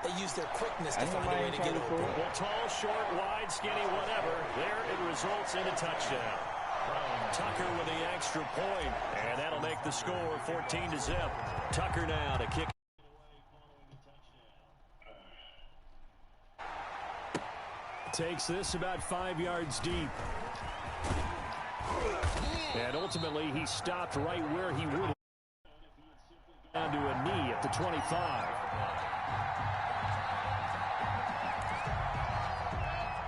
They use their quickness to find a way to get open. Well, tall, short, wide, skinny, whatever. There it results in a touchdown. Tucker with the extra point, and that'll make the score 14-0. Tucker now to kick. Takes this about 5 yards deep. And ultimately, he stopped right where he would have. Down to a knee at the 25.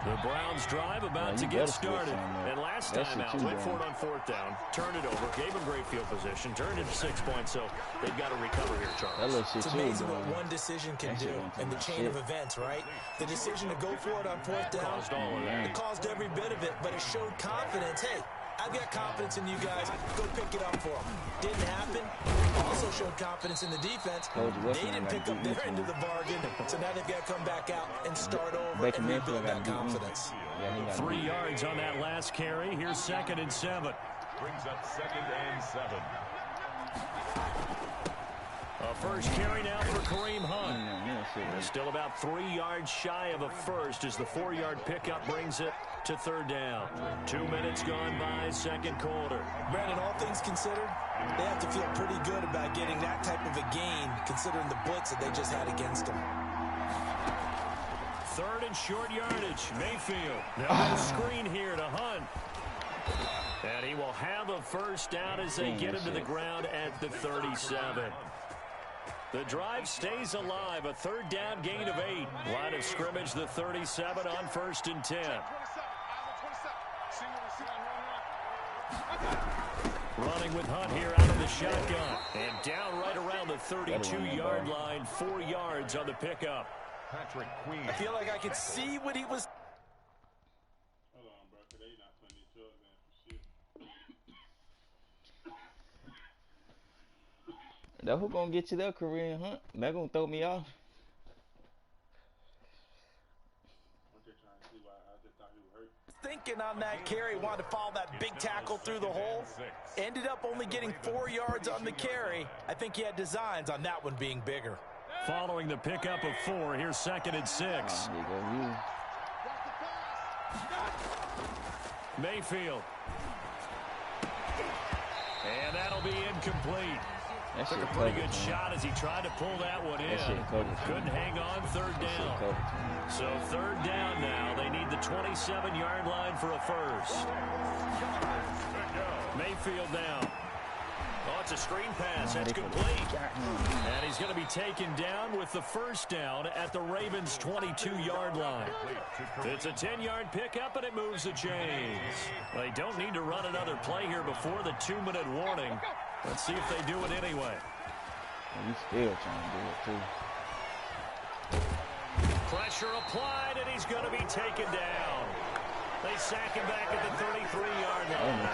The Browns drive about to get started. And last time out, went for it on 4th down, turned it over, gave him great field position, turned it to 6 points, so they've got to recover here, Charles. It's amazing what one decision can do in the chain of events, right? The decision to go for it on 4th down, caused all of that. It caused every bit of it, but it showed confidence. Hey, I've got confidence in you guys. Go pick it up for them. Didn't happen. Also showed confidence in the defense. They didn't pick up their end of the bargain, so now they've got to come back out and start over and rebuild that confidence. 3 yards on that last carry. Here's 2nd and 7. Brings up 2nd and 7. A first carry now for Kareem Hunt. Still about 3 yards shy of a first as the 4-yard pickup brings it to 3rd down. 2 minutes gone by, 2nd quarter. Brandon, all things considered, they have to feel pretty good about getting that type of a gain considering the blitz that they just had against them. 3rd and short yardage. Mayfield. Now a screen here to Hunt. And he will have a first down as they get him to the ground at the 37. The drive stays alive. A 3rd down gain of 8. Line of scrimmage, the 37 on 1st and 10. Running with Hunt here out of the shotgun. And down right around the 32-yard line. 4 yards on the pickup. Patrick Queen. I feel like I could see what he was. Hold on, bro. They not playing each other, man, for shit. That's who gonna get you there, Kareem Hunt. That gonna throw me off. I'm just trying to see why I just thought he was hurt. Thinking on that carry, wanted to follow that big tackle through the hole. Ended up only getting 4 yards on the carry. I think he had designs on that one being bigger. Following the pickup of 4, here's 2nd and 6. Mayfield. And that'll be incomplete. Took a pretty good shot as he tried to pull that one in. Couldn't hang on 3rd down. So 3rd down now. They need the 27-yard line for a first. Mayfield down. Oh, it's a screen pass. That's complete. And he's going to be taken down with the first down at the Ravens' 22-yard line. It's a 10-yard pickup, and it moves the chains. They don't need to run another play here before the 2-minute warning. Let's see if they do it anyway. He's still trying to do it, too. Pressure applied, and he's going to be taken down. They sack him back at the 33-yard line.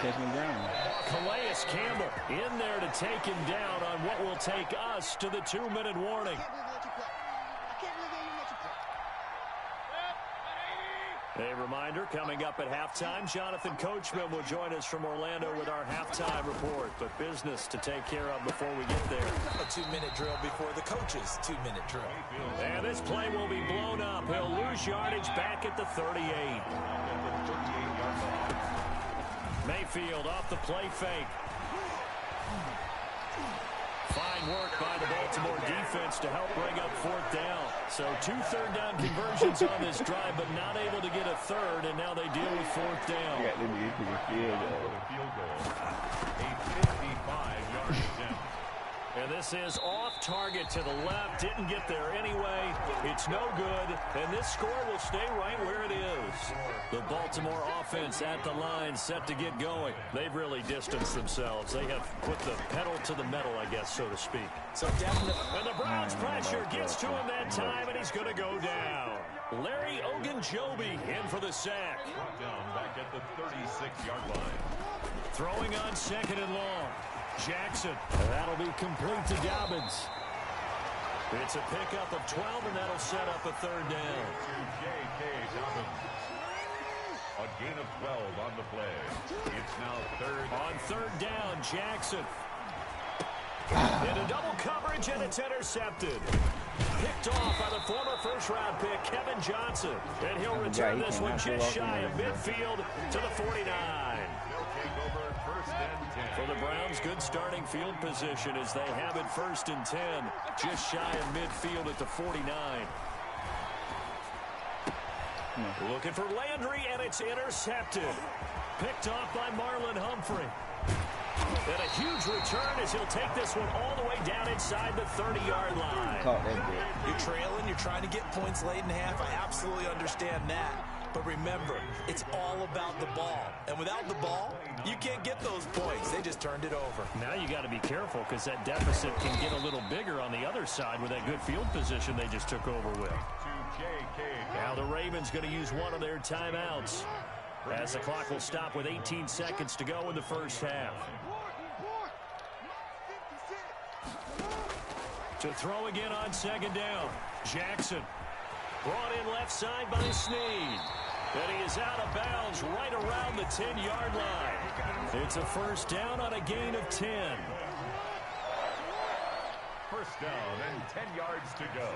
Calais Campbell in there to take him down on what will take us to the 2-minute warning. A reminder, coming up at halftime, Jonathan Coachman will join us from Orlando with our halftime report. But business to take care of before we get there. A 2-minute drill before the coach's 2-minute drill. And this play will be blown up. He'll lose yardage back at the 38. Mayfield off the play fake. Fine work by the Baltimore defense to help bring up 4th down. So 2 third-down conversions on this drive, but not able to get a third, and now they deal with 4th down. A 55-yard attempt. And this is off target to the left. Didn't get there anyway. It's no good. And this score will stay right where it is. The Baltimore offense at the line set to get going. They've really distanced themselves. They have put the pedal to the metal, I guess, so to speak. So definitely. And the Browns pressure gets to him that time, and he's going to go down. Larry Ogunjobi in for the sack. Brought down back at the 36-yard line. Throwing on 2nd and long. Jackson. That'll be complete to Dobbins. It's a pickup of 12, and that'll set up a 3rd down. J.K. Dobbins. A gain of 12 on the play. It's now 3rd. On 3rd down, Jackson. In a double coverage, and it's intercepted. Picked off by the former first-round pick, Kevin Johnson. And he'll return this one just shy of midfield to the 49. For the Browns, good starting field position as they have it 1st and 10, just shy of midfield at the 49. Looking for Landry, and it's intercepted. Picked off by Marlon Humphrey. And a huge return as he'll take this one all the way down inside the 30-yard line. You're trailing, you're trying to get points late in half. I absolutely understand that. But remember, it's all about the ball. And without the ball, you can't get those points. They just turned it over. Now you got to be careful because that deficit can get a little bigger on the other side with that good field position they just took over with. Now the Ravens going to use one of their timeouts as the clock will stop with 18 seconds to go in the first half. To throw again on 2nd down. Jackson brought in left side by Snead. And he is out of bounds right around the 10-yard line. It's a 1st down on a gain of 10. 1st down and 10 yards to go.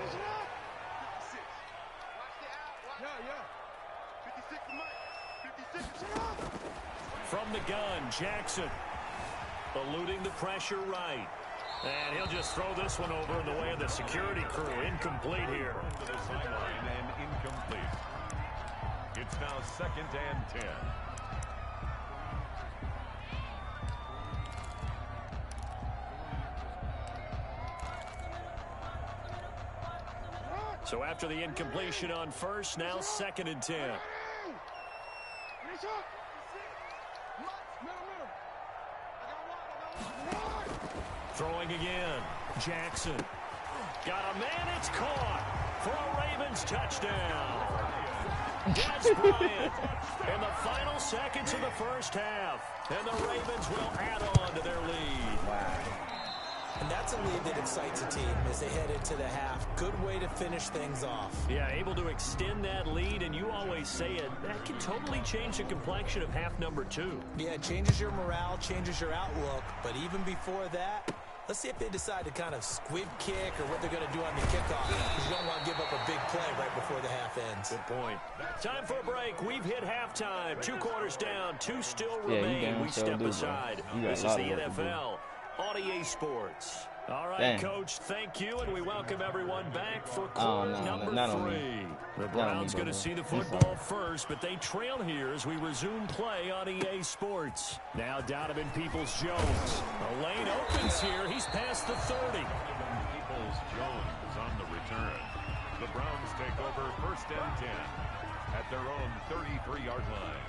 From the gun, Jackson eluding the pressure right. And he'll just throw this one over in the way of the security crew. Incomplete here. To the sideline and incomplete. It's now 2nd and 10. So after the incompletion on 1st, now 2nd and 10. Throwing again. Jackson. Got a man, it's caught for a Ravens touchdown. Des Bryant in the final seconds of the first half. And the Ravens will add on to their lead. Wow. And that's a lead that excites a team as they head into the half. Good way to finish things off. Yeah, able to extend that lead, and you always say it, that can totally change the complexion of half number 2. Yeah, it changes your morale, changes your outlook. But even before that, let's see if they decide to kind of squib kick or what they're going to do on the kickoff. Because you don't want to give up a big play right before the half ends. Good point. Time for a break. We've hit halftime. 2 quarters down. 2 still remain. We step aside. This is the NFL on EA Sports. All right, Coach, thank you, and we welcome everyone back for quarter number 3. The Browns going to see the football first, but they trail here as we resume play on EA Sports. Now Donovan Peoples-Jones. The lane opens here. He's past the 30. Peoples-Jones on the return. The Browns take over 1st and 10 at their own 33-yard line.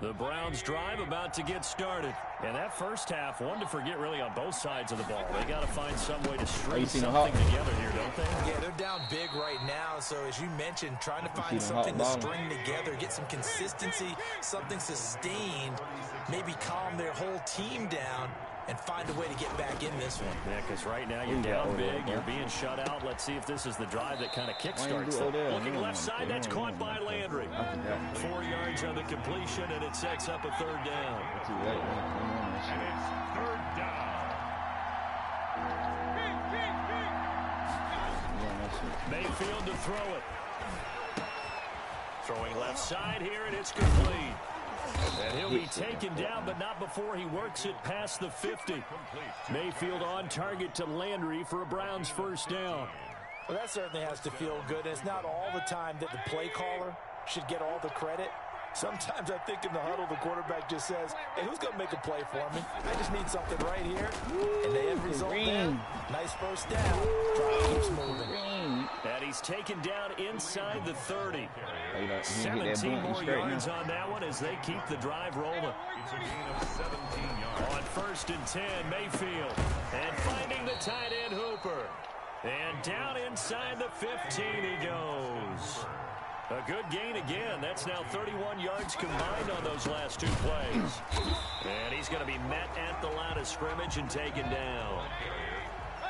The Browns drive about to get started. And that first half, one to forget really on both sides of the ball. They got to find some way to string something together here, don't they? Yeah, they're down big right now. So as you mentioned, trying to find something to string together, get some consistency, something sustained, maybe calm their whole team down and find a way to get back in this one. Yeah, because right now you're down big, you're being shut out. Let's see if this is the drive that kind of kickstarts them. Looking left side, that's caught by Landry. 4 yards on the completion, and it sets up a 3rd down. And it's 3rd down. Mayfield to throw it. Throwing left side here, and it's complete. And he'll be taken down, but not before he works it past the 50. Mayfield on target to Landry for a Browns 1st down. Well, that certainly has to feel good. And it's not all the time that the play caller should get all the credit. Sometimes I think in the huddle, the quarterback just says, hey, who's going to make a play for me? I just need something right here. And the end result there, nice 1st down. Drive keeps moving. And he's taken down inside the 30. 17 more yards on that one as they keep the drive rolling. It's a gain of 17 yards. On 1st and 10, Mayfield. And finding the tight end Hooper. And down inside the 15 he goes. A good gain again. That's now 31 yards combined on those last 2 plays. And he's going to be met at the line of scrimmage and taken down.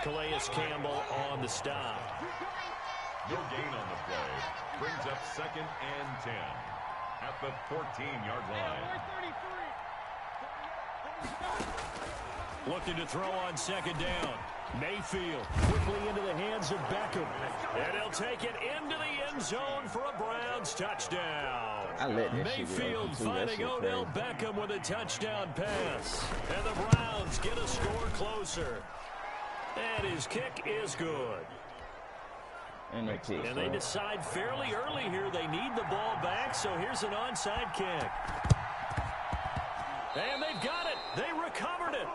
Calais Campbell on the stop. No gain on the play. Brings up 2nd and 10 at the 14-yard line. Looking to throw on second down. Mayfield quickly into the hands of Beckham. And he'll take it into the end zone for a Browns touchdown. I let that Mayfield shit finding Odell Beckham with a touchdown pass. And the Browns get a score closer. And his kick is good. And they decide fairly early here they need the ball back, so here's an onside kick. And they've got it. They recovered it.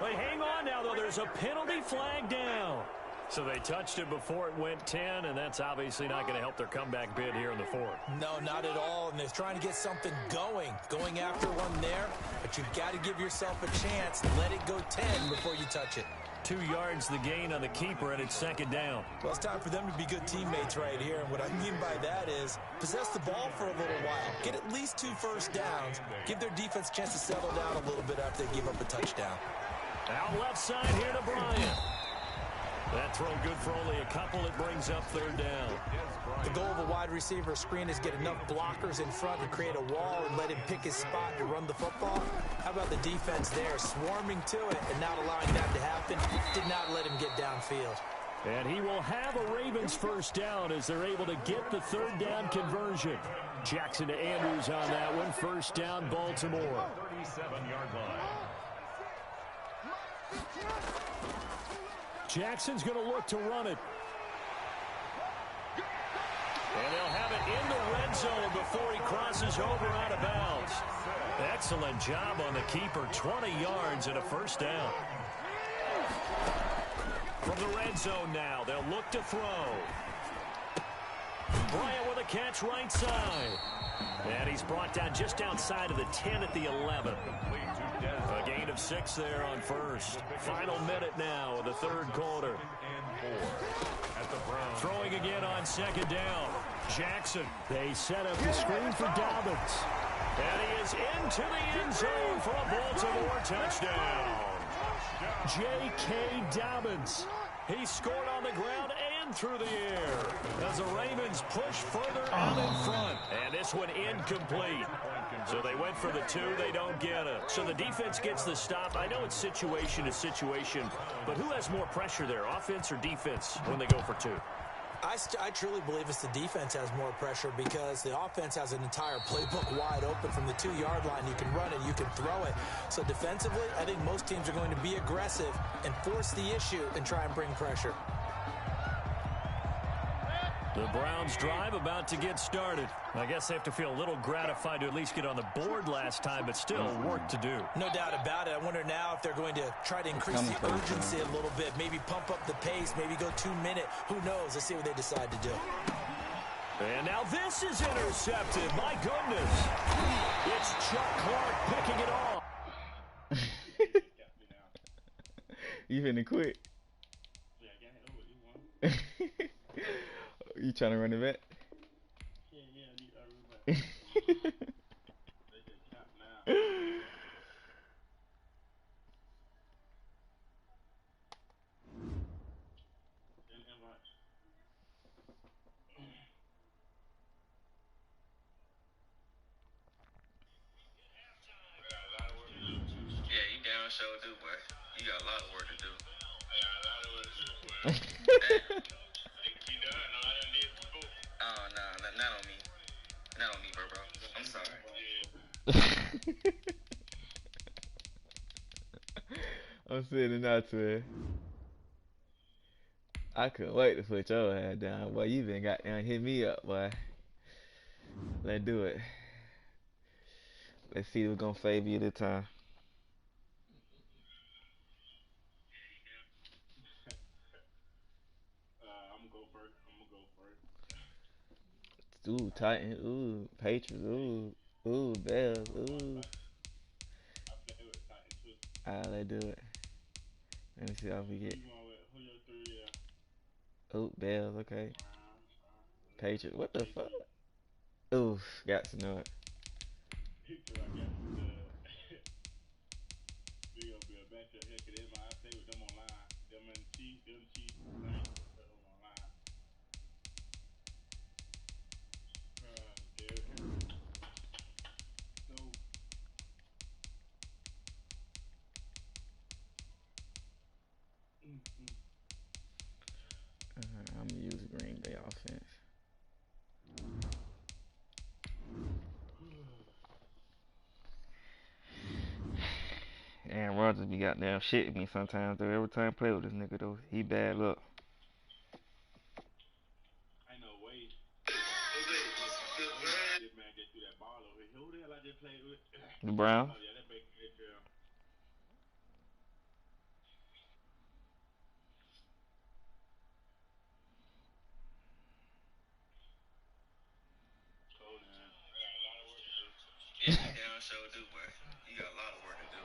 They hang on now, though. There's a penalty flag down. So they touched it before it went 10, and that's obviously not going to help their comeback bid here in the fourth. No, not at all, and they're trying to get something going after one there, but you've got to give yourself a chance. Let it go 10 before you touch it. 2 yards the gain on the keeper, and it's second down. Well, it's time for them to be good teammates right here, and what I mean by that is possess the ball for a little while, get at least 2 first downs, give their defense a chance to settle down a little bit after they give up a touchdown. Out left side here to Bryant. That throw good for only a couple. It brings up third down. The goal of a wide receiver screen is get enough blockers in front to create a wall and let him pick his spot to run the football. How about the defense there, swarming to it and not allowing that to happen? Did not let him get downfield. And he will have a Ravens first down as they're able to get the third down conversion. Jackson to Andrews on that one. First down, Baltimore. 37-yard line. Jackson's going to look to run it. And they'll have it in the red zone before he crosses over out of bounds. Excellent job on the keeper. 20 yards and a first down. From the red zone now, they'll look to throw. Bryant with a catch right side. And he's brought down just outside of the 10 at the 11. A gain of 6 there on first. Final minute now of the third quarter. Throwing again on second down. Jackson. They set up the screen for Dobbins. And he is into the end zone for a Baltimore touchdown. J.K. Dobbins. He scored on the ground and through the air as the Ravens push further out in front. And this one incomplete. So they went for the 2. They don't get it. So the defense gets the stop. I know it's situation to situation, but who has more pressure there, offense or defense, when they go for 2? I truly believe it's the defense has more pressure because the offense has an entire playbook wide open from the 2-yard line. You can run it, you can throw it. So defensively, I think most teams are going to be aggressive and force the issue and try and bring pressure. The Browns drive about to get started. I guess they have to feel a little gratified to at least get on the board last time, but still work to do. No doubt about it. I wonder now if they're going to try to increase the urgency a little bit, maybe pump up the pace, maybe go 2-minute. Who knows? Let's see what they decide to do. And now this is intercepted. My goodness. It's Chuck Clark picking it off. You finna quit? Yeah, I got it over. You trying to run it back? Yeah, I need to run it back. They just count now. Yeah, you damn sure do, boy. You got a lot of work to do. I got a lot of work to do, boy. You done? No, I done did before. Oh, no, not on me. Not on me, bro. I'm sorry. I'm sitting out to it. I couldn't wait to put your head down. Boy, you been got down hit me up, boy. Let's do it. Let's see who's gonna favor you this time. I'm gonna go first. Ooh, Titan. Ooh, Patriots. Ooh, Bells. Ooh. I play with Titan too. Alright, let's do it. Let me see how we get. You going with who your 3? Ooh, Bells. Okay. Patriots. What the fuck? Ooh, got to know it. I guess we gonna be a matchup here because they might stay with them online. Them and Chiefs, them Chiefs, put them online. Dude. So I'm gonna use Green Bay offense. Aaron Rodgers be goddamn shit me sometimes though. Every time I play with this nigga though, he bad luck. Ain't no way. This man get through that ball over here. Who the hell I just played with? The Browns. Oh yeah, that Baker Mayfield. Cold, man. I got a lot of work to do. Yeah, you damn sure do, boy. You got a lot of work to do.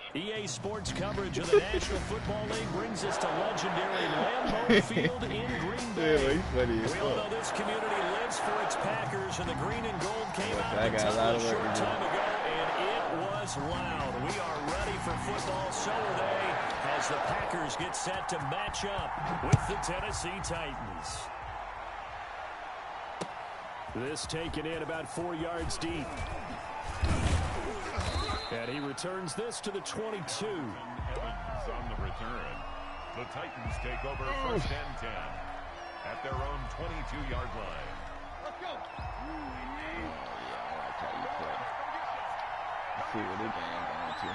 EA Sports coverage of the National Football League brings us to legendary Lambeau Field in Green Bay. We all know this community lives for its Packers, and the green and gold came out of a short time ago, and it was loud. We are ready for football, so are they, as the Packers get set to match up with the Tennessee Titans. This taken in about 4 yards deep. And he returns this to the 22. Evans on the return. The Titans take over first and 10 at their own 22-yard line. Let's go. Yeah, I like how you play. Let's see what this game going to.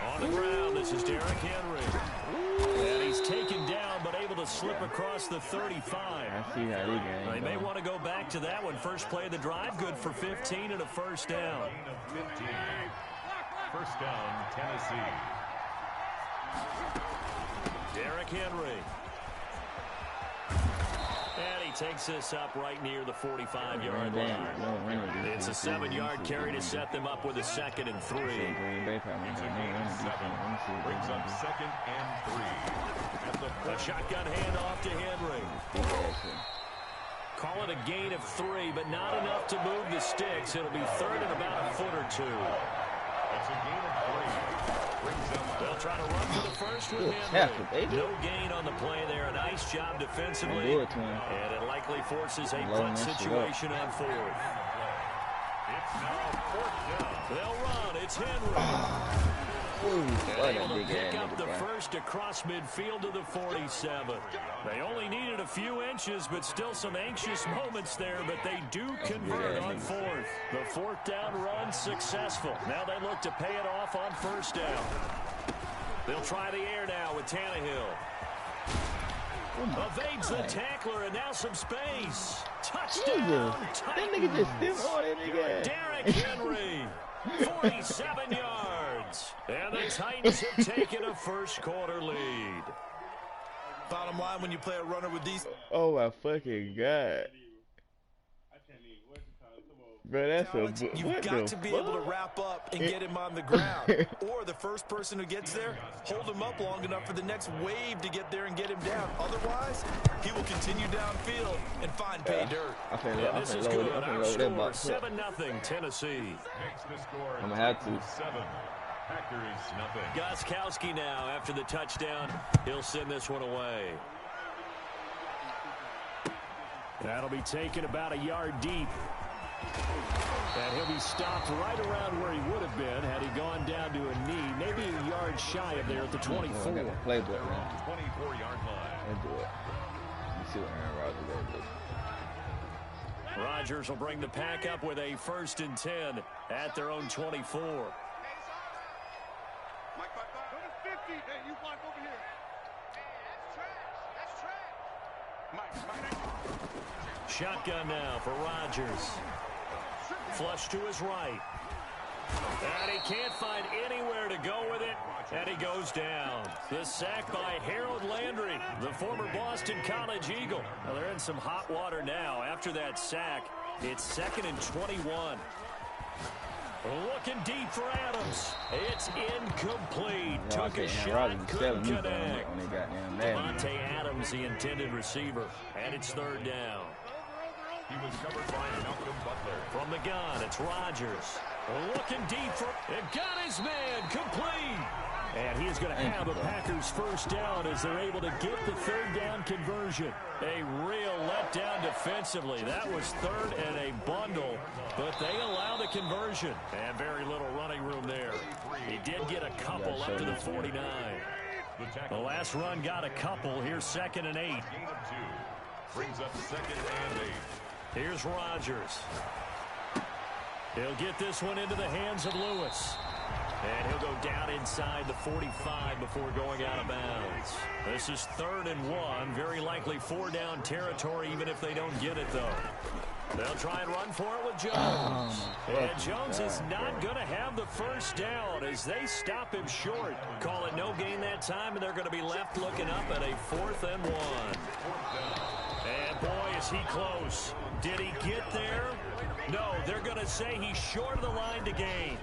On the ground, this is Derrick Henry. And he's taken down, but able to slip across the 35. I see how this game They may want to go back to that one. First play of the drive, good for 15 and a first down. Gain of 15. First down, Tennessee. Derrick Henry. And he takes this up right near the 45-yard line. It's a 7-yard carry to set them up with a 2nd and 3. It's a gain of 7. Brings up 2nd and 3. At the A shotgun handoff to Henry. Call it a gain of 3, but not enough to move the sticks. It'll be 3rd and about a foot or 2. It's a gain of 3. They'll try to run for the first with Henry. No gain on the play there. A nice job defensively. And it likely forces a punt situation on 4th. It's now 4th down. They'll run. It's Henry. And able to pick up the first across midfield to the 47. They only needed a few inches, but still some anxious moments there, but they do convert on 4th. The 4th down run successful. Now they look to pay it off on 1st down. They'll try the air now with Tannehill. Evades the tackler, and now some space. Touchdown, Titans. That nigga just still on that nigga. Derrick Henry, 47 yards. And the Titans have taken a first quarter lead. Bottom line, when you play a runner with these... Oh my fucking God. Bro, that's talents, you've got to be able to wrap up and get him on the ground. Or the first person who gets there, hold him up long enough for the next wave to get there and get him down. Otherwise, he will continue downfield and find pay dirt. This is good. Our score, 7-0 Tennessee. Makes the score I'm gonna have to. 7. Packers nothing. Goskowski now after the touchdown. He'll send this one away. That'll be taken about a yard deep. And he'll be stopped right around where he would have been had he gone down to a knee, maybe a yard shy of there at the 24. Playbook, man. 24-yard line. Let's do it. Let's see what Aaron Rodgers does. Rodgers will bring the pack up with a 1st and 10 at their own 24. Shotgun now for Rodgers. Flush to his right. And he can't find anywhere to go with it. And he goes down. The sack by Harold Landry, the former Boston College Eagle. Well, they're in some hot water now. After that sack, it's 2nd and 21. Looking deep for Adams. It's incomplete. Took a shot, couldn't connect. Devontae Adams, the intended receiver. And it's 3rd down. He was covered by Malcolm Butler. From the gun, it's Rodgers. Looking deep for and got his man complete. And he is going to have the Packers first down as they're able to get the third down conversion. A real letdown defensively. That was third and a bundle, but they allow the conversion. And very little running room there. He did get a couple up to the 49. The last run got a couple. Here's 2nd and 8. Brings up 2nd and 8. Here's Rodgers. He'll get this one into the hands of Lewis. And he'll go down inside the 45 before going out of bounds. This is 3rd and 1. Very likely 4-down territory, even if they don't get it, though. They'll try and run for it with Jones. And Jones is not going to have the first down as they stop him short. Call it no gain that time, and they're going to be left looking up at a 4th and 1. And boy, is he close. Did he get there? No, they're going to say he's short of the line to gain.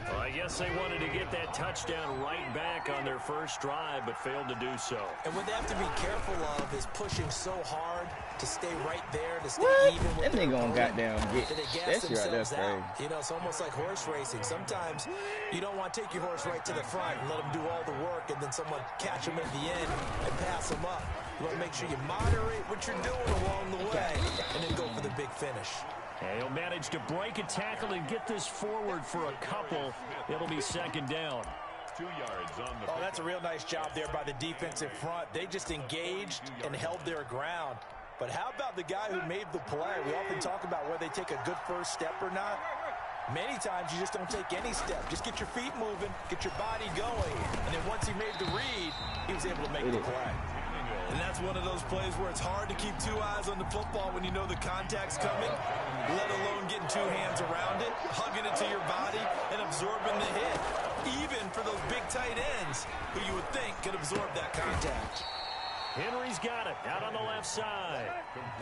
Well, I guess they wanted to get that touchdown right back on their first drive, but failed to do so. And what they have to be careful of is pushing so hard to stay right there, to stay even with that nigga on goddamn get that shit right there crazy. You know, it's almost like horse racing. Sometimes you don't want to take your horse right to the front and let him do all the work, and then someone catch him at the end and pass him up. You want to make sure you moderate what you're doing along the way and then go for the big finish. And he'll manage to break a tackle and get this forward for a couple. It'll be 2nd down. 2 yards on the. Oh, that's a real nice job there by the defensive front. They just engaged and held their ground. But how about the guy who made the play? We often talk about whether they take a good first step or not. Many times you just don't take any step. Just get your feet moving, get your body going. And then once he made the read, he was able to make the play. And that's one of those plays where it's hard to keep 2 eyes on the football when you know the contact's coming, let alone getting 2 hands around it, hugging it to your body, and absorbing the hit. Even for those big tight ends who you would think could absorb that contact. Henry's got it out on the left side.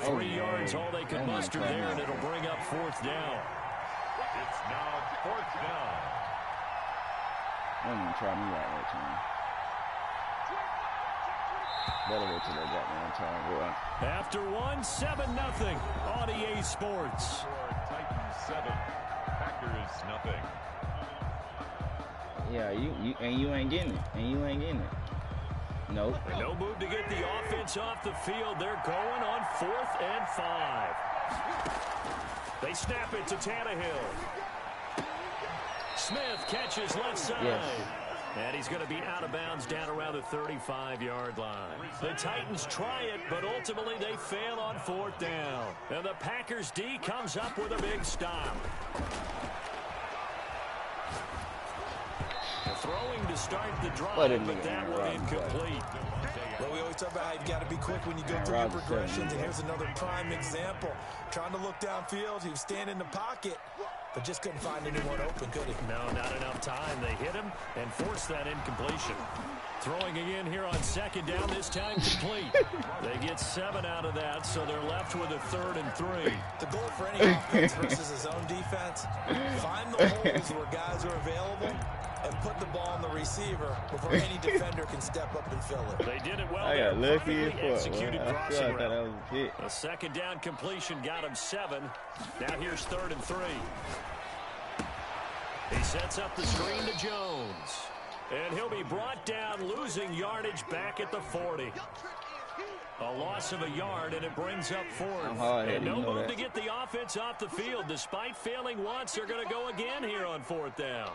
3 yards, all they could muster there, and it'll bring up 4th down. It's now 4th down. Don't even try me like that, man. Better wait till they got me on time, boy. After 7-0 on EA Sports. Titans 7, Packers nothing. Yeah, you ain't getting it. Nope. No move to get the offense off the field. They're going on 4th and 5. They snap it to Tannehill. Smith catches left side. Yes. And he's going to be out of bounds down around the 35-yard line. The Titans try it, but ultimately they fail on 4th down. And the Packers D comes up with a big stop. Throwing to start the drive, but that one incomplete. Well, we always talk about how you've got to be quick when you go through your progressions, and here's another prime example. Trying to look downfield, he was standing in the pocket, but just couldn't find anyone open, could he? No, not enough time. They hit him and forced that incompletion. Throwing again here on 2nd down, this time complete. They get 7 out of that, so they're left with a 3rd and 3. The goal for any offense versus his own defense, find the holes where guys are available and put the ball on the receiver before any defender can step up and fill it. They did it well. I got lucky as Executed fuck. I thought that was it. A 2nd down completion got him 7. Now here's 3rd and 3. He sets up the screen to Jones. And he'll be brought down, losing yardage back at the 40. A loss of a yard, and it brings up 4th. And no move to get the offense off the field. Despite failing once, they're going to go again here on 4th down.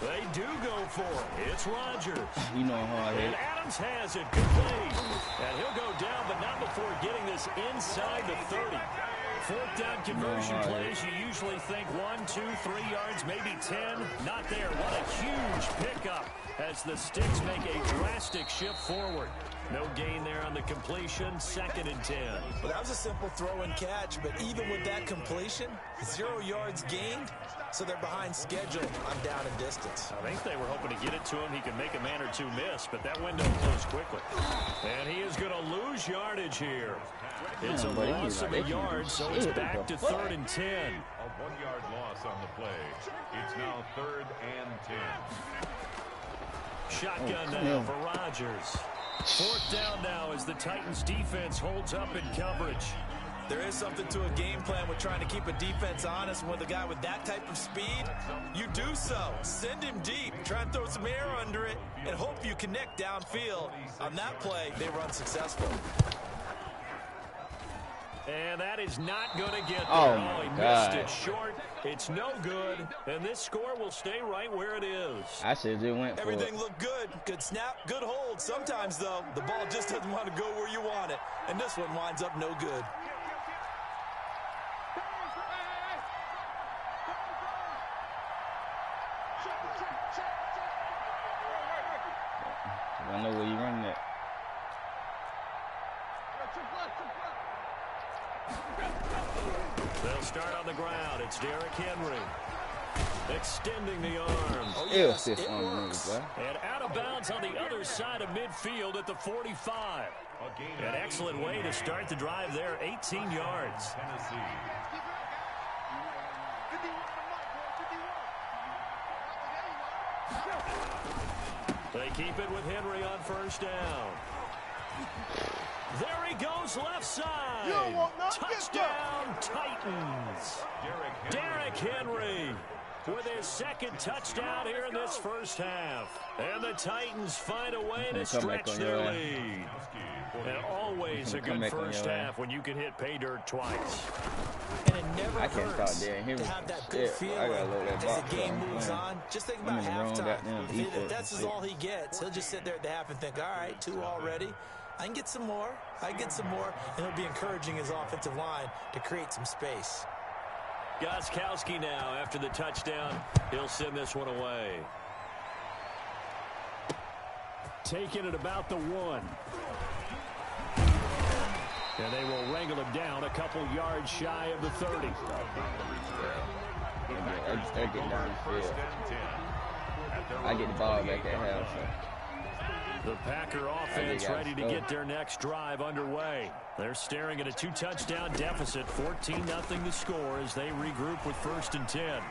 They do go for it. It's Rodgers. You know how hard it is. And Adams has it. Complete. And he'll go down, but not before getting this inside the 30. 4th down conversion plays, you usually think 1, 2, 3 yards, maybe 10. Not there. What a huge pickup as the Sticks make a drastic shift forward. No gain there on the completion. 2nd and 10. Well, that was a simple throw and catch, but even with that completion, 0 yards gained, so they're behind schedule on down and distance. I think they were hoping to get it to him. He could make a man or two miss, but that window closed quickly. And he is going to lose yardage here. It's a loss of a yard, so it's back to 3rd and 10. A 1-yard loss on the play. It's now 3rd and 10. Shotgun now for Rodgers. 4th down now as the Titans defense holds up in coverage. There is something to a game plan with trying to keep a defense honest. And with a guy with that type of speed, you do so. Send him deep. Try and throw some air under it and hope you connect downfield. On that play, they were unsuccessful. And that is not going to get there. Oh, he God. missed it short. It's no good. And this score will stay right where it is. I should have just went for Everything it. looked good. Good snap, good hold. Sometimes, though, the ball just doesn't want to go where you want it. And this one winds up no good. I know where you running at. They'll start on the ground. It's Derrick Henry. Extending the arms. Oh, Ew, yes, this it on the works. boy. And out of bounds on the other side of midfield at the 45. An excellent way to start the drive there, 18 yards. Tennessee. They keep it with Henry on first down. There he goes, left side. Touchdown, Titans. Derrick Henry with his second touchdown here in this first half. And the Titans find a way to stretch their lead. And always a good first half when you can hit pay dirt twice. And it never I can't hurts stop Derrick Henry. to have that good Shit, feeling I gotta load that as the box game up. moves Man. on. Just think I'm about in the wrong halftime. goddamn If defense. that's all he gets, he'll just sit there at the half and think, all right, 2 already. I can get some more. I can get some more. And he'll be encouraging his offensive line to create some space. Gostkowski now after the touchdown. He'll send this one away. Taking it about the 1. And they will wrangle him down a couple yards shy of the 30. I get down the field. I get the ball back at half. So. The Packer offense ready to get their next drive underway. They're staring at a 2-touchdown deficit, 14-0 the score as they regroup with 1st and 10.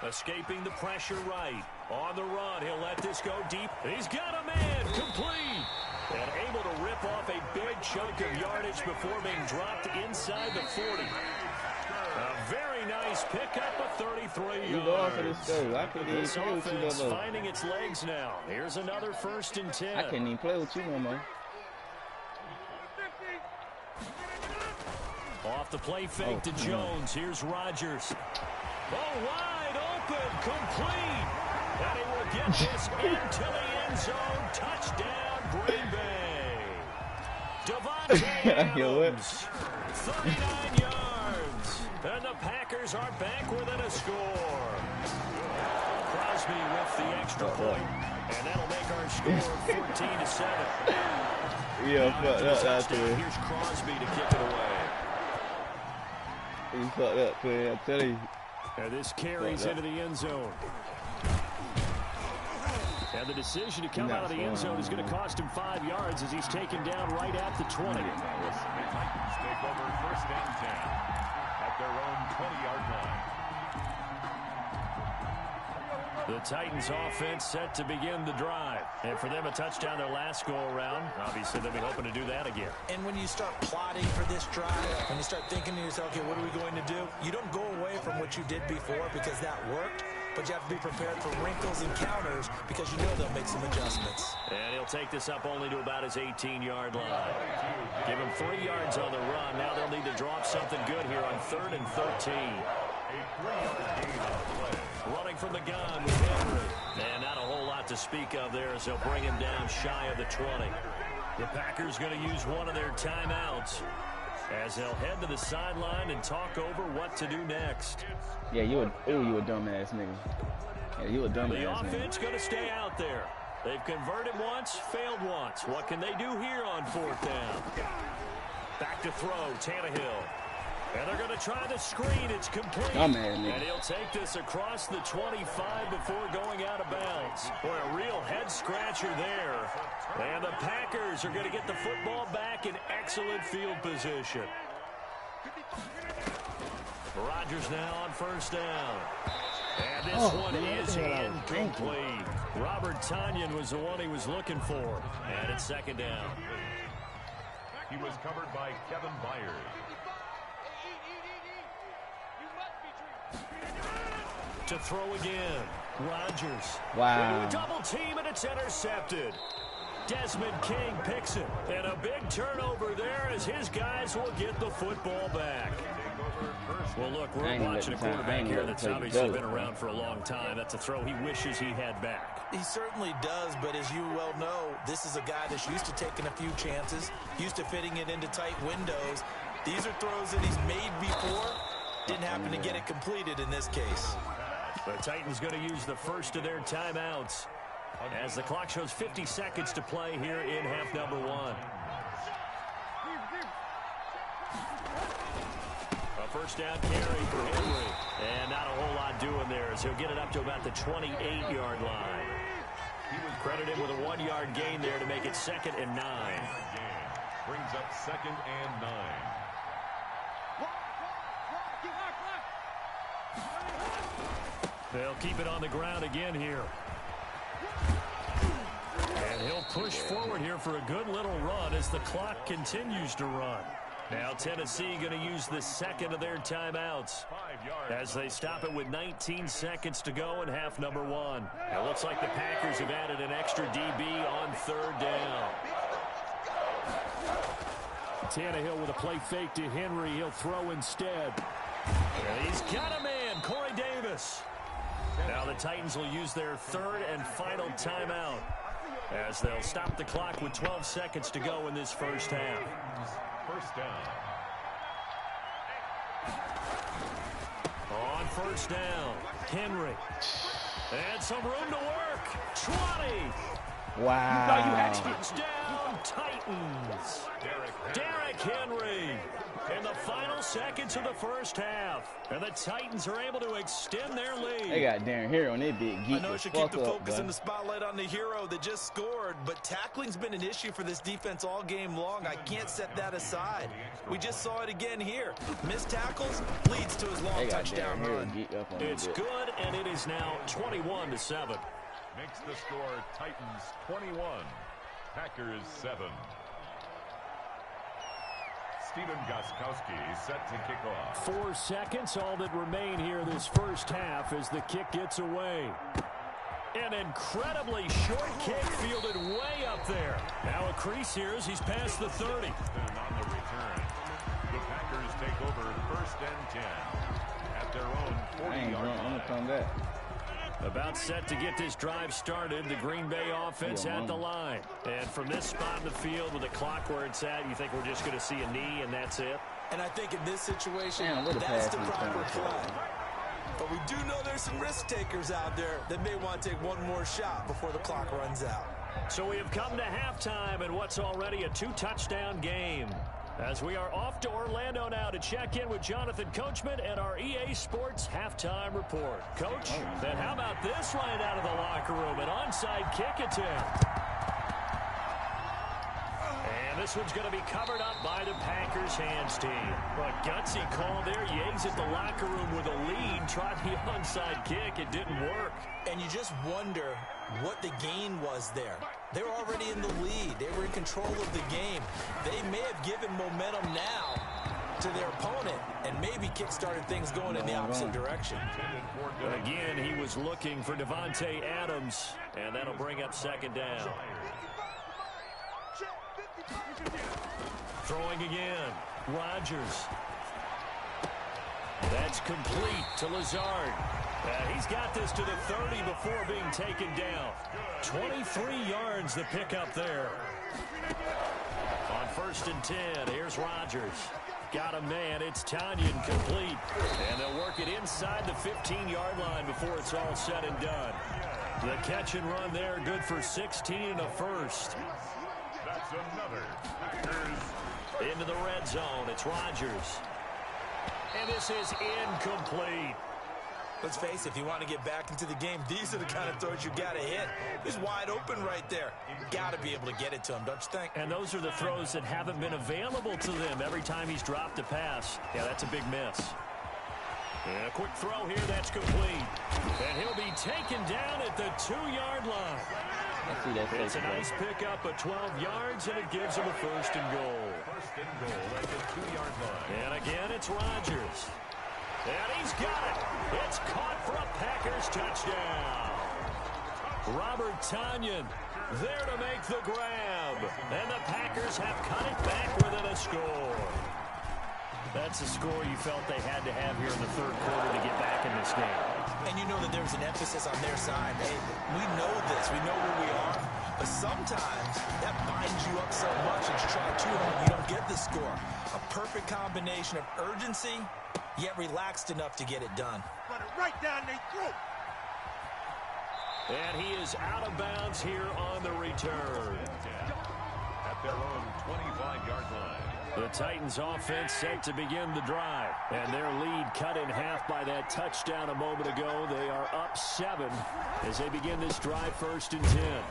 Escaping the pressure right. On the run, he'll let this go deep. He's got a man, complete. And able to rip off a big chunk of yardage before being dropped inside the 40. A very nice pickup of 33 You going for this though. I couldn't even This play with you no offense more. finding its legs now. Here's another 1st and 10. I couldn't even play with you no more. Off the play fake to Jones. Here's Rodgers. Oh, wide open, complete. And he will get this into the end zone. Touchdown, Green Bay. Devontae Adams, 39 yards. And the Packers are back within a score. Crosby with the extra point. And that'll make our score 14-7. Yeah, fucked up that Touchdown. thing. Here's Crosby to kick it away. You fucked up, man. I tell you. And this carries into the end zone. And the decision to come out of the end zone is going to cost him 5 yards as he's taken down right at the 20. The Titans take over 1st and 10 at their own 20-yard line. The Titans offense set to begin the drive. And for them, a touchdown their last go-around. Obviously, they'll be hoping to do that again. And when you start plotting for this drive, when you start thinking to yourself, okay, what are we going to do? You don't go away from what you did before because that worked, but you have to be prepared for wrinkles and counters because you know they'll make some adjustments. And he'll take this up only to about his 18-yard line. Give him 3 yards on the run. Now they'll need to drop something good here on 3rd and 13. Running from the gun with Henry. And not a whole lot to speak of there as they'll bring him down shy of the 20. The Packers going to use one of their timeouts as they'll head to the sideline and talk over what to do next. Yeah, you a dumbass nigga. Yeah, you a dumbass The nigga. offense going to stay out there. They've converted once, failed once. What can they do here on 4th down? Back to throw, Tannehill. And they're going to try the screen. It's complete. I'm mad, nigga. And he'll take this across the 25 before going out of bounds. Boy, a real head-scratcher there. And the Packers are going to get the football back in excellent field position. Rodgers now on 1st down. And this one is incomplete. Robert Tonyan was the one he was looking for. And it's 2nd down. He was covered by Kevin Byers. to throw again. Rodgers. Wow. Double team, and it's intercepted. Desmond King picks it. And a big turnover there as his guys will get the football back. Well, look, we're watching a quarterback here that's obviously been around for a long time. That's a throw he wishes he had back. He certainly does, but as you well know, this is a guy that's used to taking a few chances, used to fitting it into tight windows. These are throws that he's made before. Didn't happen to get it completed in this case. The Titans going to use the first of their timeouts as the clock shows 50 seconds to play here in half number 1. A first down carry for Henry. And not a whole lot doing there as he'll get it up to about the 28-yard line. He was credited with a 1-yard gain there to make it 2nd and 9. Brings up 2nd and 9. They'll keep it on the ground again here. And he'll push forward here for a good little run as the clock continues to run. Now Tennessee going to use the second of their timeouts as they stop it with 19 seconds to go in half number 1. It looks like the Packers have added an extra DB on 3rd down. Tannehill with a play fake to Henry. He'll throw instead. And he's got a man, Corey Davis. Now the Titans will use their 3rd and final timeout as they'll stop the clock with 12 seconds to go in this first half. First down. On first down, Henry. And some room to work. 20. Wow. Touchdown, Titans. Derrick Henry in the final seconds of the first half. And the Titans are able to extend their lead. They got Darren Hero and they big geek. I know it should keep the focus and the spotlight on the hero that just scored, but tackling's been an issue for this defense all game long. I can't set that aside. We just saw it again here. Missed tackles leads to his long touchdown run. It's good, and it is now 21-7. Makes the score Titans 21, Packers 7. Steven Gostkowski set to kick off. 4 seconds, all that remain here this first half as the kick gets away. An incredibly short kick fielded way up there. Now a crease here as he's past the 30. And on the return, the Packers take over 1st and 10 at their own 40-yard line. I'm gonna come back. About set to get this drive started, the Green Bay offense at the line. And from this spot in the field with the clock where it's at, you think we're just going to see a knee and that's it? And I think in this situation, that's the proper play. But we do know there's some risk takers out there that may want to take one more shot before the clock runs out. So we have come to halftime in what's already a 2-touchdown game. As we are off to Orlando now to check in with Jonathan Coachman and our EA Sports halftime report. Coach, then how about this right out of the locker room? An onside kick attempt. And this one's going to be covered up by the Packers hands team. But gutsy call there. Yates at the locker room with a lead. Tried the onside kick. It didn't work. And you just wonder what the gain was there. They were already in the lead. They were in control of the game. They may have given momentum now to their opponent and maybe kick-started things going in the opposite direction. Again, he was looking for Devontae Adams, and that'll bring up 2nd down. Throwing again, Rodgers. That's complete to Lazard. He's got this to the 30 before being taken down. 23 yards the pickup there. On 1st and 10, here's Rodgers. Got a man, it's Tanyan complete. And they'll work it inside the 15-yard line before it's all said and done. The catch and run there, good for 16 and a first. That's another Packers. Into the red zone, it's Rodgers. And this is incomplete. Let's face it, if you want to get back into the game, these are the kind of throws you got to hit. He's wide open right there. Got to be able to get it to him, don't you think? And those are the throws that haven't been available to them every time he's dropped a pass. Yeah, that's a big miss. And a quick throw here, that's complete. And he'll be taken down at the 2-yard line. It's a nice pickup of 12 yards, and it gives him a 1st and goal. 1st and goal at the 2-yard line. And again, it's Rodgers. And he's got it. It's caught for a Packer first touchdown. Robert Tonyan there to make the grab. And the Packers have cut it back within a score. That's a score you felt they had to have here in the third quarter to get back in this game. And you know that there's an emphasis on their side. Hey, we know this. We know where we are. But sometimes that binds you up so much that you try too hard, you don't get the score. A perfect combination of urgency, yet relaxed enough to get it done. Run it right down their throat. And he is out of bounds here on the return. At their own 25-yard line. The Titans offense set to begin the drive. And their lead cut in half by that touchdown a moment ago. They are up 7 as they begin this drive 1st and 10.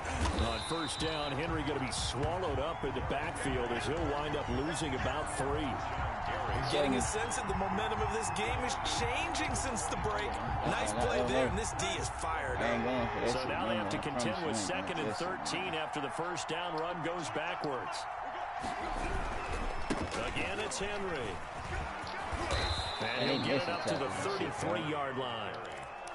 On first down, Henry going to be swallowed up in the backfield as he'll wind up losing about 3. I'm getting a sense that the momentum of this game is changing since the break. Nice play there, and this D is fired up. So now they have to contend with 2nd and 13 after the first down run goes backwards. Again, it's Henry. And he'll get it up to the 33-yard line.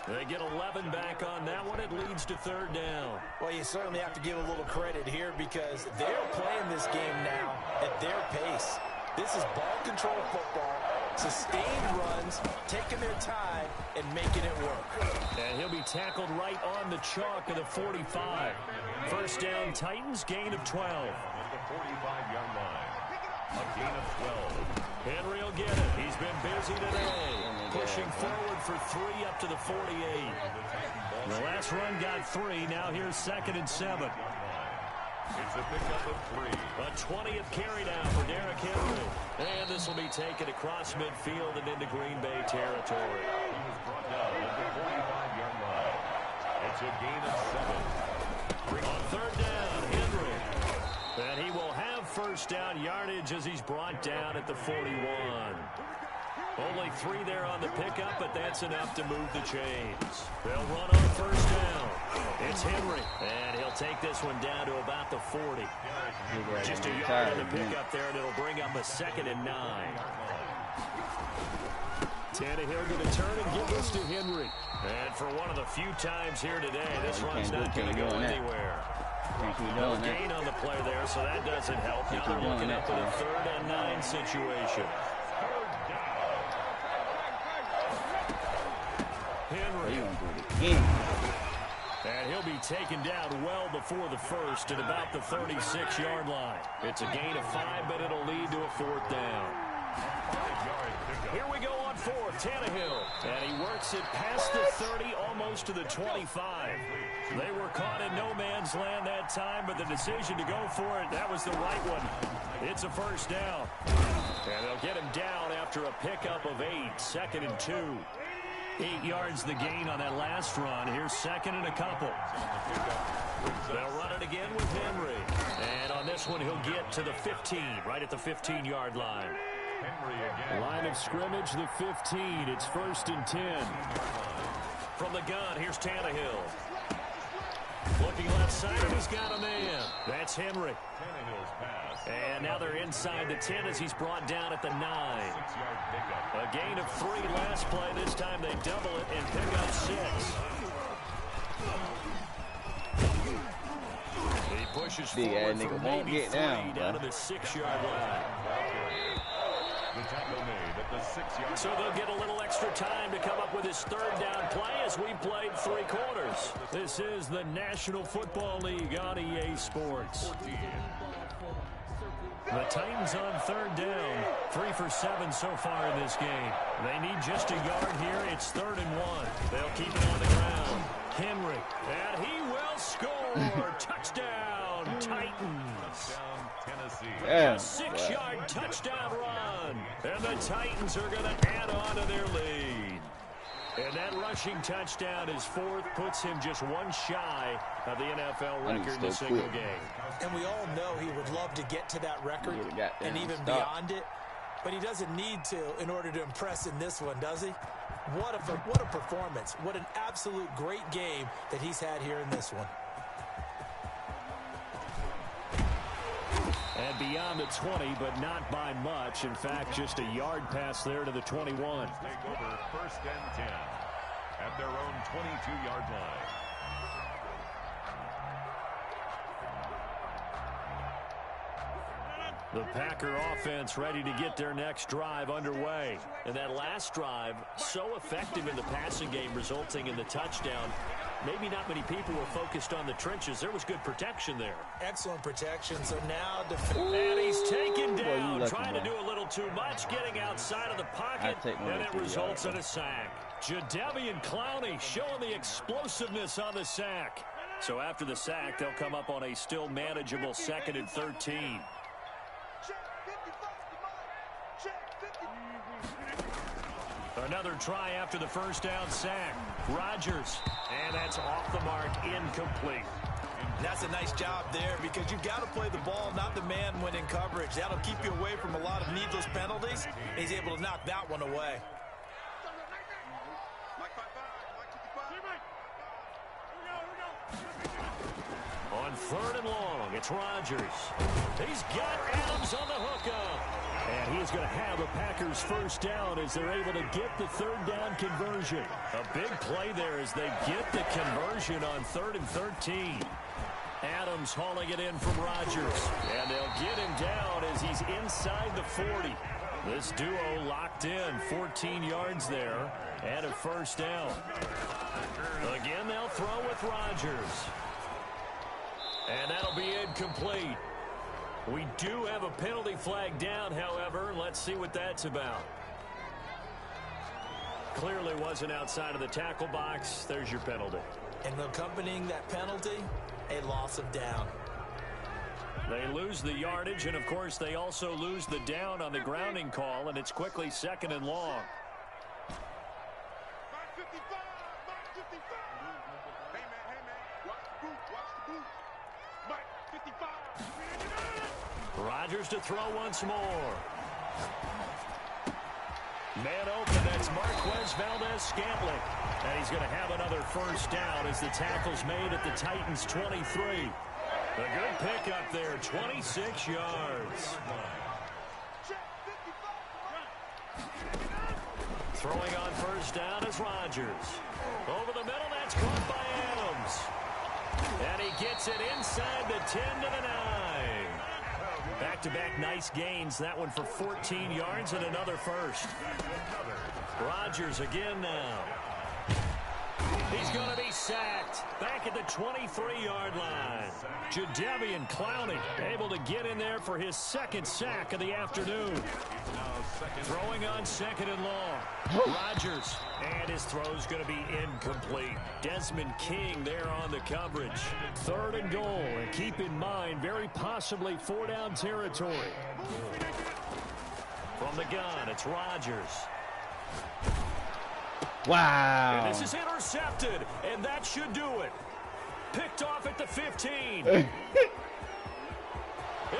They get 11 back on that one. It leads to 3rd down. Well, you certainly have to give a little credit here because they're playing this game now at their pace. This is ball control football, sustained runs, taking their time, and making it work. And he'll be tackled right on the chalk of the 45. First down, Titans, gain of 12. At the 45-yard line. A gain of 12. Henry will get it. He's been busy today. Pushing forward for 3 up to the 48. The last run got 3. Now here's 2nd and 7. It's a pickup of 3. A 20th carry down for Derrick Henry. And this will be taken across midfield and into Green Bay territory. He was brought down at the 45-yard line. It's a gain of 7. On 3rd down, Henry. And he will have first down yardage as he's brought down at the 41. Only 3 there on the pickup, but that's enough to move the chains. They'll run on first down. It's Henry, and he'll take this one down to about the 40. Just a yard on the pickup there, and it'll bring up a 2nd and 9. Tannehill going to turn and give this to Henry. And for one of the few times here today, this run's not going to go anywhere. No gain on the play there, so that doesn't help. Now they're looking up at a 3rd and 9 situation. Henry. And he'll be taken down well before the first at about the 36-yard line. It's a gain of 5, but it'll lead to a 4th down. Here we go on 4th, Tannehill. And he works it past the 30, almost to the 25. They were caught in no man's land that time, but the decision to go for it, that was the right one. It's a first down. And they'll get him down after a pickup of 8, 2nd and 2. 8 yards the gain on that last run. Here's 2nd and a couple. They'll run it again with Henry. And on this one, he'll get to the 15, right at the 15-yard line. Line of scrimmage, the 15. It's 1st and 10. From the gun, here's Tannehill. Looking left side, and he's got a man. That's Henry. And now they're inside the 10 as he's brought down at the 9. A gain of 3 last play. This time they double it and pick up 6. He pushes forward for maybe 3 down to the 6-yard line. So they'll get a little extra time to come up with his 3rd down play as we've played 3 quarters. This is the National Football League on EA Sports. The Titans on 3rd down. 3 for 7 so far in this game. They need just a yard here. It's 3rd and 1. They'll keep it on the ground. Henry. And he will score. Touchdown, Titans. A 6-yard touchdown run. And the Titans are going to add on to their lead. And that rushing touchdown, his 4th, puts him just 1 shy of the NFL record in a single game. And we all know he would love to get to that record and even beyond it. But he doesn't need to in order to impress in this one, does he? What a performance. What an absolute great game that he's had here in this one. And beyond the 20, but not by much. In fact, just a yard pass there to the 21. Take over 1st and 10 at their own 22-yard line. The Packer offense ready to get their next drive underway. And that last drive, so effective in the passing game, resulting in the touchdown. Maybe not many people were focused on the trenches. There was good protection there. Excellent protection. So now and he's taken down, trying to do a little too much, getting outside of the pocket, and it results in a sack. Jadeveon Clowney showing the explosiveness on the sack. So after the sack, they'll come up on a still manageable 2nd and 13. Another try after the first down sack. Rodgers, and that's off the mark, incomplete. That's a nice job there because you've got to play the ball, not the man when in coverage. That'll keep you away from a lot of needless penalties. He's able to knock that one away. On 3rd and long, it's Rodgers. He's got Adams on the hookup. And he's going to have the Packers first down as they're able to get the 3rd down conversion. A big play there as they get the conversion on 3rd and 13. Adams hauling it in from Rodgers. And they'll get him down as he's inside the 40. This duo locked in, 14 yards there, and a first down. Again, they'll throw with Rodgers. And that'll be incomplete. We do have a penalty flag down, however. Let's see what that's about. Clearly wasn't outside of the tackle box. There's your penalty. And accompanying that penalty, a loss of down. They lose the yardage, and, of course, they also lose the down on the grounding call, and it's quickly 2nd and long. Rodgers to throw once more. Man open, that's Marquez Valdez-Scantling. And he's going to have another first down as the tackle's made at the Titans' 23. A good pickup there, 26 yards. Throwing on first down is Rodgers. Over the middle, that's caught by Adams. And he gets it inside the 10 to the 9. Back-to-back nice gains. That one for 14 yards and another first. Rodgers again now. He's going to be sacked. Back at the 23-yard line. Jadeveon Clowney able to get in there for his 2nd sack of the afternoon. Throwing on 2nd and long. Rodgers. And his throw's going to be incomplete. Desmond King there on the coverage. 3rd and goal. And keep in mind, very possibly 4-down territory. From the gun, it's Rodgers. Wow. And this is intercepted, and that should do it. Picked off at the 15.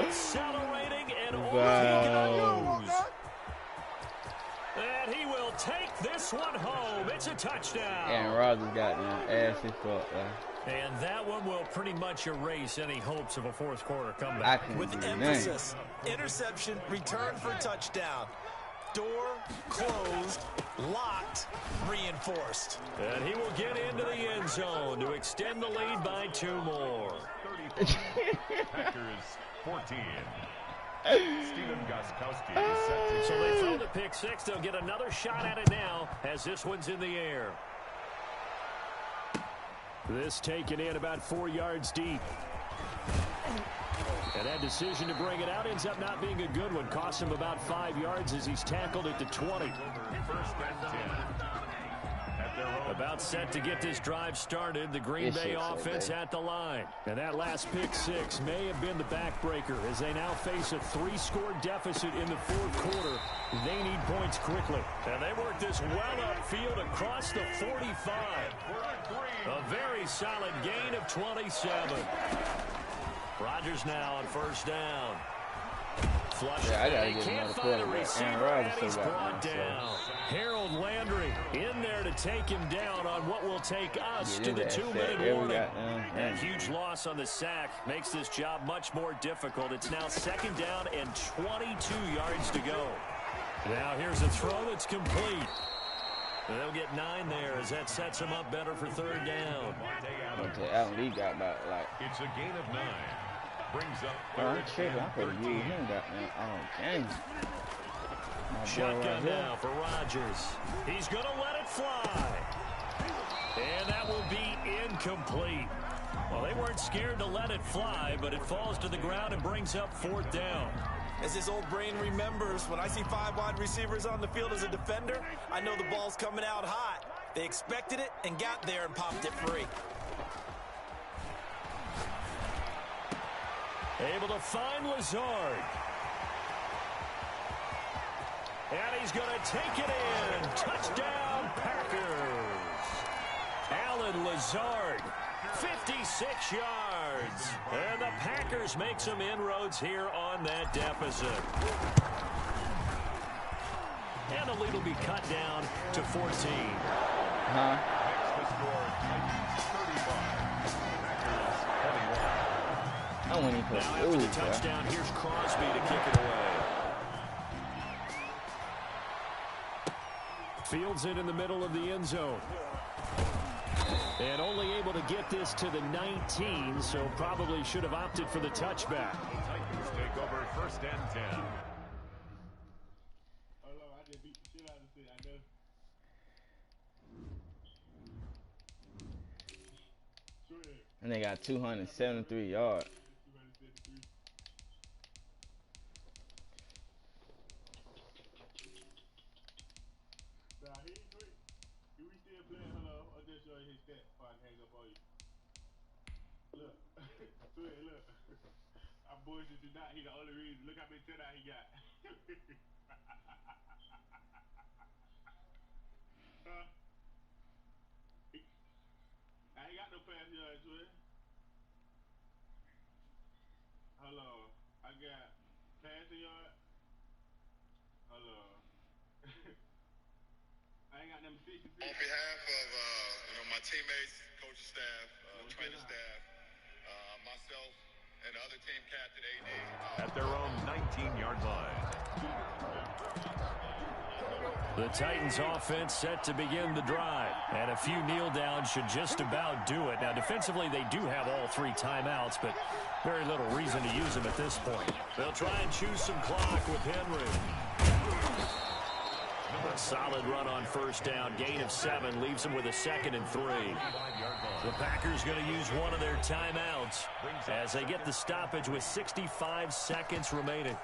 Accelerating, and over he goes. And he will take this one home. It's a touchdown. And Rodgers got them assy fuck. And that one will pretty much erase any hopes of a 4th quarter comeback. With emphasis, interception, return for touchdown. Door closed, locked, reinforced. And he will get into the end zone to extend the lead by 2 more. Packers 14. Stephen Gostkowski is set to... So they throw the pick 6. They'll get another shot at it now as this one's in the air. This taken in about 4 yards deep. And that decision to bring it out ends up not being a good one. Costs him about 5 yards as he's tackled at the 20. First and 10. About set to get this drive started. The Green Bay offense at the line. And that last pick 6 may have been the backbreaker as they now face a 3-score deficit in the 4th quarter. They need points quickly. And they work this well upfield across the 45. A very solid gain of 27. Rodgers now on first down. Flush. Yeah, I gotta he get can't another find a quarterback. receiver, Aaron and Rodgers he's still got brought one, so. down. Harold Landry in there to take him down on what will take us to the 2-minute warning. A huge loss on the sack makes this job much more difficult. It's now 2nd down and 22 yards to go. Now here's a throw that's complete. They'll get 9 there as that sets them up better for third down. Okay, Allen Lee got about like. It's a gain of 9. Brings up I'm tripping. I could have used him. Got man. Oh, dang. Shotgun now for Rodgers. He's going to let it fly. And that will be incomplete. Well, they weren't scared to let it fly, but it falls to the ground and brings up 4th down. As his old brain remembers, when I see 5 wide receivers on the field as a defender, I know the ball's coming out hot. They expected it and got there and popped it free. Able to find Lazard. And he's going to take it in. Touchdown, Packers. Alan Lazard, 56 yards. And the Packers make some inroads here on that deficit. And the lead will be cut down to 14. I wouldn't even put now after the touchdown, here's Crosby to kick it away. Fields it in the middle of the end zone. And only able to get this to the 19, so probably should have opted for the touchback. Titans take over 1st and 10. And they got 273 yards. Bullshit did not. He the only reason. Look how many 10 out he got. I ain't got no pass yards, man. Hold on. I got passing yard. Hold on. I ain't got them 66. On behalf of my teammates, coaching staff, training staff, myself, and the other team captain, AD. At their own 19-yard line. The Titans offense set to begin the drive. And a few kneel downs should just about do it. Now, defensively, they do have all 3 timeouts, but very little reason to use them at this point. They'll try and choose some clock with Henry. A solid run on 1st down. Gain of 7 leaves them with a 2nd and 3. The Packers going to use one of their timeouts as they get the stoppage with 65 seconds remaining.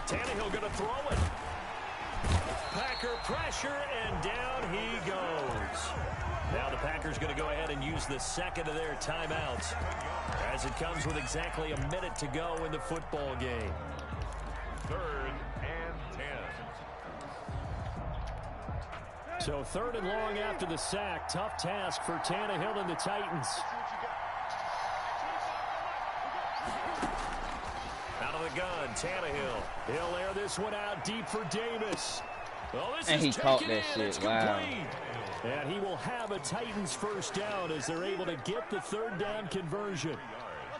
Tannehill going to throw it. Packer pressure, and down he goes. Now the Packers going to go ahead and use the 2nd of their timeouts as it comes with exactly a minute to go in the football game. 3rd and 10. So 3rd and long after the sack. Tough task for Tannehill and the Titans. Out of the gun, Tannehill. He'll air this one out deep for Davis. Oh, this and is he caught taken that in. It's shit. Wow. complete. And he will have a Titans 1st down as they're able to get the 3rd down conversion.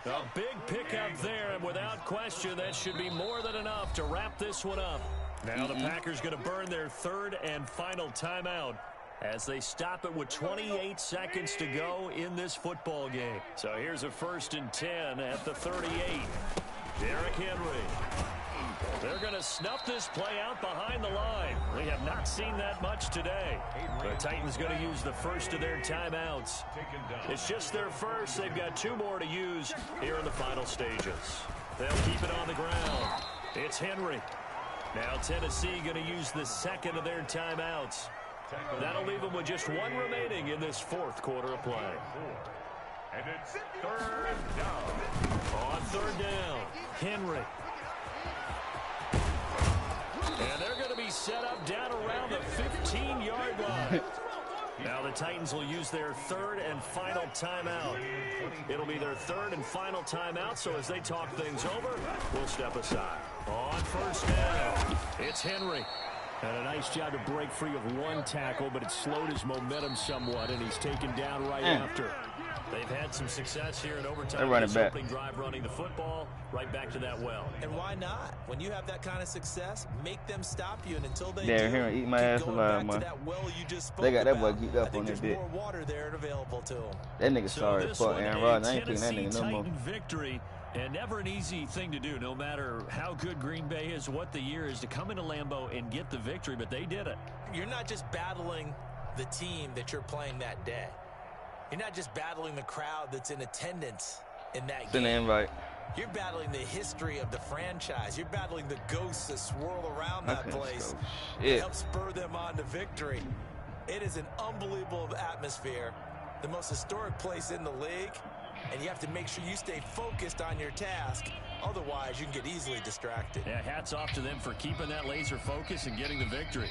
A big pickup there, and without question, that should be more than enough to wrap this one up. Now the Packers going to burn their 3rd and final timeout as they stop it with 28 seconds to go in this football game. So here's a 1st and 10 at the 38. Derrick Henry. They're going to snuff this play out behind the line. We have not seen that much today. The Titans going to use the 1st of their timeouts. It's just their 1st. They've got 2 more to use here in the final stages. They'll keep it on the ground. It's Henry. Now Tennessee going to use the 2nd of their timeouts. That'll leave them with just 1 remaining in this 4th quarter of play. And it's 3rd down. On 3rd down, Henry. And they're going to be set up down around the 15-yard line. Now the Titans will use their 3rd and final timeout. It'll be their 3rd and final timeout, so as they talk things over, we'll step aside. On 1st down, it's Henry. And a nice job to break free of one tackle, but it slowed his momentum somewhat, and he's taken down right after. They've had some success here in overtime. This opening drive running the football right back to that well. And why not? When you have that kind of success, make them stop you, and until they They're do, here and eat my ass alive, man. They got that boy geeked up on that bit. More water there available to him. That nigga sorry as fuck, Aaron Rodgers. I ain't picking that nigga no more. Victory, and never an easy thing to do, no matter how good Green Bay is, what the year is, to come into Lambeau and get the victory, but they did it. You're not just battling the team that you're playing that day. You're not just battling the crowd that's in attendance in that game. Send an invite. You're battling the history of the franchise. You're battling the ghosts that swirl around that place. It helps spur them on to victory. It is an unbelievable atmosphere, the most historic place in the league, and you have to make sure you stay focused on your task. Otherwise, you can get easily distracted. Yeah, hats off to them for keeping that laser focus and getting the victory.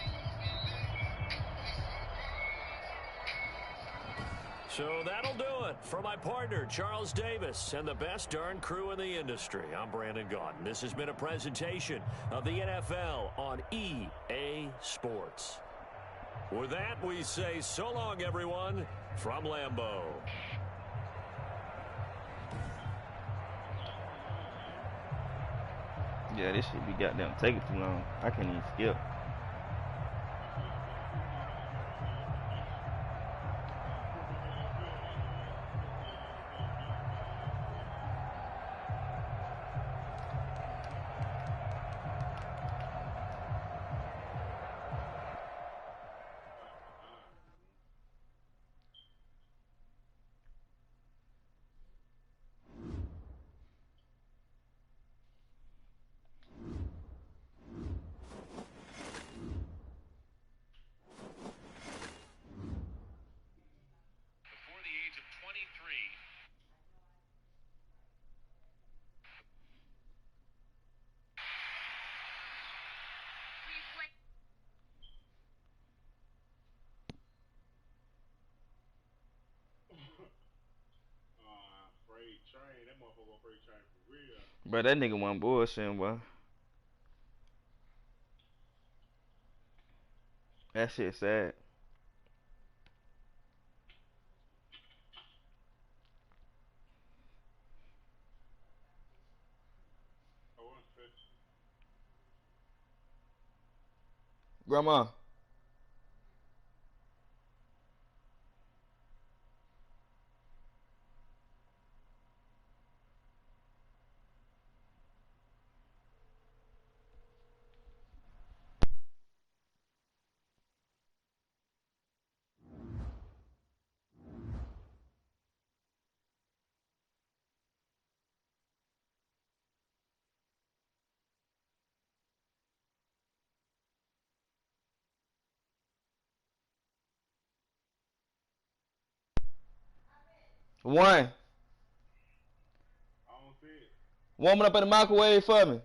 So that'll do it for my partner, Charles Davis, and the best darn crew in the industry. I'm Brandon Gaudin. This has been a presentation of the NFL on EA Sports. With that, we say so long, everyone, from Lambeau. Yeah, this shit be goddamn taking too long. I can't even skip. That motherfucker freight train for real. Bro, that nigga wasn't bullshitting, boy. That shit sad. Grandma. One. I don't see it. Warm it up in the microwave for me.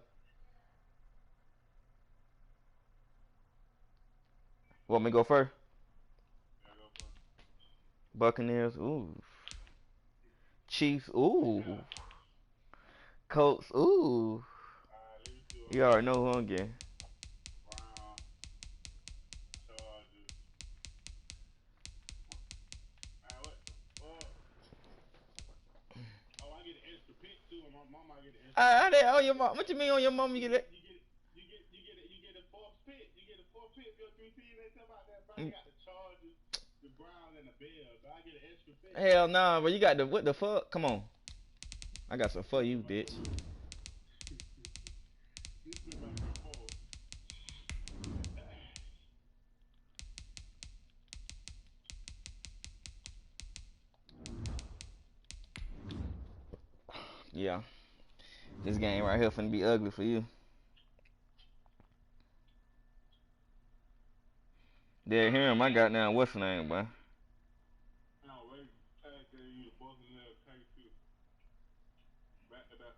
Want me to go first? Yeah, go first. Buccaneers, ooh. Chiefs, ooh. Colts, ooh. You already know who I'm getting. Brown, Chargers. Oh, I get an extra pick too, and my mama get an extra pick. Oh, your mom. What you mean on your mom? You get it? You get a fourth pick. You get a fourth pick. Your three teams ain't talking about that. But I got the Chargers, the Browns, and the Bears. So I get an extra pick. Hell nah, but you got the what the fuck? Come on. I got some for you, bitch. Yeah. This game right here finna be ugly for you. There, hear him. I got now. What's the name, boy? Back to back.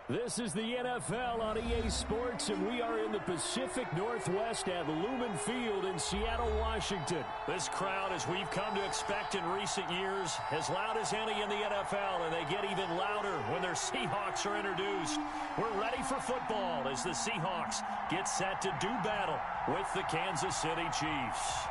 This is the NFL on EA Sports, and we are in the Pacific Northwest at Lumen Field in Seattle, Washington. This crowd, as we've come to expect in recent years, as loud as any in the NFL, and they get even louder when their Seahawks are introduced. We're ready for football as the Seahawks get set to do battle with the Kansas City Chiefs.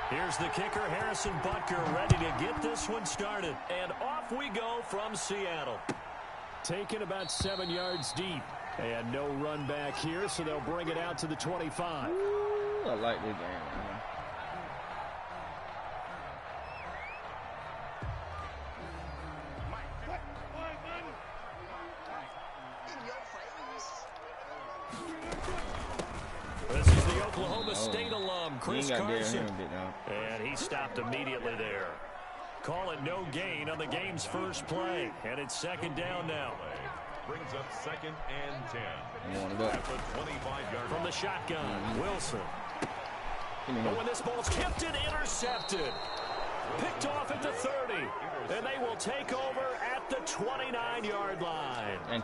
Here's the kicker, Harrison Butker, ready to get this one started. And off we go from Seattle. Taken about 7 yards deep. And no run back here, so they'll bring it out to the 25. Ooh, I like this game, man. This is the Oklahoma State alum, Chris Carson. And he stopped immediately there. Call it no gain on the game's first play. And it's second down now. Brings up 2nd and 10. At the 25-yard from the shotgun, Wilson. But when this ball's tipped and intercepted. Picked off at the 30. And they will take over at the 29-yard line.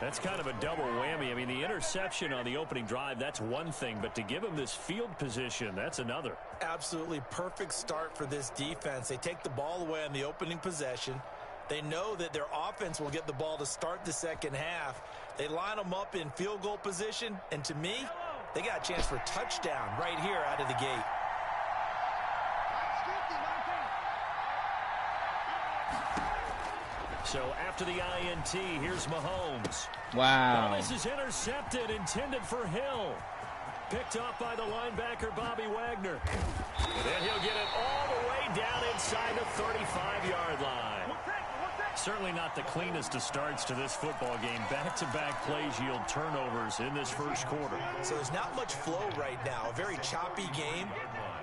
That's kind of a double whammy. I mean, the interception on the opening drive, that's one thing. But to give him this field position, that's another. Absolutely perfect start for this defense. They take the ball away on the opening possession. They know that their offense will get the ball to start the second half. They line them up in field goal position. And to me, they got a chance for touchdown right here out of the gate. So after the INT, here's Mahomes. Wow. Well, this is intercepted, intended for Hill. Picked off by the linebacker, Bobby Wagner. Then he'll get it all the way down inside the 35-yard line. Certainly not the cleanest of starts to this football game. Back-to-back plays yield turnovers in this first quarter. So there's not much flow right now. A very choppy game.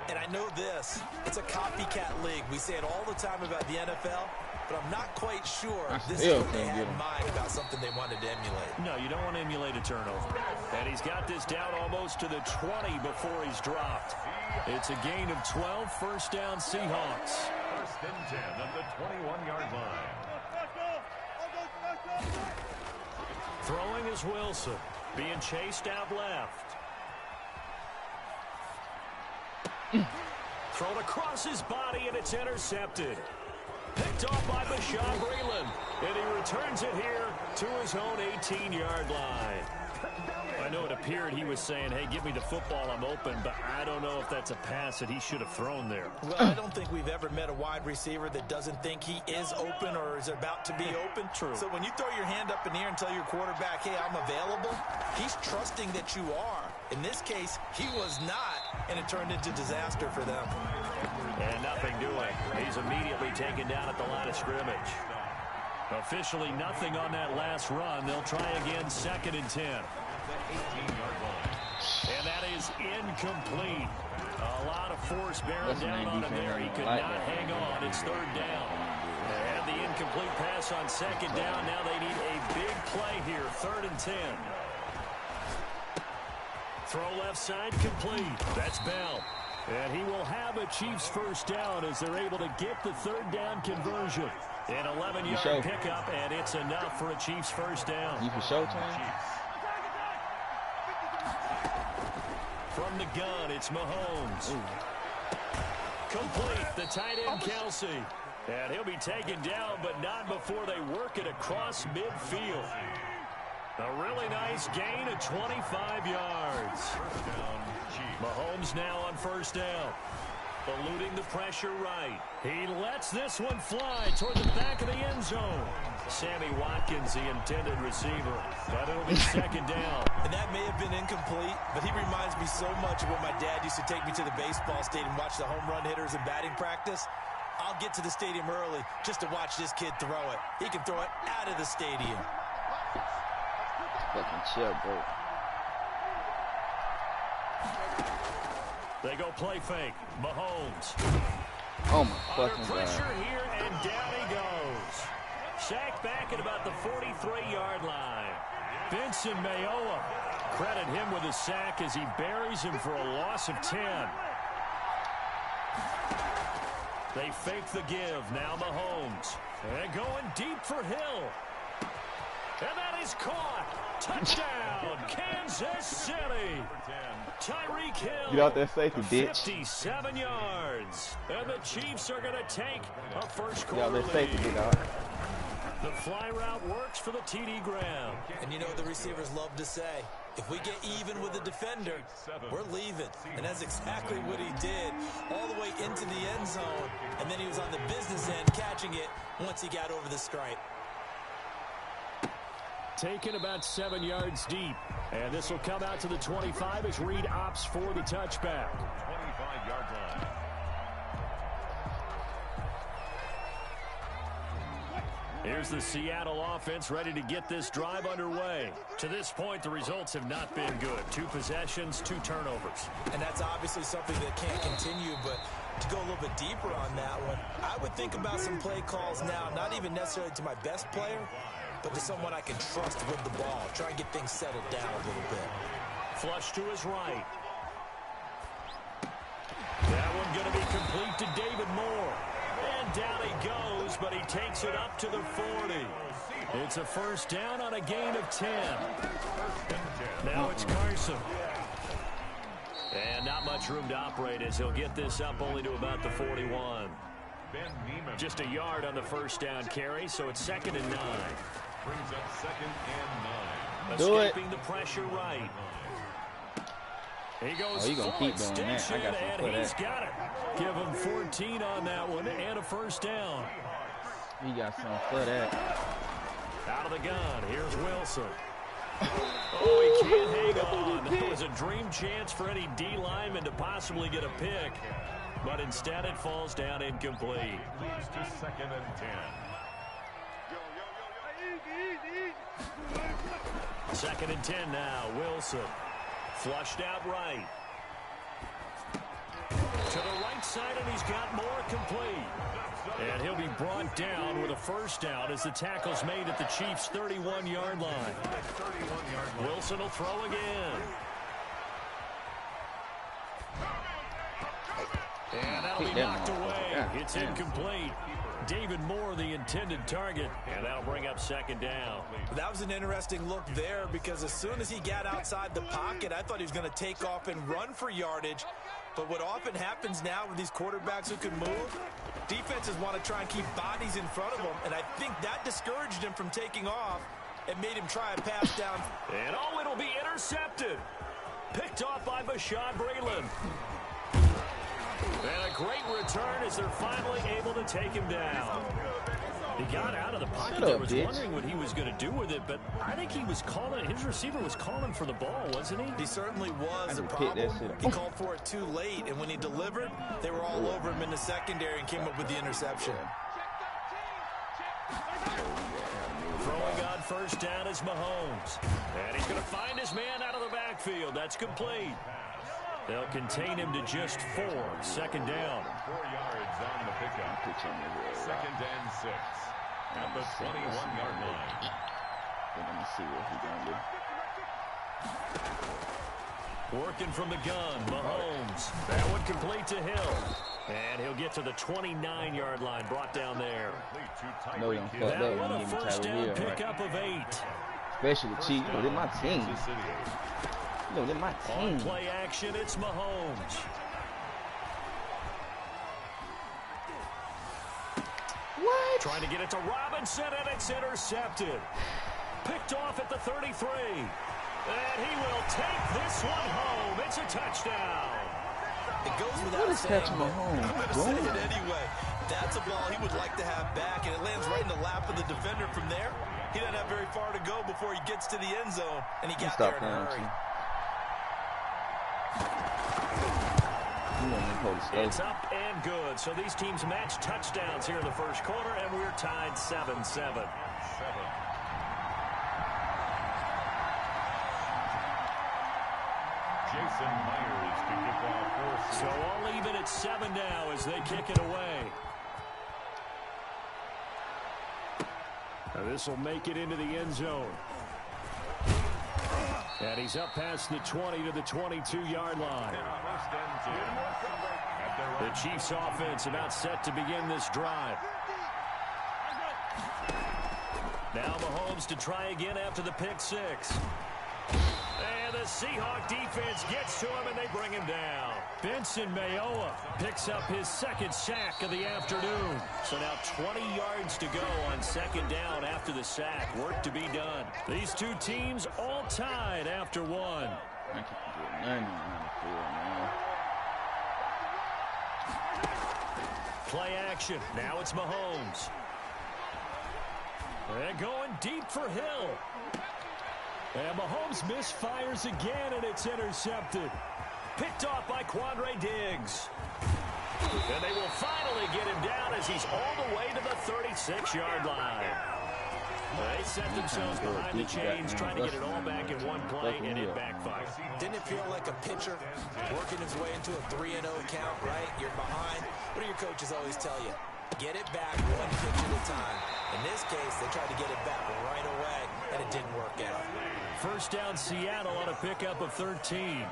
And I know this. It's a copycat league. We say it all the time about the NFL. But I'm not quite sure this is what they had in mind about something they wanted to emulate. No, you don't want to emulate a turnover. And he's got this down almost to the 20 before he's dropped. It's a gain of 12, first down Seahawks. 1st and 10 at the 21-yard line. Throwing is Wilson, being chased out left. Thrown across his body, and it's intercepted. Picked off by Bashaud Breeland, and he returns it here to his own 18-yard line. I know it appeared he was saying, hey, give me the football, I'm open, but I don't know if that's a pass that he should have thrown there. Well, I don't think we've ever met a wide receiver that doesn't think he is open or is about to be open. True. So when you throw your hand up in the air and tell your quarterback, hey, I'm available, he's trusting that you are. In this case, he was not, and it turned into disaster for them. And nothing doing. He's immediately taken down at the line of scrimmage. Officially nothing on that last run. They'll try again, 2nd and 10. And that is incomplete. A lot of force bearing down on him there. He could not hang on. It's 3rd down. And the incomplete pass on 2nd down. Now they need a big play here. 3rd and 10. Throw left side complete. That's Bell. And he will have a Chiefs first down as they're able to get the 3rd down conversion. An 11-yard pickup, and it's enough for a Chiefs first down. You for show time? From the gun, it's Mahomes. Ooh. Complete, the tight end, Kelsey. And he'll be taken down, but not before they work it across midfield. A really nice gain of 25 yards. Mahomes now on first down. Eluding the pressure right. He lets this one fly toward the back of the end zone. Sammy Watkins, the intended receiver. But it'll be 2nd down. And that may have been incomplete, but he reminds me so much of when my dad used to take me to the baseball stadium and watch the home run hitters in batting practice. I'll get to the stadium early just to watch this kid throw it. He can throw it out of the stadium. Fucking chill, bro. They go play fake. Mahomes. Oh my Under fucking pressure god. here, and down he goes. Sacked back at about the 43-yard line. Vincent Mayowa. Credit him with a sack as he buries him for a loss of 10. They fake the give. Now Mahomes. And going deep for Hill. And that is caught. Touchdown, Kansas City. Tyreek Hill. Get out that safety, bitch. 57 yards. And the Chiefs are going to take a first Get out quarter that safety, lead. big dog. The fly route works for the TD Graham. And you know what the receivers love to say? If we get even with the defender, we're leaving. And that's exactly what he did, all the way into the end zone. And then he was on the business end catching it once he got over the stripe. Taken about 7 yards deep. And this will come out to the 25 as Reed opts for the touchback. 25-yard line. Here's the Seattle offense ready to get this drive underway. To this point, the results have not been good. 2 possessions, 2 turnovers. And that's obviously something that can't continue, but to go a little bit deeper on that one, I would think about some play calls now, not even necessarily to my best player, but to someone I can trust with the ball. Try and get things settled down a little bit. Flush to his right. That one going to be complete to David Moore. And down he goes, but he takes it up to the 40. It's a first down on a gain of 10. Now it's Carson. And not much room to operate as he'll get this up only to about the 41. Just a yard on the first down carry, so it's 2nd and 9. Brings up 2nd and 9. Do it. Escaping the pressure right. He goes Oh, you gonna full keep doing that. I extension, got some and for he's that. got it. Give him 14 on that one and a first down. You got something for that. Out of the gun, here's Wilson. Oh, he can't hang on. That was a dream chance for any D lineman to possibly get a pick. But instead it falls down incomplete. Leads to 2nd and 10. 2nd and 10 now, Wilson. Flushed out right. To the right side, and he's got more complete. And he'll be brought down with a first down as the tackle's made at the Chiefs' 31-yard line. Wilson will throw again. And that'll be knocked away. It's incomplete. David Moore, the intended target, and that'll bring up 2nd down. That was an interesting look there because as soon as he got outside the pocket, I thought he was going to take off and run for yardage. But what often happens now with these quarterbacks who can move, defenses want to try and keep bodies in front of them, and I think that discouraged him from taking off and made him try a pass down. And oh, it'll be intercepted. Picked off by Bashaud Breeland. And a great return as they're finally able to take him down. He got out of the pocket. I was wondering what he was going to do with it, but I think he was calling, his receiver was calling for the ball, wasn't he? He certainly was. The problem, he called for it too late, and when he delivered, they were all over him in the secondary and came up with the interception. Throwing on first down is Mahomes. And he's going to find his man out of the backfield. That's complete. They'll contain him to just 4. 2nd down. 4 yards on the pickup. 2nd and 6. At the 21-yard line. Let me see what he's going to do. Working from the gun, Mahomes. That one complete to Hill. And he'll get to the 29-yard line, brought down there. No, you don't fuck That that one when a you give me first down Tyreek Hill, right? pickup of 8. Especially the Chiefs, but they're my team. No, they're my On team. play action, it's Mahomes. What? Trying to get it to Robinson, and it's intercepted. Picked off at the 33. And he will take this one home. It's a touchdown. It goes What without is saying, catching but Mahomes I'm going to say doing? it anyway. That's a ball he would like to have back, and it lands right in the lap of the defender from there. He doesn't have very far to go before he gets to the end zone, and he got there in a hurry. It's up and good. So these teams match touchdowns here in the first quarter, and we're tied 7-7. Jason Myers to kick off 4-6. So all even at 7 now as they kick it away. This will make it into the end zone. And he's up past the 20 to the 22-yard line. The Chiefs offense about set to begin this drive. Now Mahomes to try again after the pick six. And the Seahawk defense gets to him and they bring him down. Benson Mayowa picks up his second sack of the afternoon. So now 20 yards to go on second down after the sack. Work to be done. These two teams all tied after one. Play action. Now it's Mahomes. And going deep for Hill. And Mahomes misfires again, and it's intercepted. Picked off by Quandre Diggs. And they will finally get him down as he's all the way to the 36-yard line. They set themselves behind the chains, trying to get it all back in one play, and it backfired. Didn't it feel like a pitcher working his way into a 3-0 count, right? You're behind. What do your coaches always tell you? Get it back one pitch at a time. In this case, they tried to get it back right away, and it didn't work out. First down, Seattle on a pickup of 13.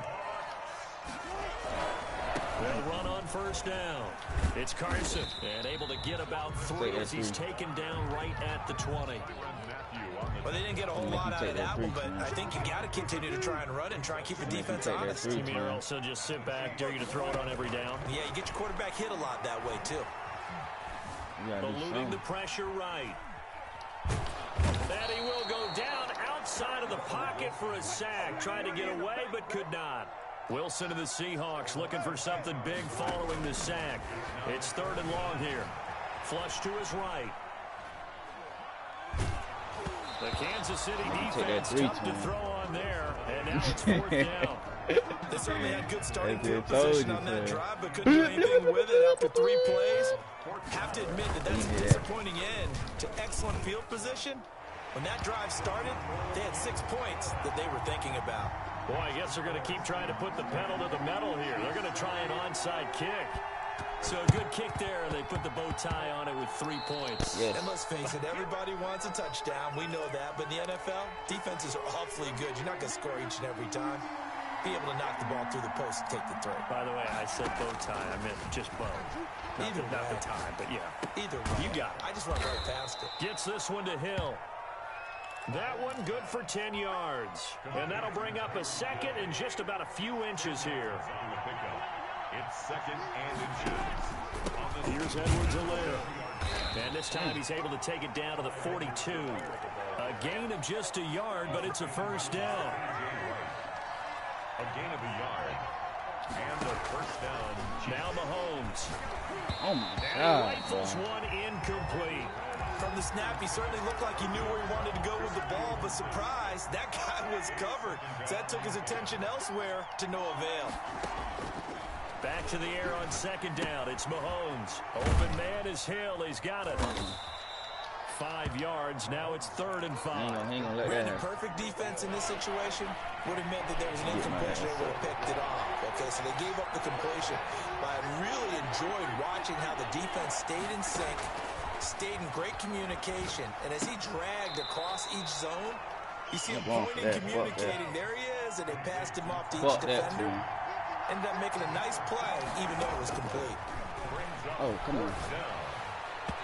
They'll run on first down. It's Carson, and able to get about 3 as he's taken down right at the 20. Well, they didn't get a whole lot out of that one, but I think you got to continue to try and run and try and keep the defense honest. You mean, or also just sit back, dare you to throw it on every down? Yeah, you get your quarterback hit a lot that way, too. Eluding the pressure right. And he will go down outside of the pocket for a sack. Tried to get away, but could not. Wilson of the Seahawks looking for something big following the sack. It's 3rd and long here. Flush to his right. The Kansas City defense tough to throw on there. And now it's 4th down. They certainly had good starting field position on that drive, but couldn't do anything with it after 3 plays. Have to admit that that's a disappointing end to excellent field position. When that drive started, they had 6 points that they were thinking about. Boy, I guess they're going to keep trying to put the pedal to the metal here. They're going to try an onside kick. So a good kick there, and they put the bow tie on it with 3 points. Yes. And let's face it, everybody wants a touchdown. We know that. But in the NFL, defenses are awfully good. You're not going to score each and every time. Be able to knock the ball through the post and take the throw. By the way, I said bow tie. I meant just bow. Not the time, but yeah. Either way. You got it. I just went right past it. Gets this one to Hill. That one good for 10 yards. And that'll bring up a second and just about a few inches here. It's 2nd and inches. Here's Edwards-Helaire. And this time he's able to take it down to the 42. A gain of just a yard, but it's a first down. A gain of a yard. And the first down. Now Mahomes. Oh, my And God. he rifles one incomplete. From the snap, he certainly looked like he knew where he wanted to go with the ball, but surprise, that guy was covered. So that took his attention elsewhere to no avail. Back to the air on second down. It's Mahomes. Open man is Hill. He's got it. 5 yards. Now it's 3rd and 5. He ain't gonna let that Brandon, happen. perfect defense in this situation would have meant that there was an incompletion. They would have picked it off. Okay, so they gave up the completion. But I really enjoyed watching how the defense stayed in sync, stayed in great communication, and as he dragged across each zone, you see him pointing, communicating. There he is, and they passed him off to each defender. Ended up making a nice play, even though it was complete. Oh, come on.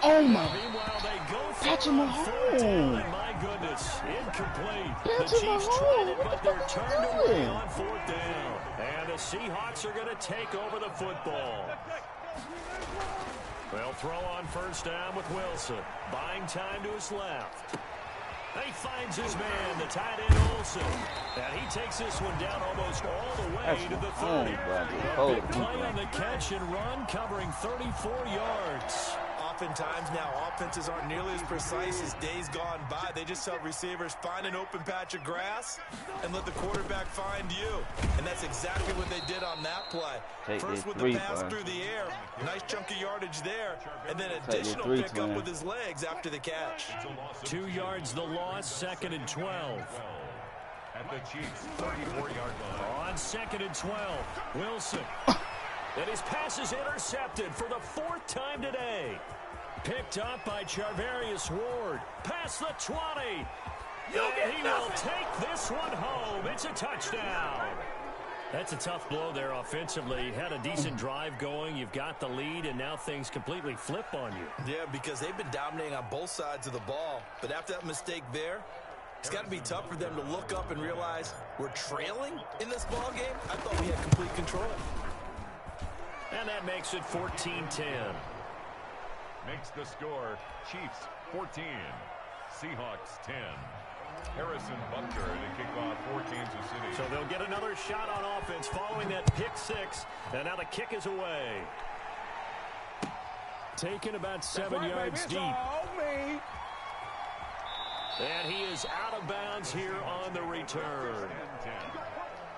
Oh, my. Meanwhile, they go for Patrick Mahomes. My goodness, incomplete. The Patrick Chiefs Mahomes. tried it, but they're turned away on 4th down. And the Seahawks are going to take over the football. They'll throw on first down with Wilson. Buying time to his left. He finds his man, the tight end Olsen. And he takes this one down almost all the way to the 30. Big play on the catch and run, covering 34 yards. Oftentimes now offenses aren't nearly as precise as days gone by. They just help receivers find an open patch of grass and let the quarterback find you. And that's exactly what they did on that play. First with the pass through the air, nice chunk of yardage there, and then additional pickup with his legs after the catch. 2 yards the loss, 2nd and 12. at the Chiefs' 34-yard line. On 2nd and 12, Wilson. And his pass is intercepted for the 4th time today. Picked up by Charvarius Ward. Past the 20. And he will take this one home. It's a touchdown. That's a tough blow there offensively. Had a decent drive going. You've got the lead, and now things completely flip on you. Yeah, because they've been dominating on both sides of the ball. But after that mistake there, it's got to be tough for them to look up and realize we're trailing in this ball game. I thought we had complete control. And that makes it 14-10. Makes the score Chiefs 14, Seahawks 10. Harrison Butker to kick off for Kansas City. So they'll get another shot on offense following that pick six. And now the kick is away. Taken about 7 yards deep. And he is out of bounds here on the return.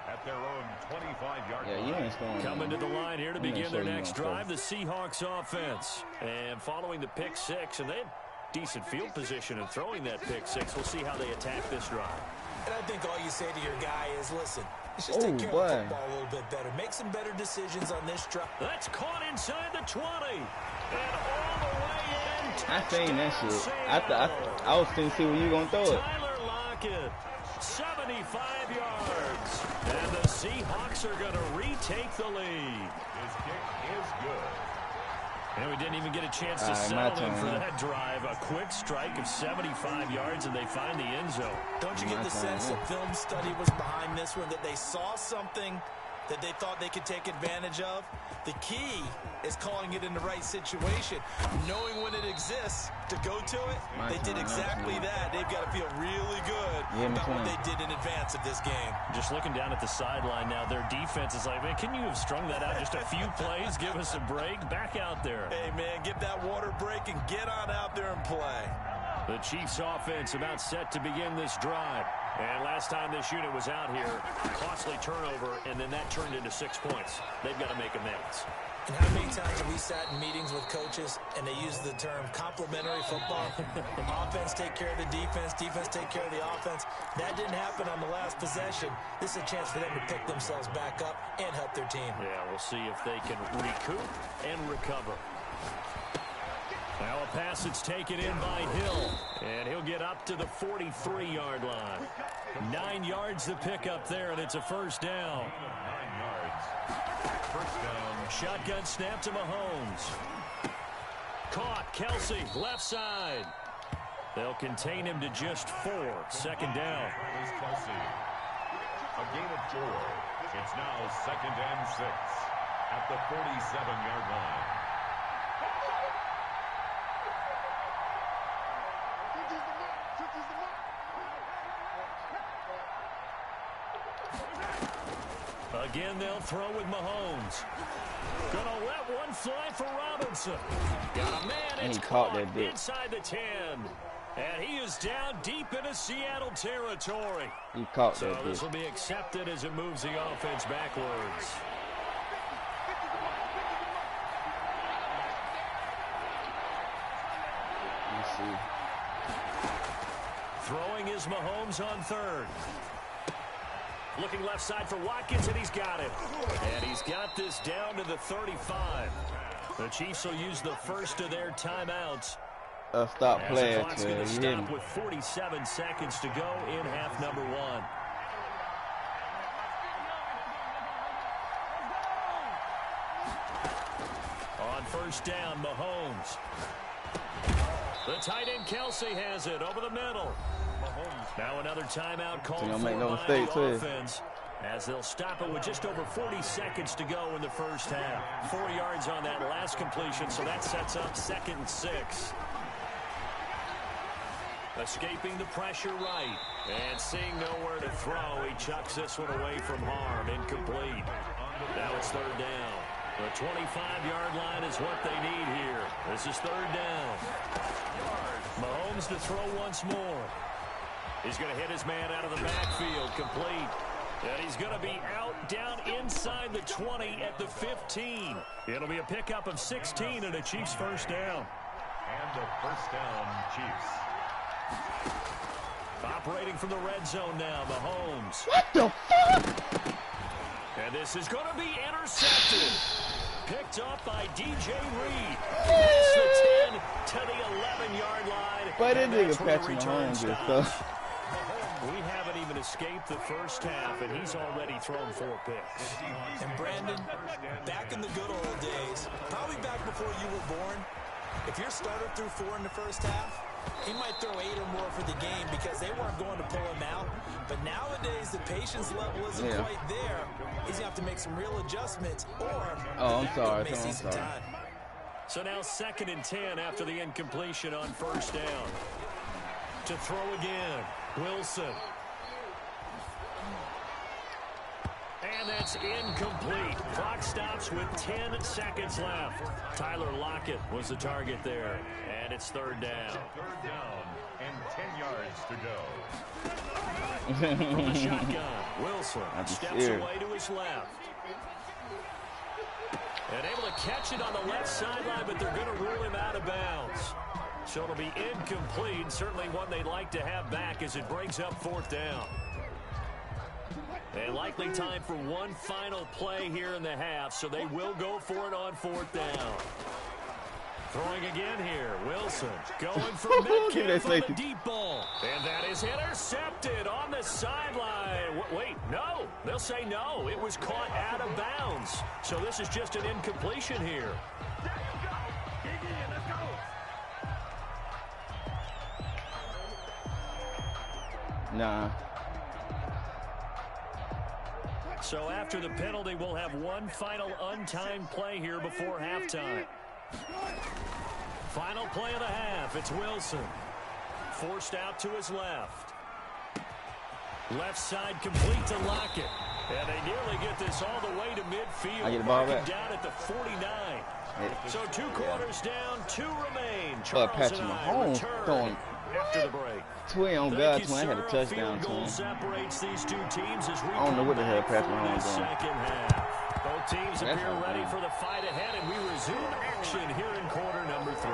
At their own 25-yard Yeah, you ain't scoring. Coming to the line here to begin their next drive, the Seahawks offense. And following the pick six, and they had decent field position in throwing that pick six. We'll see how they attack this drive. And I think all you say to your guy is, listen, let's just take care of the football a little bit better. Make some better decisions on this drive. That's caught inside the 20. And all the way in. I seen that shit. I was going to see where you going to throw it. Tyler Lockett, 75 yards. And the Seahawks are going to retake the lead. His kick is good. And we didn't even get a chance to settle in for that drive. A quick strike of 75 yards, and they find the end zone. Don't you get the sense that film study was behind this one, that they saw something that they thought they could take advantage of? The key is calling it in the right situation, knowing when it exists to go to it. They did exactly that. They've got to feel really good about what they did in advance of this game. Just looking down at the sideline now, their defense is like, man, can you have strung that out just a few plays? Give us a break. Back out there. Hey, man, give that water break and get on out there and play. The Chiefs offense about set to begin this drive. And last time this unit was out here, costly turnover, and then that turned into 6 points. They've got to make amends. And how many times have we sat in meetings with coaches and they use the term complementary football? Offense take care of the defense, defense take care of the offense. That didn't happen on the last possession. This is a chance for them to pick themselves back up and help their team. Yeah, we'll see if they can recoup and recover. Now a pass that's taken in by Hill, and he'll get up to the 43-yard line. 9 yards to pick up there, and it's a first down. 9 yards. First down. Shotgun snap to Mahomes. Caught, Kelsey, left side. They'll contain him to just 4. Second down. Is Kelsey. A gain of 4. It's now 2nd and 6 at the 47-yard line. Again, they'll throw with Mahomes. Gonna let one fly for Robinson. Got a man, And it's he caught caught that bit. inside the 10. And he is down deep into Seattle territory. He caught So that this bit. will be accepted as it moves the offense backwards. Let's see. Throwing is Mahomes on 3rd. Looking left side for Watkins, and he's got it. And he's got this down to the 35. The Chiefs will use the first of their timeouts. Stop As playing. the clock's going to You hear me? stop with 47 seconds to go in half number 1. On first down, Mahomes. The tight end Kelsey has it over the middle. Now another timeout called don't for make no by mistakes, the will you? offense, as they'll stop it with just over 40 seconds to go in the first half. 4 yards on that last completion, so that sets up 2nd and 6. Escaping the pressure right, and seeing nowhere to throw, he chucks this one away from harm, incomplete. Now it's 3rd down. The 25-yard line is what they need here. This is 3rd down. Mahomes to throw once more. He's going to hit his man out of the backfield, complete. And he's going to be out down inside the 20 at the 15. It'll be a pickup of 16 and a Chiefs first down. And the first down, Chiefs. Operating from the red zone now, Mahomes. What the fuck? And this is going to be intercepted. Picked up by DJ Reed. That's the 10 to the 11-yard line. But that nigga That's where the Patrick return Mahomes is stops. so. We haven't even escaped the first half, and he's already thrown 4 picks. And Brandon, back in the good old days, probably back before you were born, if your starter threw 4 in the first half, he might throw 8 or more for the game because they weren't going to pull him out. But nowadays, the patience level isn't quite there. He's going to have to make some real adjustments, or I'm sorry. may see some time. So now 2nd and 10 after the incompletion on first down. To throw again, Wilson. And that's incomplete. Clock stops with 10 seconds left. Tyler Lockett was the target there. And it's 3rd down. 3rd down and 10 yards to go. From the shotgun, Wilson steps away to his left. And able to catch it on the left sideline, but they're going to rule him out of bounds. So it'll be incomplete. Certainly one they'd like to have back as it brings up 4th down. And likely time for one final play here in the half, so they will go for it on 4th down. Throwing again here, Wilson going for Metcalf on the deep ball. And that is intercepted on the sideline. Wait, no. They'll say no. It was caught out of bounds. So this is just an incompletion here. Nah. So after the penalty, we'll have one final untimed play here before halftime. Final play of the half. It's Wilson. Forced out to his left. Left side complete to Lockett. And they nearly get this all the way to midfield. I get the ball back. Down at the 49. Yeah. So 2 quarters down, 2 remain. Patrick Mahomes throwing after the break. Twin on God, Twin. I had a touchdown, Twin. Separates these 2 teams as we I don't know what the hell Patrick Mahomes doing. Second half. Both teams appear ready for the fight ahead, and we resume action here in quarter number 3.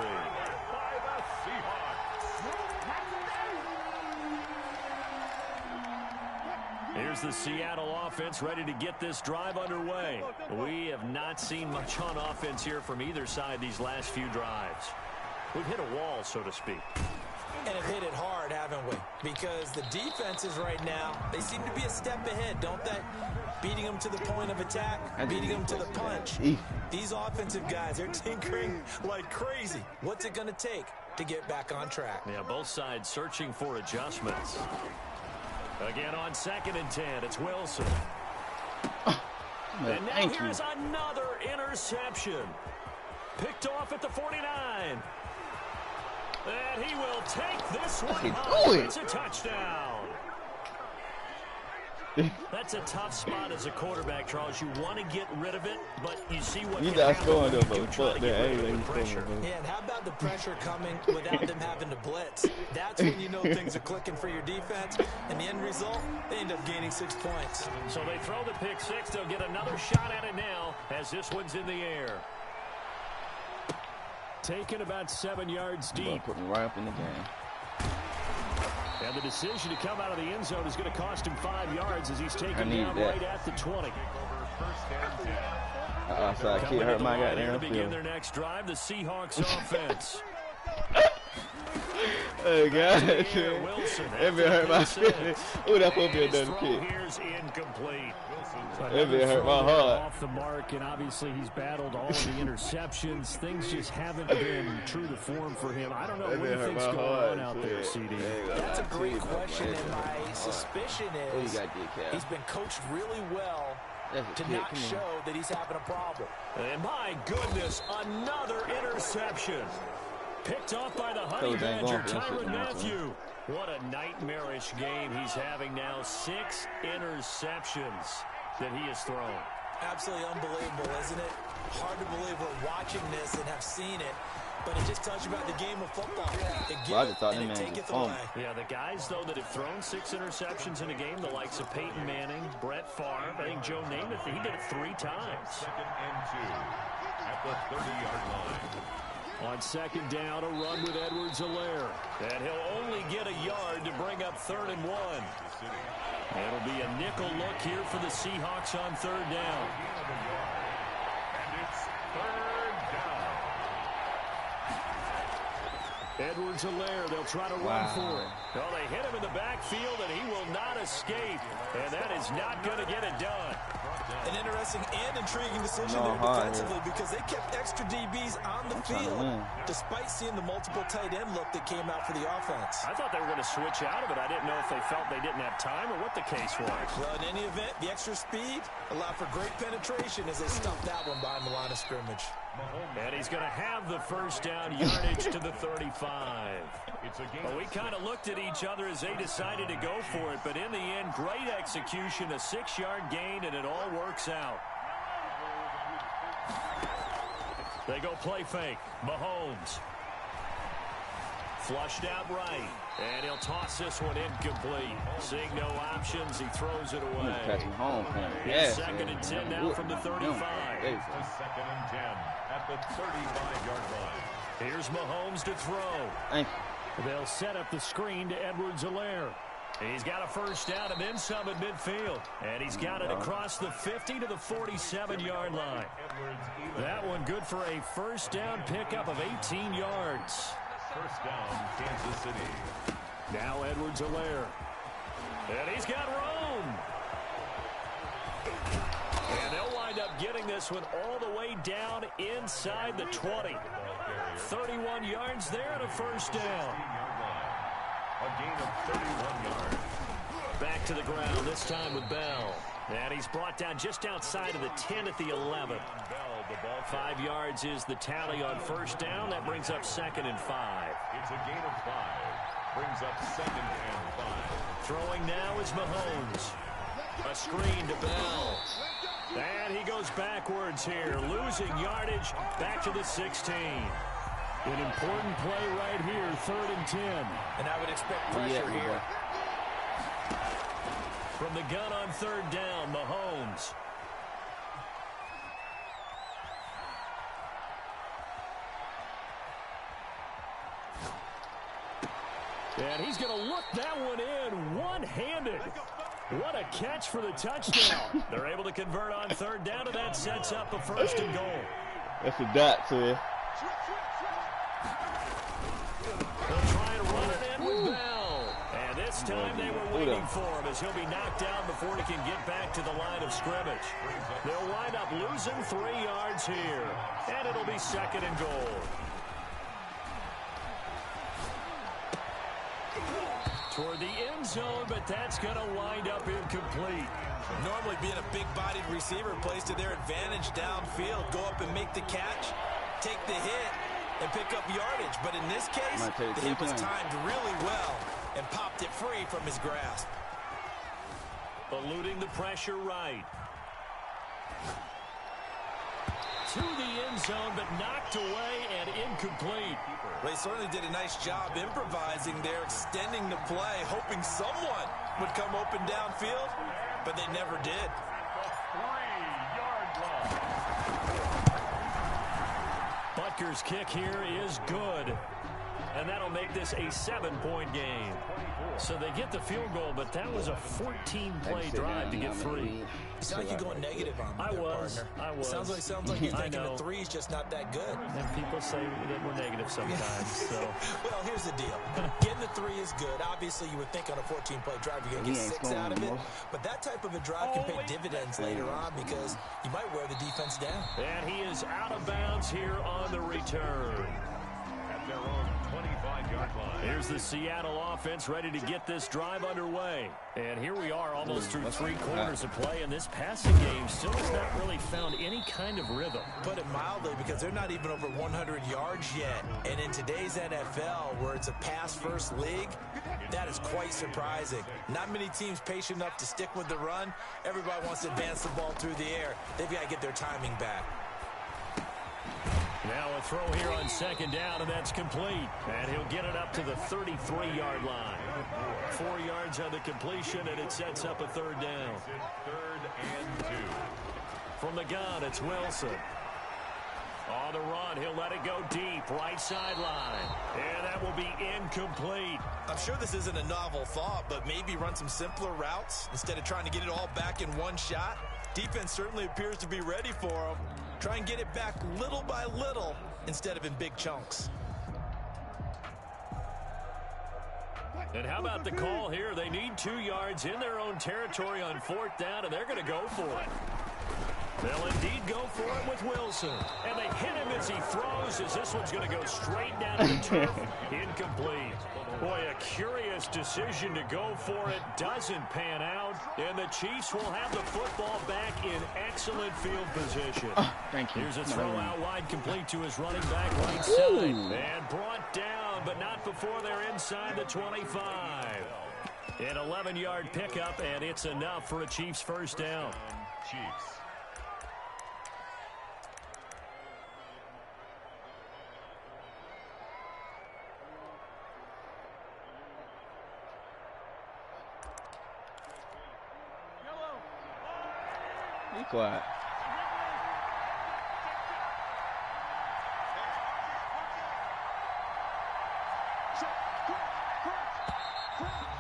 Here's the Seattle offense ready to get this drive underway. We have not seen much on offense here from either side these last few drives. We've hit a wall, so to speak. And have hit it hard, haven't we? Because the defenses right now, they seem to be a step ahead, don't they? Beating them to the point of attack, beating them to the punch. These offensive guys, they're tinkering like crazy. What's it going to take to get back on track? Yeah, both sides searching for adjustments. Again on 2nd and 10, it's Wilson. And now here's another interception. Picked off at the 49. And he will take this one home. It's a touchdown. That's a tough spot as a quarterback, Charles. You want to get rid of it, but you see what you can not happen scoring when though, you do try to get rid of the pressure. Yeah, and how about the pressure coming without them having to blitz? That's when you know things are clicking for your defense. And the end result, they end up gaining 6 points. So they throw the pick 6. They'll get another shot at it now as this one's in the air. Taken about 7 yards deep. Put me right up in the game. And the decision to come out of the end zone is going to cost him 5 yards as he's taken down right at the 20. So I can't hurt my goddamn to begin their next drive, the Seahawks offense. Oh, God. Wilson. It hurt my feelings. Ooh, that supposed to be another kick. Here's incomplete. It hurt my heart. Off the mark, and obviously he's battled all of the interceptions. Things just haven't been true to form for him. I don't know what he thinks going on out there, CD. That's a great question, and my suspicion is he's been coached really well to not show that he's having a problem. And my goodness, another interception. Picked off by the Honey Badger, Tyrann Mathieu. What a nightmarish game he's having now. 6 interceptions that he has thrown. Absolutely unbelievable, isn't it? Hard to believe we're watching this and have seen it, but it just tells you about the game of football. It gives and it taketh away. Yeah, the guys, though, that have thrown 6 interceptions in a game, the likes of Peyton Manning, Brett Favre, I think Joe Namath, he did it 3 times. 2nd and 2 at the 30-yard line. On second down, a run with Edwards-Helaire. And he'll only get a yard to bring up 3rd and 1. It'll be a nickel look here for the Seahawks on 3rd down. And it's 3rd down. Edwards-Helaire, they'll try to run for it. Well, they hit him in the backfield, and he will not escape. And that is not going to get it done. An interesting and intriguing decision there defensively because they kept extra DBs on the field despite seeing the multiple tight end look that came out for the offense. I thought they were going to switch out of it. I didn't know if they felt they didn't have time or what the case was. Well, in any event, the extra speed allowed for great penetration as they stuffed that one behind the line of scrimmage. And he's going to have the first down yardage to the 35. Well, we kind of looked at each other as they decided to go for it, but in the end, great execution, a 6-yard gain, and it all works out. They go play fake. Mahomes. Flushed out right. And he'll toss this one incomplete. Seeing no options, he throws it away. It's 2nd and 10 now from the 35. It's 2nd and 10 at the 35-yard line. Here's Mahomes to throw. They'll set up the screen to Edwards-Helaire. He's got a first down and then some at midfield. And he's got it across the 50 to the 47-yard line. That one good for a first down pickup of 18 yards. First down, Kansas City. Now Edwards-Helaire. And he's got room. And they'll wind up getting this one all the way down inside the 20. 31 yards there and a first down. A gain of 31 yards. Back to the ground, this time with Bell. And he's brought down just outside of the 10 at the 11. 5 yards is the tally on first down. That brings up 2nd and 5. It's a gain of 5. Brings up 2nd and 5. Throwing now is Mahomes. A screen to Bell. And he goes backwards here, losing yardage back to the 16. An important play right here, 3rd and 10. And I would expect pressure here. From the gun on 3rd down, Mahomes. And he's going to look that one in one-handed. What a catch for the touchdown. They're able to convert on 3rd down, and that sets up a 1st and goal. That's a dot to you. They'll try and run it in with Bell. And this time they were waiting for him as he'll be knocked down before he can get back to the line of scrimmage. They'll wind up losing 3 yards here. And it'll be 2nd and goal. Toward the end zone, but that's going to wind up incomplete. Normally being a big-bodied receiver plays to their advantage downfield. Go up and make the catch, take the hit, and pick up yardage. But in this case, the hit was timed really well and popped it free from his grasp. Eluding the pressure right. To the end zone, but knocked away and incomplete. They certainly did a nice job improvising there, extending the play, hoping someone would come open downfield, but they never did. 3-yard line. Butker's kick here is good. And that'll make this a 7-point game. So they get the field goal, but that was a 14-play drive to get 3. It's like you're going negative on me there, partner. I was. Sounds like you're thinking the 3's just not that good. And people say that we're negative sometimes. So. Well, here's the deal. Getting the 3 is good. Obviously, you would think on a 14-play drive you're going to get 6 out of it. But that type of a drive can pay dividends later on because you might wear the defense down. And he is out of bounds here on the return. At their own 25-yard line. Here's the Seattle offense ready to get this drive underway. And here we are almost through 3 quarters of play, and this passing game still has not really found any kind of rhythm. Put it mildly, because they're not even over 100 yards yet. And in today's NFL, where it's a pass-first league, that is quite surprising. Not many teams patient enough to stick with the run. Everybody wants to advance the ball through the air. They've got to get their timing back. Now a throw here on 2nd down, and that's complete. And he'll get it up to the 33-yard line. 4 yards on the completion, and it sets up a 3rd down. 3rd and 2. From the gun, it's Wilson. On the run, he'll let it go deep, right sideline. And that will be incomplete. I'm sure this isn't a novel thought, but maybe run some simpler routes instead of trying to get it all back in one shot. Defense certainly appears to be ready for him. Try and get it back little by little instead of in big chunks. And how about the call here? They need 2 yards in their own territory on 4th down, and they're going to go for it. They'll indeed go for it with Wilson. And they hit him as he throws, as this one's going to go straight down to the turf. Incomplete. Boy, a curious decision to go for it. Doesn't pan out. And the Chiefs will have the football back in excellent field position. Oh, thank you. Here's a throw out wide, complete to his running back right side. And brought down, but not before they're inside the 25. An 11-yard pickup, and it's enough for a Chiefs first down. Chiefs. Be quiet.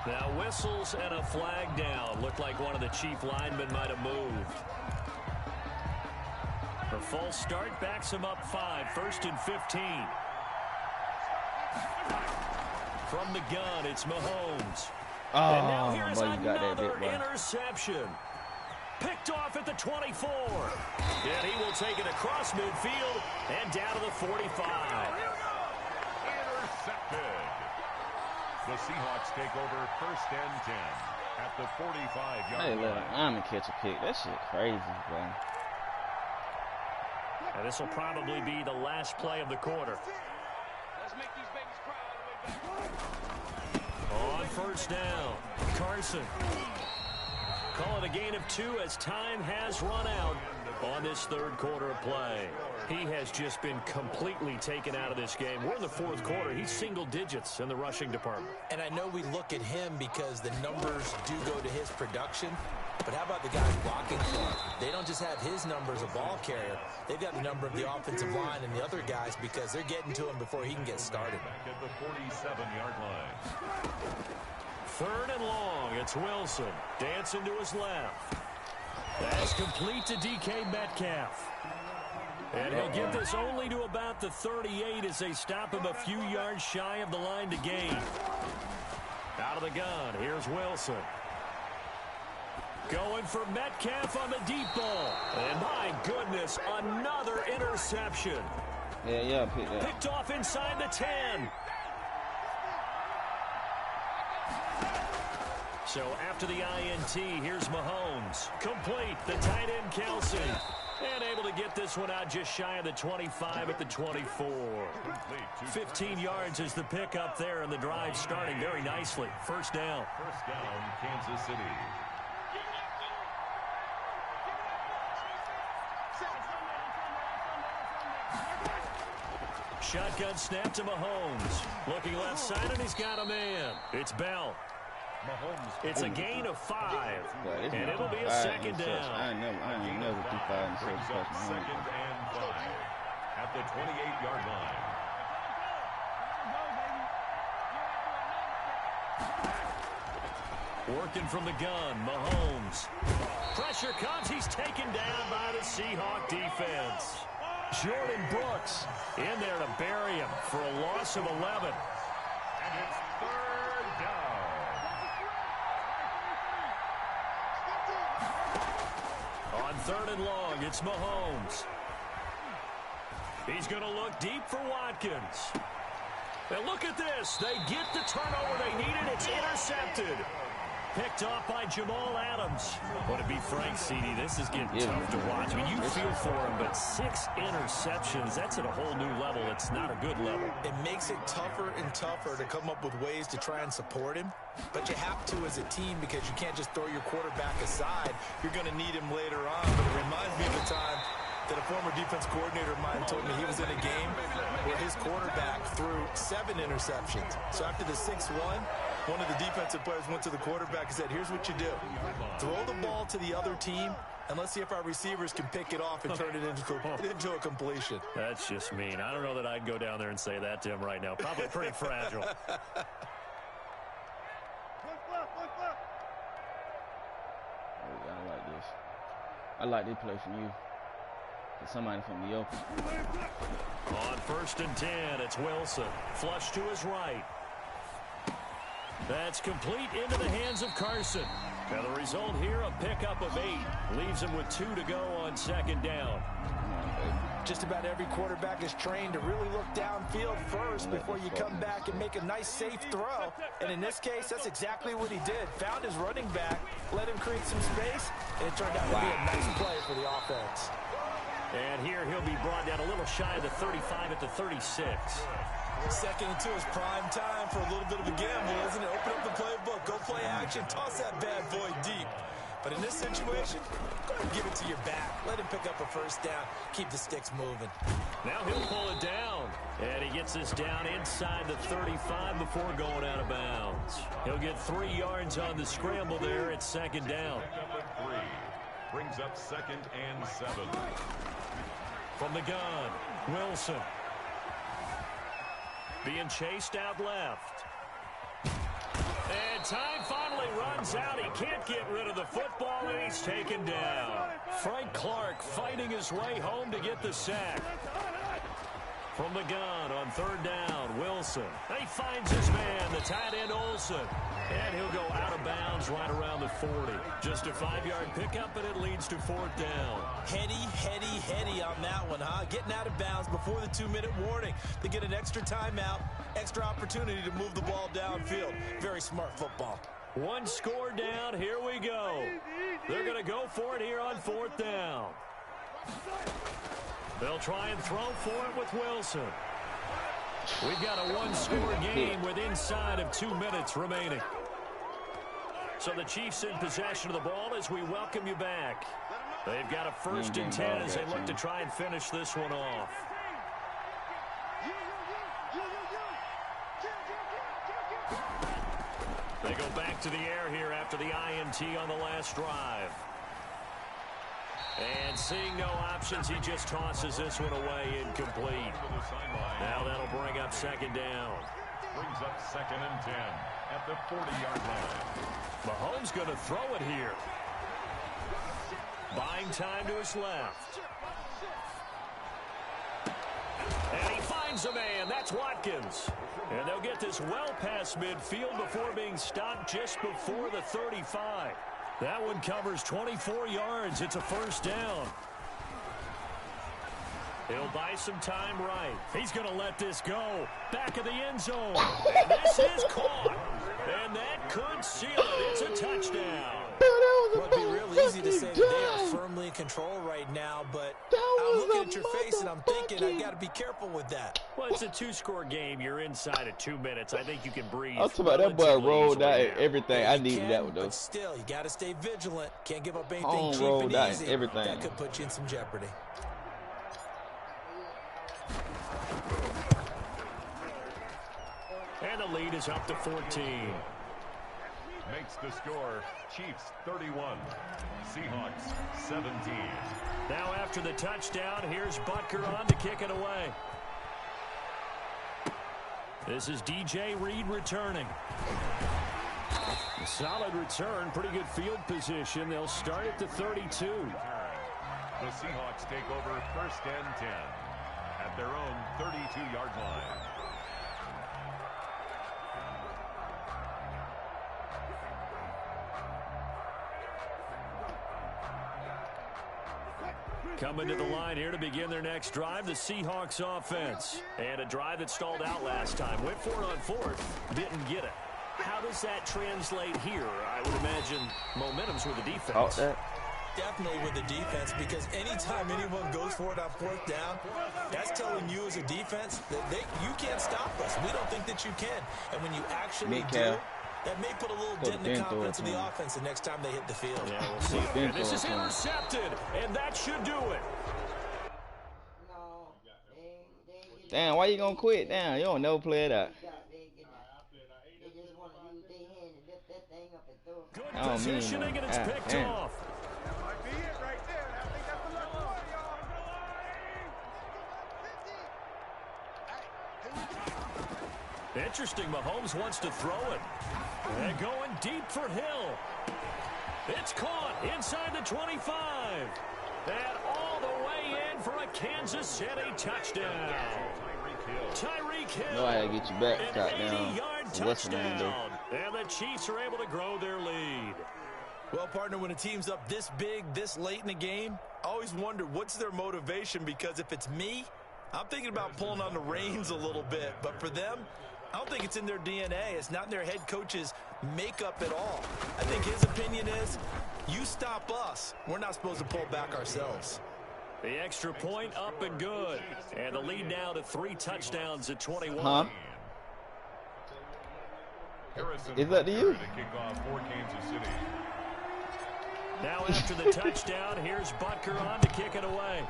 Now whistles and a flag down. Looked like one of the Chief linemen might have moved. The false start backs him up 5. 1st and 15. From the gun, it's Mahomes. Oh, And now here's boy, you got that another bit, boy. interception. Picked off at the 24. And he will take it across midfield and down to the 45. Intercepted. The Seahawks take over 1st and 10 at the 45-yard Hey, look, line. I'm gonna catch a pick. That shit crazy, boy. And this will probably be the last play of the quarter. Let's make these babies cry. On 1st down, Carson. Call it a gain of 2 as time has run out on this 3rd quarter of play. He has just been completely taken out of this game. We're in the 4th quarter. He's single digits in the rushing department. And I know we look at him because the numbers do go to his production, but how about the guys blocking for him? They don't just have his number as a ball carrier. They've got the number of the offensive line and the other guys because they're getting to him before he can get started. Back at the 47-yard line. 3rd and long. It's Wilson. Dancing to his left. That's complete to DK Metcalf. And he'll get this only to about the 38 as they stop him a few yards shy of the line to gain. Out of the gun, here's Wilson. Going for Metcalf on the deep ball. And my goodness, another interception. Yeah, pick that. Picked off inside the 10. So after the INT, here's Mahomes. Complete, the tight end Kelsey. And able to get this one out just shy of the 25 at the 24. 15 yards is the pickup there, and the drive starting very nicely. 1st down. 1st down, Kansas City. Shotgun snap to Mahomes. Looking left side, and he's got a man. It's Bell. Mahomes. It's a gain of 5, Boy, this and is it'll be a 2nd down. I ain't never do 5 and 6 Brings up touch 2nd and 5 at the 28-yard line. Working from the gun, Mahomes. Pressure comes. He's taken down by the Seahawk defense. Jordan Brooks in there to bury him for a loss of 11. And it's 3rd down. On 3rd and long, it's Mahomes. He's going to look deep for Watkins. And look at this. They get the turnover they needed. It's intercepted. Picked off by Jamal Adams. Well, to be frank, CD, this is getting tough to watch. I mean, you feel for him, but 6 interceptions, that's at a whole new level. It's not a good level. It makes it tougher and tougher to come up with ways to try and support him. But you have to as a team because you can't just throw your quarterback aside. You're going to need him later on. But it reminds me of the time that a former defense coordinator of mine told me he was in a game where his quarterback threw 7 interceptions. So after the 6th one of the defensive players went to the quarterback and said, here's what you do. Throw the ball to the other team And let's see if our receivers can pick it off and turn it into a completion. That's just mean. I don't know that I'd go down there and say that to him right now. Probably pretty fragile. I like this. I like this play from you. Somebody from me open. On 1st and 10, it's Wilson. Flush to his right. That's complete into the hands of Carson. Now the result here, a pickup of 8. Leaves him with 2 to go on 2nd down. Just about every quarterback is trained to really look downfield first before you come back and make a nice, safe throw. And in this case, that's exactly what he did. Found his running back, let him create some space, and it turned out to be a nice play for the offense. And here he'll be brought down a little shy of the 35 at the 36. Second into his prime time for a little bit of a gamble, isn't it? Open up the playbook, go play action, toss that bad boy deep. But in this situation, go ahead and give it to your back. Let him pick up a 1st down. Keep the sticks moving. Now he'll pull it down. And he gets this down inside the 35 before going out of bounds. He'll get 3 yards on the scramble there at 2nd down. Pickup of 3. Brings up 2nd and 7. From the gun, Wilson. Being chased out left. And time finally runs out. He can't get rid of the football, and he's taken down. Frank Clark fighting his way home to get the sack. From the gun on 3rd down, Wilson. He finds his man, the tight end Olsen. And he'll go out of bounds right around the 40. Just a 5-yard pickup, and it leads to 4th down. Heady on that one, huh? Getting out of bounds before the 2-minute warning. They get an extra timeout, extra opportunity to move the ball downfield. Very smart football. 1 score down. Here we go. They're going to go for it here on 4th down. They'll try and throw for it with Wilson. We've got a 1-score game with inside of 2 minutes remaining. So the Chiefs in possession of the ball as we welcome you back. They've got a 1st and 10 as they look to try and finish this one off. They go back to the air here after the INT on the last drive. And seeing no options, he just tosses this one away incomplete. Now that'll bring up 2nd down. Brings up 2nd and 10 at the 40-yard line. Mahomes going to throw it here. Buying time to his left. And he finds a man. That's Watkins. And they'll get this well past midfield before being stopped just before the 35. That one covers 24 yards. It's a 1st down. He'll buy some time right. He's going to let this go. Back of the end zone. And this is caught. And that could seal it. It's a touchdown. Well, it'd be real easy to say that they are firmly in control right now, but I'm looking at your face and I'm thinking I got to be careful with that. Well, it's a 2-score game. You're inside of 2 minutes. I think you can breathe. I'm talking about that boy rolled out everything. I needed that one though. But still, you got to stay vigilant. Can't give up anything Home cheap rolled and out easy. everything. That could put you in some jeopardy. And the lead is up to 14. Makes the score Chiefs 31, Seahawks 17. Now after the touchdown, here's Butker on to kick it away. This is DJ Reed returning. A solid return, pretty good field position. They'll start at the 32. The Seahawks take over 1st and 10 at their own 32-yard line. Coming to the line here to begin their next drive, the Seahawks offense. And a drive that stalled out last time. Went for it on 4th, didn't get it. How does that translate here? I would imagine momentum's with the defense. Definitely with the defense, because anytime anyone goes for it on 4th down, that's telling you as a defense that you can't stop us. We don't think that you can. And when you actually do, that may put a little dent in the confidence of the offense the next time they hit the field. Yeah, we'll see. And this is intercepted, and that should do it. Damn, why you gonna quit? Damn, you don't never play it out. Good positioning, and it's picked off. Interesting, Mahomes wants to throw it. And going deep for Hill. It's caught inside the 25. And all the way in for a Kansas City touchdown. Tyreek Hill. Know how to get you back, an goddamn. 80-yard What's the name, touchdown. And the Chiefs are able to grow their lead. Well, partner, when a team's up this big, this late in the game, I always wonder what's their motivation, because if it's me, I'm thinking about pulling on the reins a little bit. But for them, I don't think it's in their DNA. It's not in their head coach's makeup at all. I think his opinion is, you stop us, we're not supposed to pull back ourselves. The extra point up and good. And the lead now to 3 touchdowns at 21. Huh? Harrison Is that to you? to kick off for Kansas City. Now after the touchdown, here's Butker on to kick it away.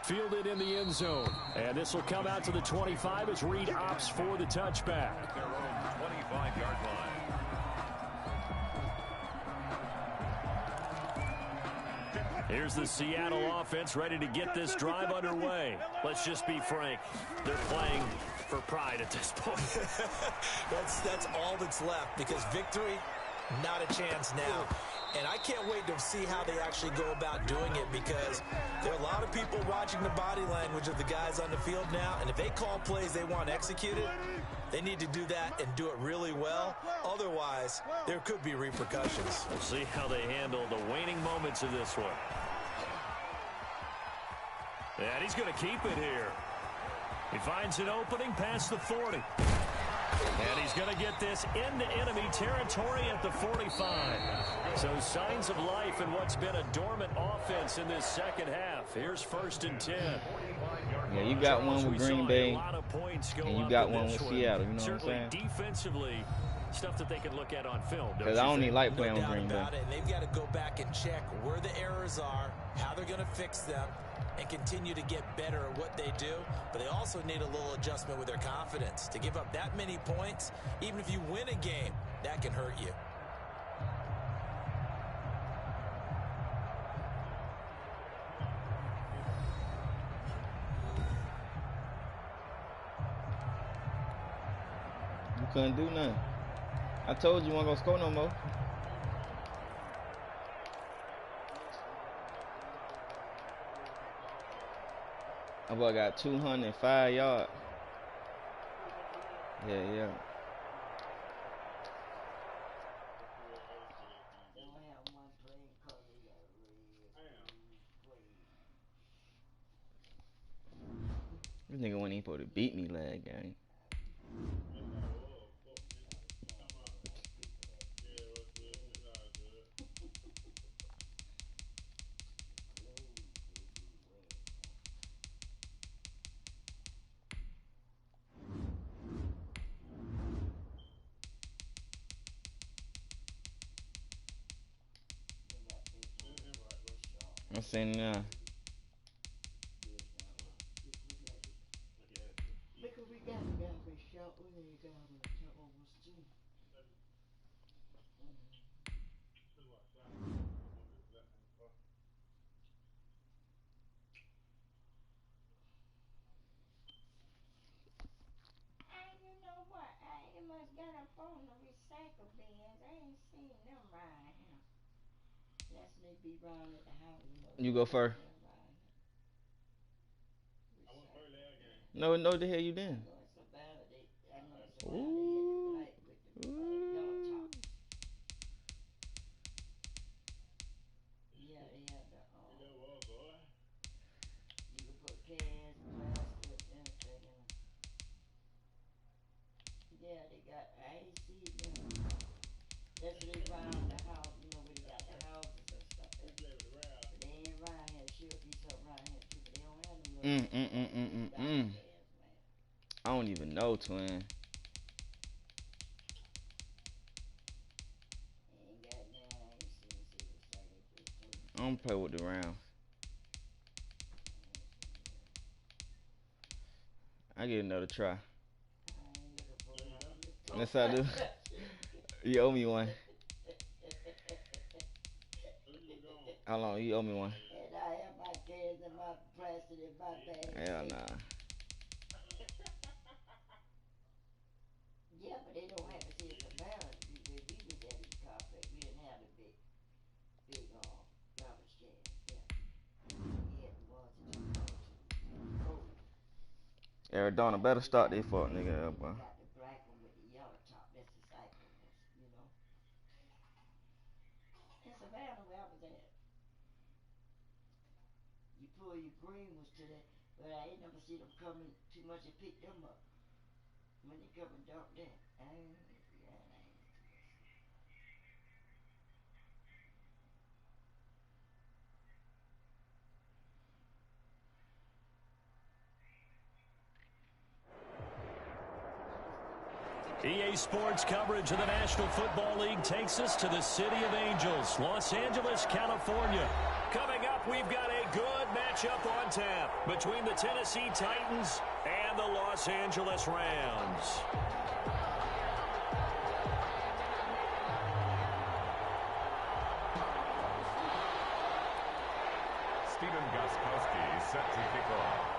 Fielded in the end zone. And this will come out to the 25 as Reed opts for the touchback. Their own 25-yard line. Here's the Seattle offense ready to get this drive underway. Let's just be frank. They're playing for pride at this point. That's all that's left, because victory, not a chance now. And I can't wait to see how they actually go about doing it, because there are a lot of people watching the body language of the guys on the field now, and if they call plays they want executed, they need to do that and do it really well. Otherwise, there could be repercussions. We'll see how they handle the waning moments of this one. And he's going to keep it here. He finds an opening past the 40. And he's going to get this into enemy territory at the 45. So signs of life in what's been a dormant offense in this second half. Here's 1st and 10. Yeah, you got one with Green Bay, and you got one with Seattle, you know what I'm saying? Defensively, stuff that they can look at on film. Because I don't even like playing No with doubt Green Bay. about it, and they've got to go back and check where the errors are, how they're going to fix them, and continue to get better at what they do. But they also need a little adjustment with their confidence. To give up that many points, even if you win a game, that can hurt you. You couldn't do nothing. I told you, you weren't going to score no more. My boy got 205 yards. Yeah. This nigga wasn't even supposed to beat me last game. I'm saying now. Must got up on the recycle bins. I ain't seen them right here. That's me be round at the house. You go first. No, the hell you didn't. Ooh. Yeah, you can put cans, plastic, anything in them. Yeah, they got, I ain't seen them. That's what they round the house, you know, where they got the houses and stuff. But they ain't around here, sure be something around here too, but they don't have them little I don't even know, twin. ain't got none, I ain't seen I don't play with the round. I get another try. Yes, I do. You owe me one. How long? You owe me one. And I have my cans and my plastic in my bag. Hell nah. Yeah, but they don't have to see it Savannah. We was at the complex. We didn't have the big garbage can. Yeah. We had the ones that you go to fold. Arizona better start their fuck nigga up, boy. Got the black one with the yellow top. That's the cycle ones, you know. In Savannah, where I was at, you pull your green ones to that, but I ain't never see them coming too much and pick them up. When they come and dump that, I ain't. EA Sports coverage of the National Football League takes us to the City of Angels, Los Angeles, California. Coming up, we've got a good matchup on tap between the Tennessee Titans and the Los Angeles Rams. Stephen Gostkowski set to kick off.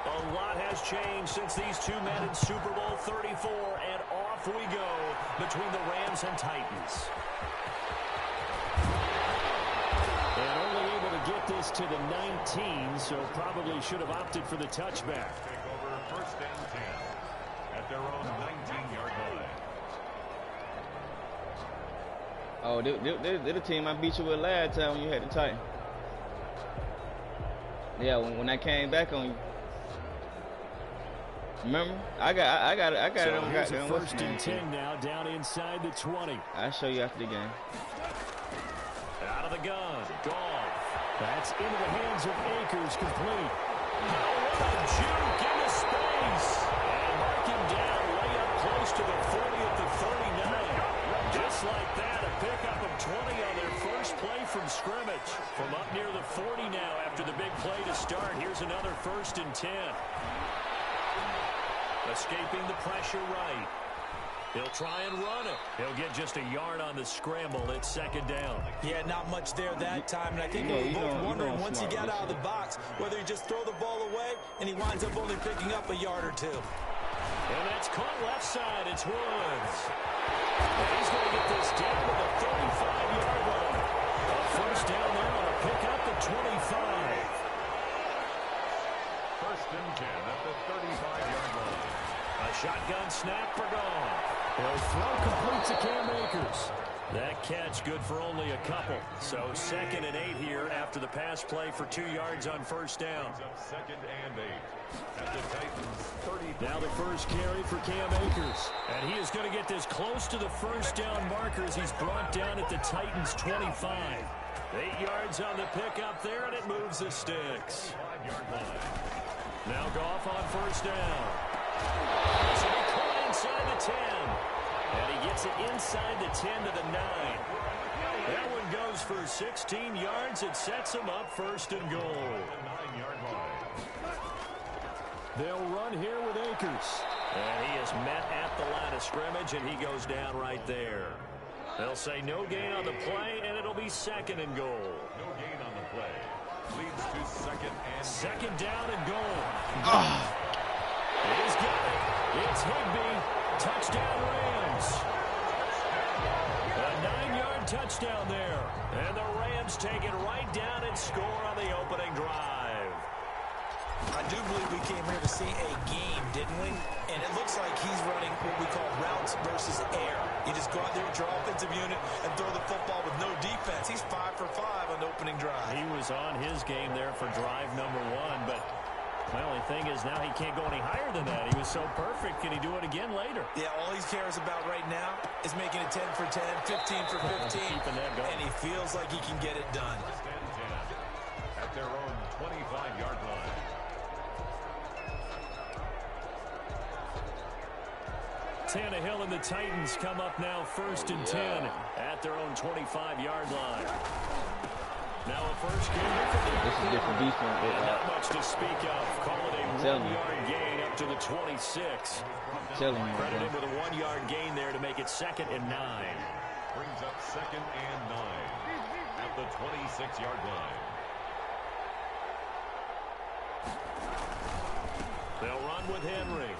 A lot has changed since these two met in Super Bowl 34, and off we go between the Rams and Titans. And only able to get this to the 19, so probably should have opted for the touchback. Take over first and 10 at their own 19-yard line. Oh, they're the team I beat you with last time when you had the Titan. Yeah, when I came back on you. Remember? I got it. So here's a first and 10 now, down inside the 20. I'll show you after the game. Out of the gun, Goff. That's into the hands of Akers, complete. Oh, what a juke into space. And mark him down way up close to the 40 at the 39. Just like that, a pickup of 20 on their first play from scrimmage. From up near the 40 now after the big play to start. Here's another first and 10. Escaping the pressure right. He'll try and run it. He'll get just a yard on the scramble. It's second down. Yeah, not much there that time. And I think we were both wondering once he got out of the box whether he just throw the ball away and he winds up only picking up a yard or two. And that's caught left side. It's Woods. And he's going to get this down to the 35-yard line. A first down there on a pickup at 25. First and 10 at the 35-yard line. A shotgun snap for Goff. He'll throw complete to Cam Akers. That catch good for only a couple. So second and 8 here after the pass play for 2 yards on first down. Up second and 8 at the Titans 30. Now the first carry for Cam Akers. And he is going to get this close to the first down marker as he's brought down at the Titans 25. 8 yards on the pickup there, and it moves the sticks. 5-yard line. Now Goff on first down. So he caught inside the 10. And he gets it inside the 10 to the 9. That one goes for 16 yards. It sets him up first and goal. 9-yard line. They'll run here with Akers. And he is met at the line of scrimmage, and he goes down right there. They'll say no gain on the play, and it'll be second and goal. No gain on the play. Leads to second down and goal. He's got it. It's Higbee. Touchdown Rams. A 9-yard touchdown there. And the Rams take it right down and score on the opening drive. I do believe we came here to see a game, didn't we? And it looks like he's running what we call routes versus air. You just go out there with your offensive unit and throw the football with no defense. He's 5 for 5 on the opening drive. He was on his game there for drive number 1, but my only thing is now he can't go any higher than that. He was so perfect. Can he do it again later? Yeah, all he cares about right now is making it 10 for 10, 15 for 15. Keeping that going. And he feels like he can get it done. First and 10 at their own 25-yard line. Tannehill and the Titans come up now first and 10 at their own 25-yard line. Now a first carry for the This is different defense. not much to speak of. Call it a Tell me. 1-yard gain up to the 26. Telling you, Credit him bro. with a 1-yard gain there to make it second and 9. Brings up second and 9 at the 26-yard line. They'll run with Henry.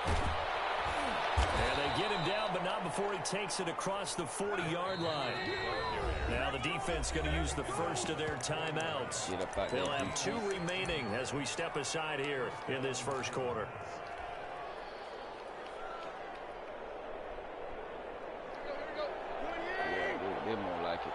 And they get him down, but not before he takes it across the 40-yard line. Now the defense going to use the first of their timeouts. They'll have 2 remaining as we step aside here in this first quarter. Yeah, they're more like it.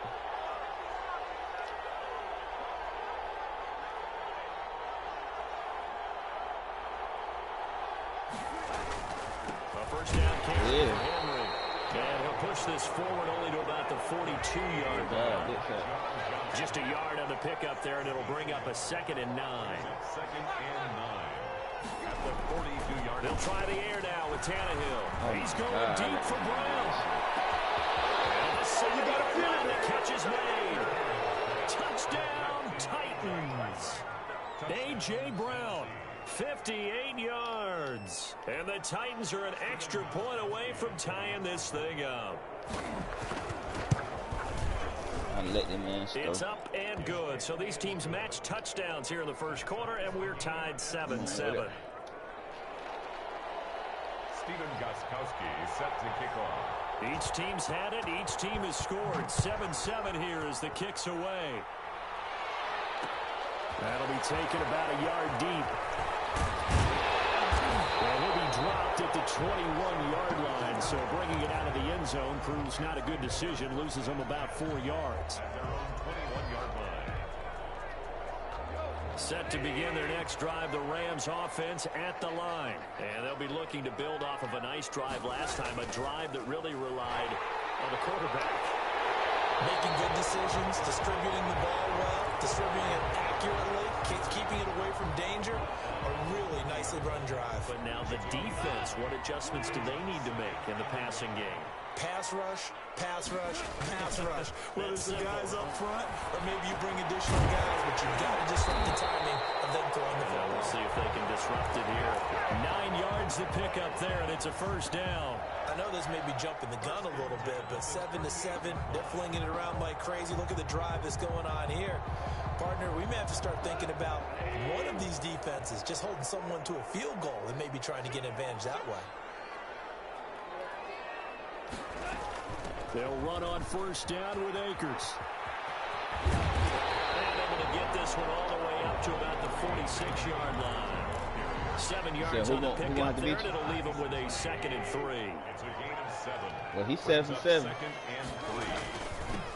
First down carry for Henry. And he'll push this forward only to about the 42-yard line. Just a yard on the pickup there, and it'll bring up a 2nd and 9. 2nd and 9. At the 42-yard. They'll try the air now with Tannehill. He's going deep for Brown. And the 7-yard line, the catch is made. Touchdown, Titans. A.J. Brown. 58 yards. And the Titans are an extra point away from tying this thing up. It's up and good. So these teams match touchdowns here in the first quarter, and we're tied 7-7. Stephen Gostkowski is set to kick off. Each team's had it. Each team has scored. 7-7 here as the kick's away. That'll be taken about a yard deep. And he'll be dropped at the 21-yard line, so bringing it out of the end zone proves not a good decision. Loses him about 4 yards. At their own 21-yard line. Set to begin their next drive, the Rams offense at the line. And they'll be looking to build off of a nice drive last time, a drive that really relied on the quarterback. Making good decisions, distributing the ball well, distributing it accurately, keeping it away from danger. A really nicely run drive. But now the defense, what adjustments do they need to make in the passing game? Pass rush, pass rush, pass rush. Whether it's the guys up front or maybe you bring additional guys, but you've got to disrupt the timing of them throwing the football. We'll see if they can disrupt it here. 9 yards to pick up there, and it's a first down. I know this may be jumping the gun a little bit, but 7-7, they're flinging it around like crazy. Look at the drive that's going on here. Partner, we may have to start thinking about one of these defenses just holding someone to a field goal and maybe trying to get an advantage that way. They'll run on first down with Akers. And able to get this one all the way up to about the 46-yard line. 7 yards on the pickup there, and it'll leave him with a 2nd and 3. It's a gain of 7. Well, he's 7-7. 2nd and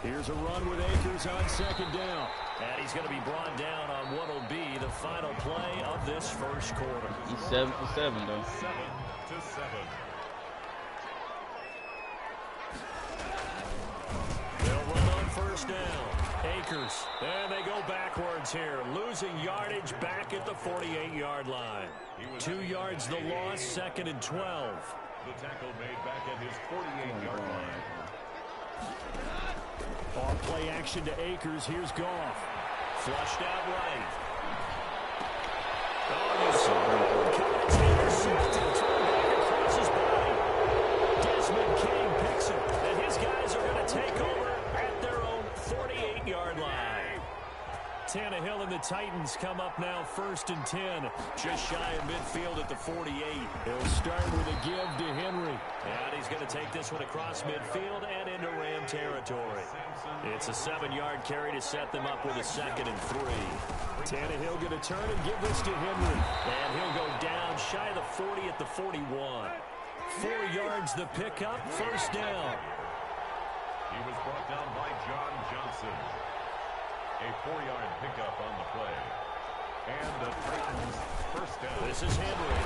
3. Here's a run with Akers on 2nd down. And he's going to be brought down on what will be the final play of this first quarter. He's 7 for 7, though. 7-7. They'll run on first down. Akers. And they go backwards here. Losing yardage back at the 48-yard line. 2 yards the loss, 2nd and 12. The tackle made back at his 48-yard line. On play action to Akers. Here's Goff. Flushed out right. Oh, you saw it. Intercepted. Thrown back across his body. Desmond King picks it. And his guys are going to take over at their own 48-yard line. Tannehill and the Titans come up now 1st and 10. Just shy of midfield at the 48. He'll start with a give to Henry. And he's going to take this one across midfield and into Ram territory. It's a 7-yard carry to set them up with a 2nd and 3. Tannehill going to turn and give this to Henry. And he'll go down shy of the 40 at the 41. 4 yards the pickup, first down. He was brought down by John Johnson. A 4-yard pickup on the play. And the Titans first down. This is Henry.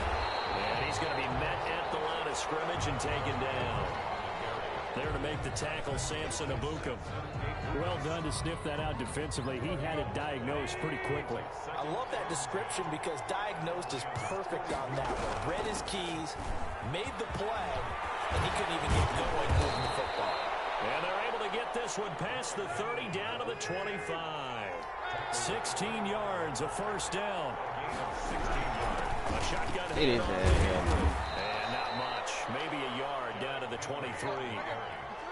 And he's going to be met at the line of scrimmage and taken down. There to make the tackle, Samson Abukum. Well done to sniff that out defensively. He had it diagnosed pretty quickly. I love that description because diagnosed is perfect on that one. Read his keys, made the play, and he couldn't even get going moving the football. And they're able to get this one past the 30 down to the 25. 16 yards, a first down. 16 yards. A shotgun It is and not much. Maybe a yard down to the 23.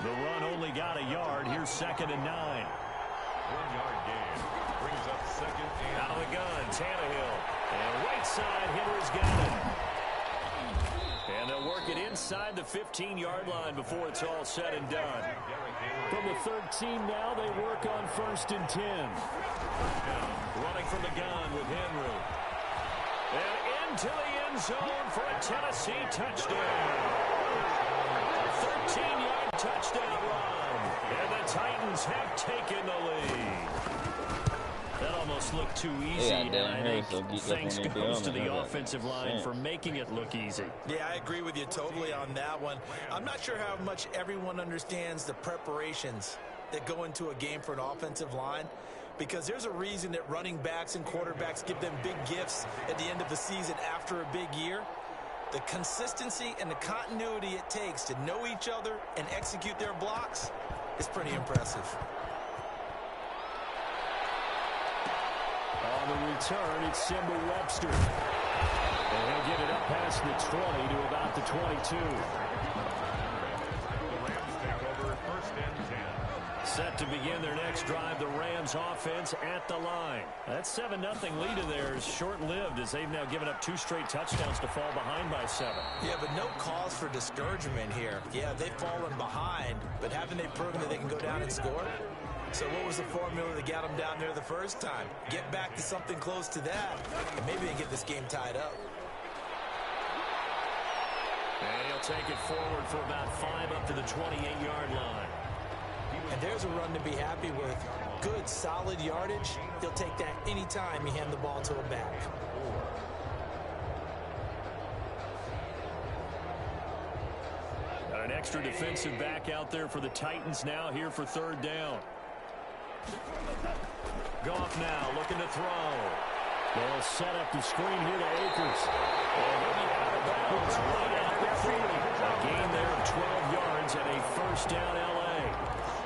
The run only got a yard. Here's 2nd and 9. 1-yard gain. Brings up 2nd and... Out of the gun, Tannehill. And right side, Henry's got it. work it inside the 15-yard line before it's all said and done. From the 13 now, they work on 1st and 10. Running from the gun with Henry. And into the end zone for a Tennessee touchdown. A 13-yard touchdown run. And the Titans have taken the lead. That almost looked too easy, and I think thanks goes to the offensive line for making it look easy. Yeah, I agree with you totally on that one. I'm not sure how much everyone understands the preparations that go into a game for an offensive line, because there's a reason that running backs and quarterbacks give them big gifts at the end of the season after a big year. The consistency and the continuity it takes to know each other and execute their blocks is pretty impressive. On the return, it's Simba Webster. And he'll get it up past the 20 to about the 22. The Rams take over 1st and 10. Set to begin their next drive, the Rams offense at the line. That 7-0 lead of theirs short-lived as they've now given up 2 straight touchdowns to fall behind by 7. Yeah, but no cause for discouragement here. Yeah, they've fallen behind, but haven't they proven that they can go down and score? So what was the formula that got them down there the first time? Get back to something close to that, and maybe they get this game tied up. And he'll take it forward for about 5 up to the 28-yard line. And there's a run to be happy with. Good, solid yardage. He'll take that anytime you hand the ball to a back. Got an extra defensive back out there for the Titans now here for 3rd down. Goff now looking to throw. They'll set up the screen here to Akers. And he'll be out of bounds right at the 40. A gain there of 12 yards and a 1st down L.A.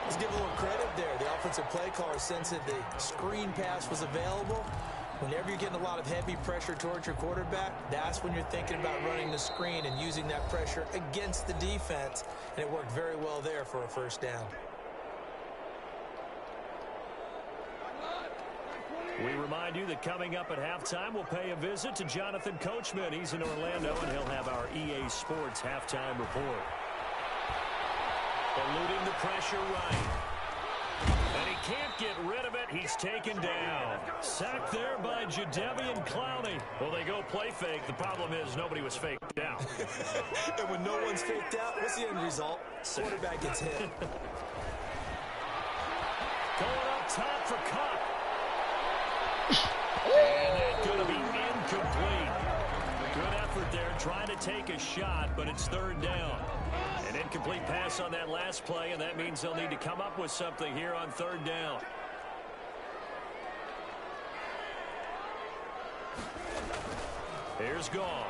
Let's give a little credit there. The offensive play caller sensed that the screen pass was available. Whenever you're getting a lot of heavy pressure towards your quarterback, that's when you're thinking about running the screen and using that pressure against the defense. And it worked very well there for a 1st down. We remind you that coming up at halftime, we'll pay a visit to Jonathan Coachman. He's in Orlando, and he'll have our EA Sports halftime report. Eluding the pressure right. And he can't get rid of it. He's taken down. Sacked there by Jadeveon Clowney. Well, they go play fake. The problem is nobody was faked out. And when no one's faked out, what's the end result? Quarterback gets hit. Going up top for Cup. And that's going to be incomplete. Good effort there, trying to take a shot, but it's 3rd down. An incomplete pass on that last play, and that means they'll need to come up with something here on 3rd down. Here's Goff.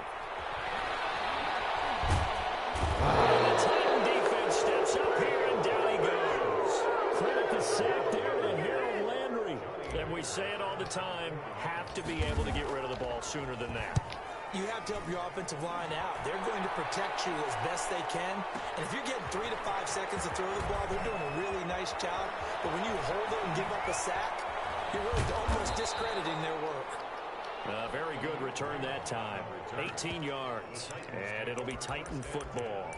And the Titan defense steps up here, and down he goes. Credit the sack there to Harold Landry. And we say it all the time, have to be able to get rid of the ball sooner than that. You have to help your offensive line out. They're going to protect you as best they can. And if you're getting 3 to 5 seconds to throw the ball, they're doing a really nice job. But when you hold it and give up a sack, you're really almost discrediting their work. Very good return that time. 18 yards. And it'll be Titan football.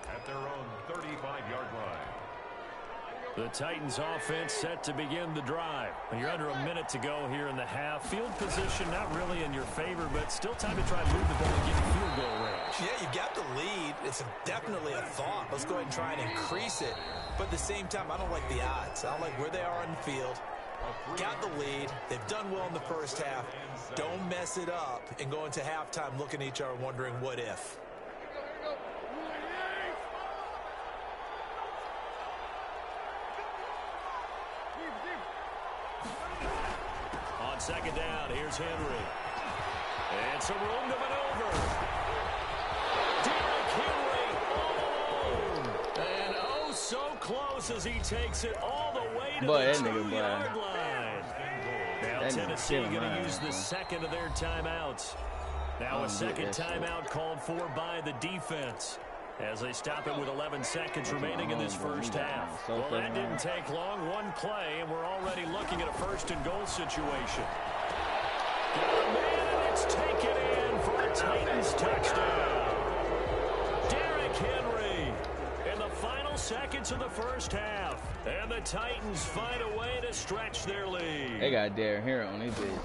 At their own 35-yard line. The Titans offense set to begin the drive. You're under a minute to go here in the half. Field position not really in your favor, but still time to try and move the ball and get in field goal range. Yeah, you got the lead. It's definitely a thought. Let's go ahead and try and increase it. But at the same time, I don't like the odds. I don't like where they are on the field. Got the lead. They've done well in the first half. Don't mess it up and go into halftime looking at each other wondering what if. On 2nd down, here's Henry. And some room to maneuver. Derrick Henry all alone. And oh, so close as he takes it all the way to the 2-yard line. Now Tennessee going to use the second of their timeouts. Now a second timeout called for by the defense, as they stop it with 11 seconds remaining in this first half. Well, that didn't take long. One play, and we're already looking at a 1st and goal situation. Got a man, and it's taken in for a Titans touchdown. seconds of the first half. And the Titans find a way to stretch their lead. They got Darren here on his bed.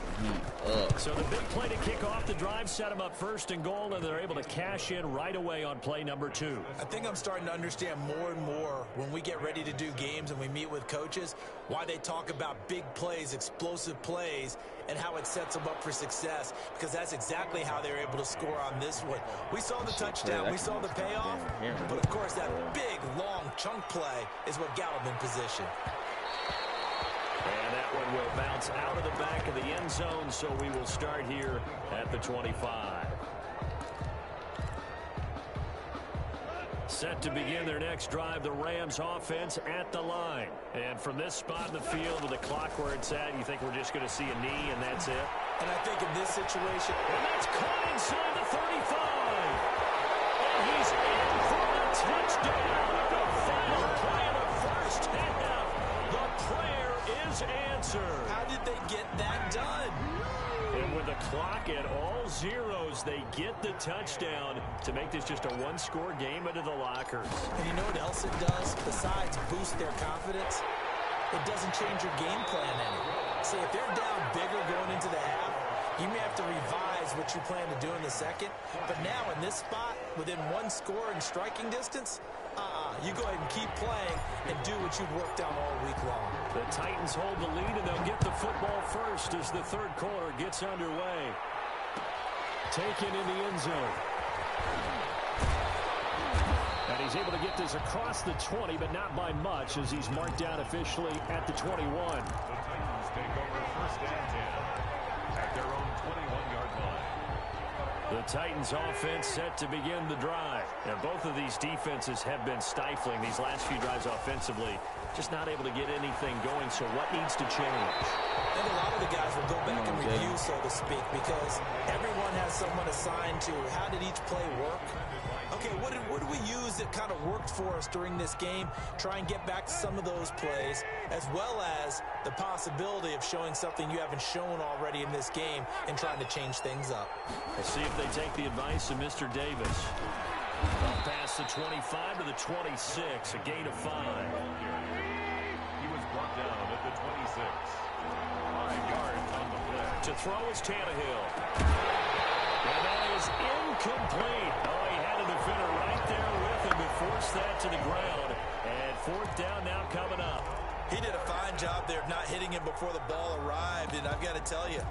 So the big play to kick off the drive set them up 1st and goal, and they're able to cash in right away on play number 2. I think I'm starting to understand more and more when we get ready to do games and we meet with coaches why they talk about big plays, explosive plays, and how it sets them up for success, because that's exactly how they were able to score on this one. We saw the touchdown, we saw the payoff, but of course that big, long chunk play is what got them in position. And that one will bounce out of the back of the end zone, so we will start here at the 25. Set to begin their next drive, the Rams offense at the line. And from this spot in the field with the clock where it's at, you think we're just going to see a knee and that's it? And I think in this situation... And that's caught inside the 35. And he's in for a touchdown. The final play of the first half. The prayer is answered. How did they get that done? And with the clock at all zeros, they get the touchdown to make this just a one-score game into the lockers. And you know what else it does? Besides boost their confidence, it doesn't change your game plan any. See, if they're down bigger going into the half, you may have to revise what you plan to do in the second. But now in this spot, within one score and striking distance, you go ahead and keep playing and do what you've worked on all week long. The Titans hold the lead, and they'll get the football first as the third quarter gets underway. Taken in the end zone. And he's able to get this across the 20, but not by much, as he's marked down officially at the 21. The Titans take over 1st and 10 at their own 21-yard line. The Titans offense set to begin the drive. And both of these defenses have been stifling these last few drives offensively. Just not able to get anything going, so what needs to change? I think a lot of the guys will go back and review, so to speak, because everyone has someone assigned to how did each play work. Okay, what do we use that kind of worked for us during this game? Try and get back to some of those plays, as well as the possibility of showing something you haven't shown already in this game and trying to change things up. We'll see if they take the advice of Mr. Davis. Up past the 25 to the 26, a gain of 5. He was brought down at the 26. 5 yards on the play. To throw is Tannehill. And that is incomplete. Oh, he had a defender right there with him to force that to the ground. And 4th down now coming up. He did a fine job there of not hitting him before the ball arrived, and I've got to tell you,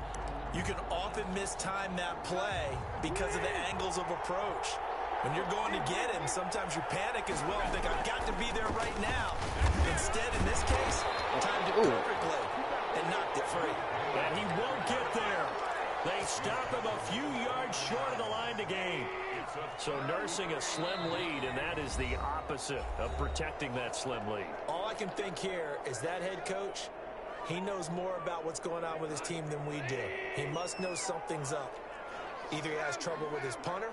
you can often mistime that play because of the angles of approach. When you're going to get him, sometimes you panic as well and think, I've got to be there right now. Instead, in this case, timed it perfectly and knocked it free. And he won't get there. They stop him a few yards short of the line to gain. So nursing a slim lead, and that is the opposite of protecting that slim lead. All I can think here is that head coach, he knows more about what's going on with his team than we do. He must know something's up. Either he has trouble with his punter,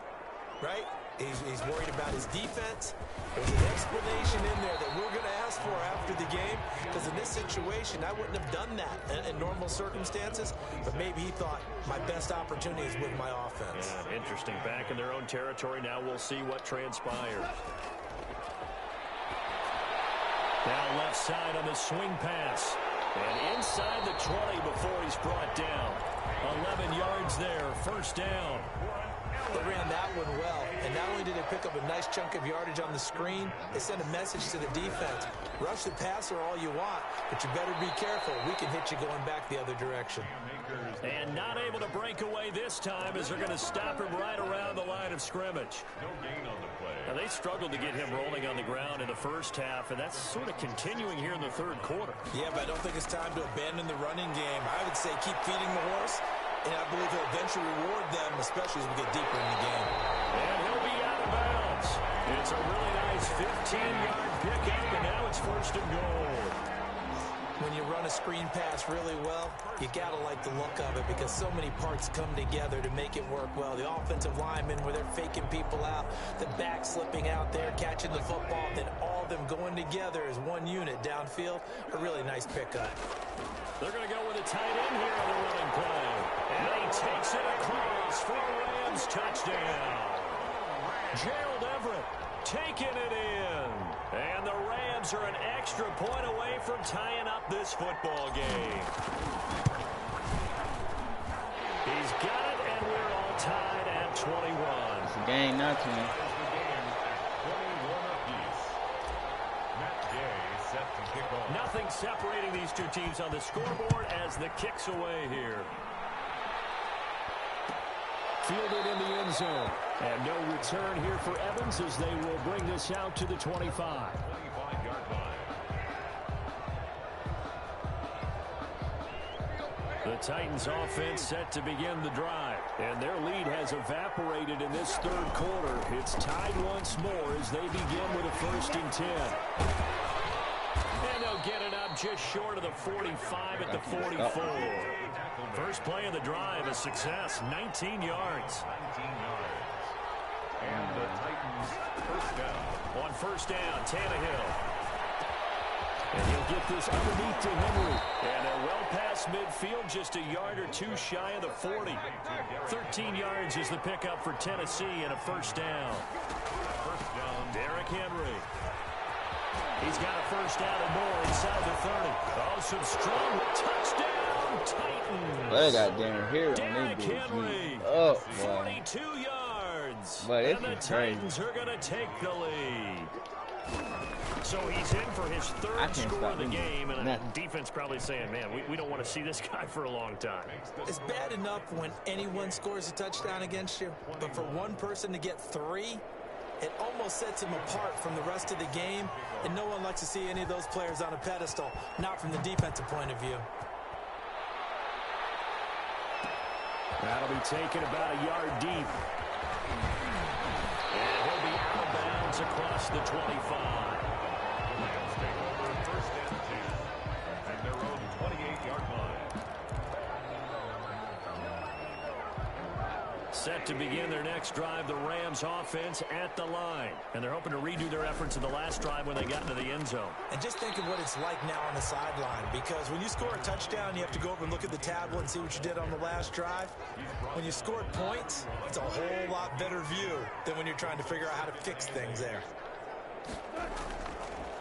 right? He's worried about his defense. There's an explanation in there that we're going to ask for after the game, because in this situation, I wouldn't have done that in normal circumstances, but maybe he thought my best opportunity is with my offense. Yeah, interesting. Back in their own territory. Now we'll see what transpires. Now left side on the swing pass. And inside the 20 before he's brought down. 11 yards there, 1st down. They ran that one well, and not only did they pick up a nice chunk of yardage on the screen, they sent a message to the defense. Rush the passer all you want, but you better be careful. We can hit you going back the other direction. And not able to break away this time as they're going to stop him right around the line of scrimmage. No gain on the play. Now, they struggled to get him rolling on the ground in the first half, and that's sort of continuing here in the third quarter. Yeah, but I don't think it's time to abandon the running game. I would say keep feeding the horse, and I believe he'll eventually reward them, especially as we get deeper in the game. And he'll be out of bounds. It's a really nice 15-yard pickup, and now it's 1st and goal. When you run a screen pass really well, you gotta like the look of it because so many parts come together to make it work well. The offensive linemen, where they're faking people out, the back slipping out there, catching the football, then all of them going together as one unit downfield. A really nice pickup. They're going to go with a tight end here on the running play. And he takes it across for a Rams touchdown. Gerald Everett taking it in. And the Rams Rams are an extra point away from tying up this football game. He's got it, and we're all tied at 21. It's a game, not 20. Nothing separating these two teams on the scoreboard as the kick's away here. Fielded in the end zone. And no return here for Evans as they will bring this out to the 25. 25-yard line. The Titans offense set to begin the drive. And their lead has evaporated in this third quarter. It's tied once more as they begin with a 1st and 10. And they'll get it up just short of the 45 at the 44. First play of the drive, a success, 19 yards. 19 yards. And the Titans first down. On first down, Tannehill. And he'll get this underneath to Henry. And they're well past midfield, just a yard or two shy of the 40. 13 yards is the pickup for Tennessee and a first down. First down. Derrick Henry. He's got a first down and more inside the 30. Oh, some strong touchdown, Titans. Well, goddamn here Derrick on Henry. Oh, 42 yards. Boy, and the Titans are going to take the lead. So he's in for his third score of the game, and the defense probably saying, man, we don't want to see this guy for a long time. It's bad enough when anyone scores a touchdown against you, but for one person to get 3, it almost sets him apart from the rest of the game, and no one likes to see any of those players on a pedestal, not from the defensive point of view. That'll be taken about a yard deep. And he'll be out of bounds across the 25. Rams take over first and 10 at their own 28-yard line. Set to begin their next drive, the Rams offense at the line. And they're hoping to redo their efforts in the last drive when they got into the end zone. And just think of what it's like now on the sideline, because when you score a touchdown, you have to go over and look at the tablet and see what you did on the last drive. When you score points, it's a whole lot better view than when you're trying to figure out how to fix things there.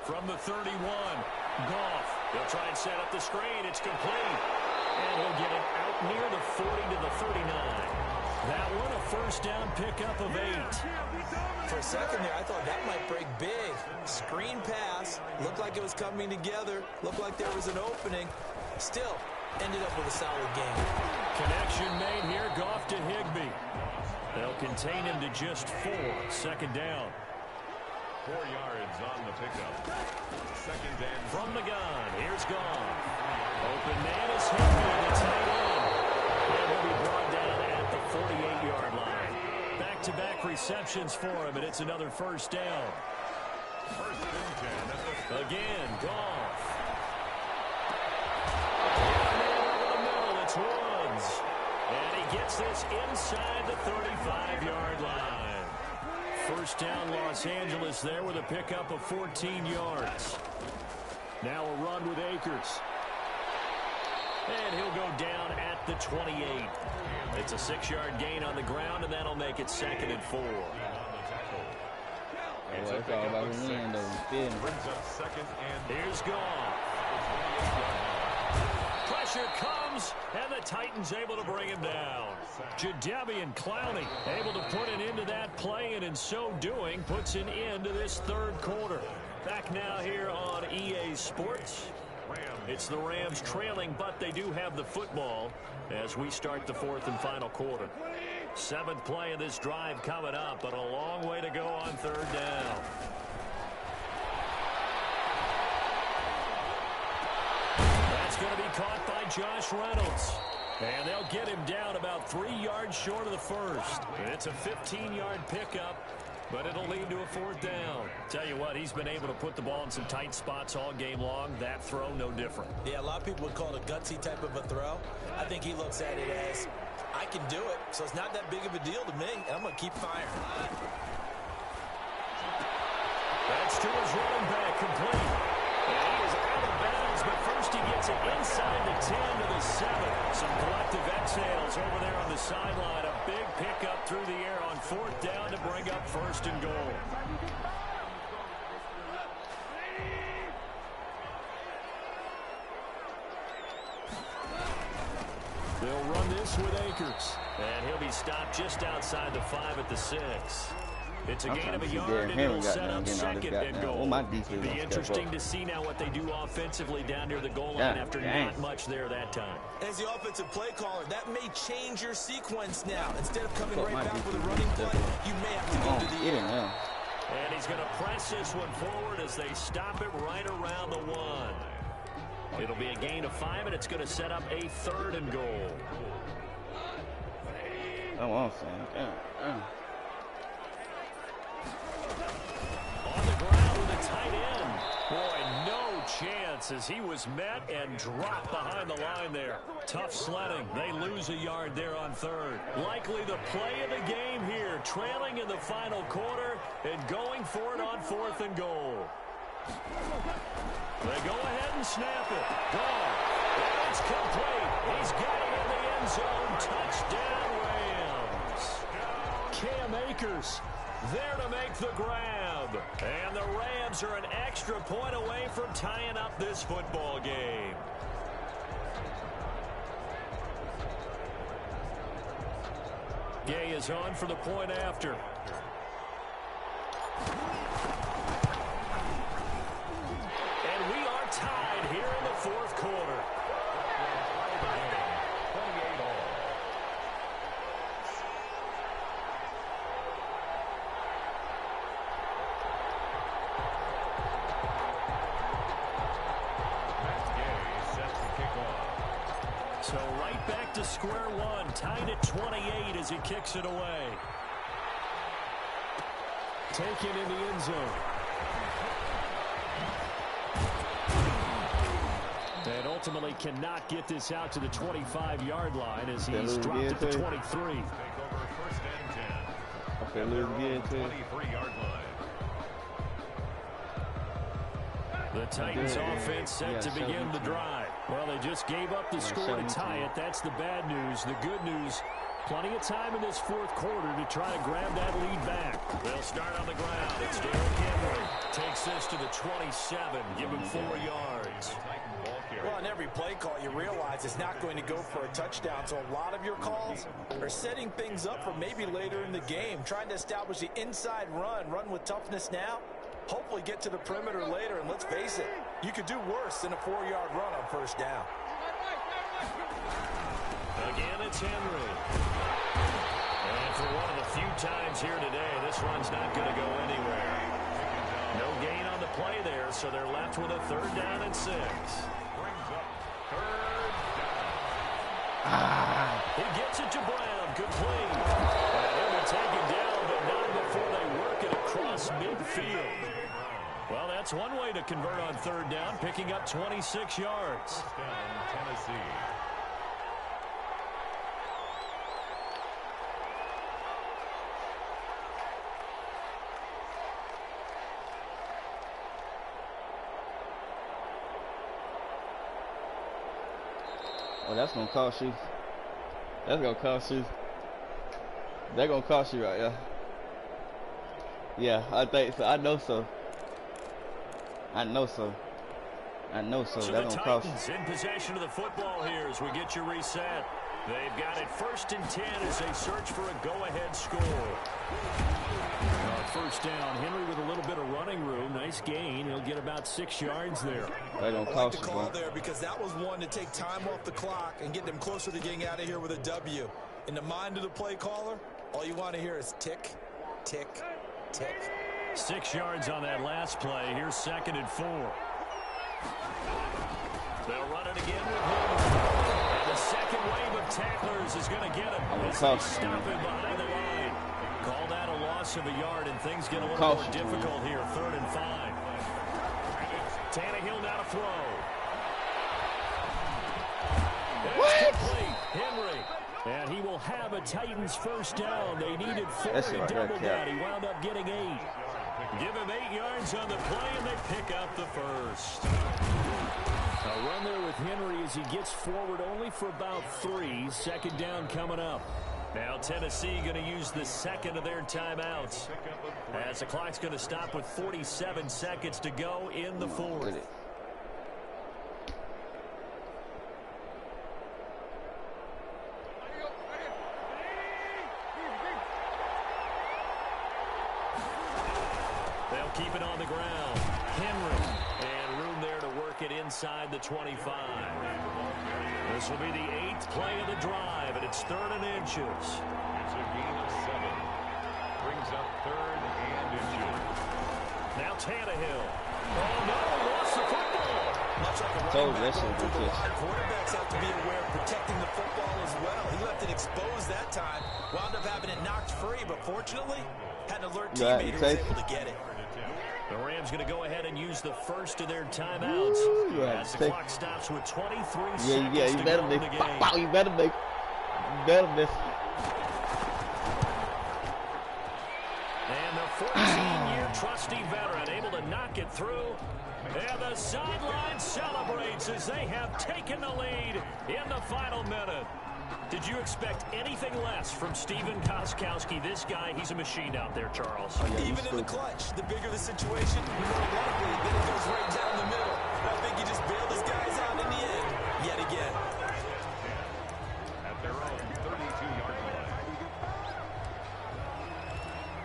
From the 31, Goff. He'll try and set up the screen. It's complete. And he'll get it out near the 40 to the 39. That one a first down pickup of 8. For a second there, I thought that might break big. Screen pass. Looked like it was coming together. Looked like there was an opening. Still, ended up with a solid game. Connection made here. Goff to Higbee. They'll contain him to just 4. Second down. 4 yards on the pickup. Second and from the gun. Here's Goff. Open man is Higbee, the tight end. And he'll be brought down at the 48-yard line. Back-to-back receptions for him, and it's another first down. first and 10. Again, Goff. Over the middle, it's Woods. And he gets this inside the 35-yard line. First down, Los Angeles there with a pickup of 14 yards. Now a run with Akers. And he'll go down at the 28. It's a 6-yard gain on the ground, and that'll make it second and 4. It's all about the wind, though. Brings up second and here's Goff. Pressure comes, and the Titans able to bring him down. Jadeveon Clowney able to put an end to that play, and in so doing, puts an end to this third quarter. Back now here on EA Sports. It's the Rams trailing, but they do have the football as we start the fourth and final quarter. 7th play of this drive coming up, but a long way to go on third down. That's going to be caught by Josh Reynolds. And they'll get him down about 3 yards short of the first. It's a 15-yard pickup, but it'll lead to a 4th down. Tell you what, he's been able to put the ball in some tight spots all game long. That throw, no different. Yeah, a lot of people would call it a gutsy type of a throw. I think he looks at it as, I can do it, so it's not that big of a deal to me, and I'm going to keep firing. That's to his running back, complete. And he is out of bounds, but first he gets it inside the 10 to the 7. Some collective exhales over there on the sideline. A big pickup through the air on 4th down to bring up 1st and goal. They'll run this with Akers. And he'll be stopped just outside the 5 at the 6. It's a gain of a yard, and it'll set up second and goal. It'll be interesting to see now what they do offensively down near the goal line after not much there that time. As the offensive play caller, that may change your sequence now. Instead of coming right back with a running play, you may have to go to the end. And he's going to press this one forward as they stop it right around the 1. It'll be a gain of 5, and it's going to set up a 3rd and goal. That's what I'm saying. On the ground with a tight end. Boy, no chance as he was met and dropped behind the line there. Tough sledding. They lose a yard there on 3rd. Likely the play of the game here, trailing in the final quarter and going for it on 4th and goal. They go ahead and snap it. Gone. And it's complete. He's got it in the end zone. Touchdown, Rams. Cam Akers there to make the grab. And the Rams are an extra point away from tying up this football game. Gay is on for the point after. And we are tied here in the 4th quarter. So right back to square one, tied at 28 as he kicks it away. Taken in the end zone. And ultimately cannot get this out to the 25-yard line as he's dropped at the 23. Take over 1st and 10. Okay, lose again, too. 23-yard line. The Titans offense set to begin the drive. Well, they just gave up the score to tie it. That's the bad news. The good news, plenty of time in this 4th quarter to try to grab that lead back. They'll start on the ground. It's Derrick Henry. Takes this to the 27. Give him 4 yards. Well, on every play call, you realize it's not going to go for a touchdown. So a lot of your calls are setting things up for maybe later in the game, trying to establish the inside run with toughness now. Hopefully get to the perimeter later, and let's face it, you could do worse than a 4-yard run on 1st down. Again, it's Henry. And for one of the few times here today, this run's not going to go anywhere. No gain on the play there, so they're left with a 3rd down and 6. Brings up 3rd down. He gets it to Brown, complete. And they were taken down, but not before they work it across midfield. Well, that's one way to convert on 3rd down, picking up 26 yards. 1st down, Tennessee. Oh, that's going to cost you. That's going to cost you. They're going to cost you right there. Yeah, I think so. I know so. I know so. I know so. So That's the going to Titans cost you. in possession of the football here as we get you reset. They've got it 1st and 10 as they search for a go-ahead score. On 1st down, Henry with a little bit of running room. Nice gain. He'll get about 6 yards there. They're going to I like cost the you, call bro. there because that was one to take time off the clock and get them closer to getting out of here with a W. In the mind of the play caller, all you want to hear is tick, tick, tick. 6 yards on that last play. Here's 2nd and 4. They'll run it again with Henry. And the second wave of tacklers is going to get him as they stop him behind the line. Call that a loss of a yard, and things get a little more difficult here. 3rd and 5. Tannehill now to throw. What? Henry. And he will have a Titans 1st down. They needed 4 and double down. He wound up getting 8. Give him 8 yards on the play, and they pick up the 1st. A run there with Henry as he gets forward only for about 3. 2nd down coming up. Now Tennessee going to use the 2nd of their timeouts. As the clock's going to stop with 47 seconds to go in the 4th. ground. Henry, and room there to work it inside the 25. This will be the 8th play of the drive, and it's 3rd and inches. It's a gain of 7. Brings up 3rd and inches. Now Tannehill. Oh, no, lost the football. Much like a Told running that back shit going through the was line, quarterbacks have to be aware of protecting the football as well. He left it exposed that time, wound up having it knocked free, but fortunately, had an alert teammate who was able to get it. The Rams going to go ahead and use the first of their timeouts as the clock stops with 23 seconds you better to go make in the game. you better miss. And the 14-year trusty veteran able to knock it through. And the sideline celebrates as they have taken the lead in the final minute. Did you expect anything less from Stephen Gostkowski? This guy, he's a machine out there, Charles. Even in the clutch, the bigger the situation, the more likely that it goes right down the middle. I think he just bailed his guys out in the end, yet again. At their own 32-yard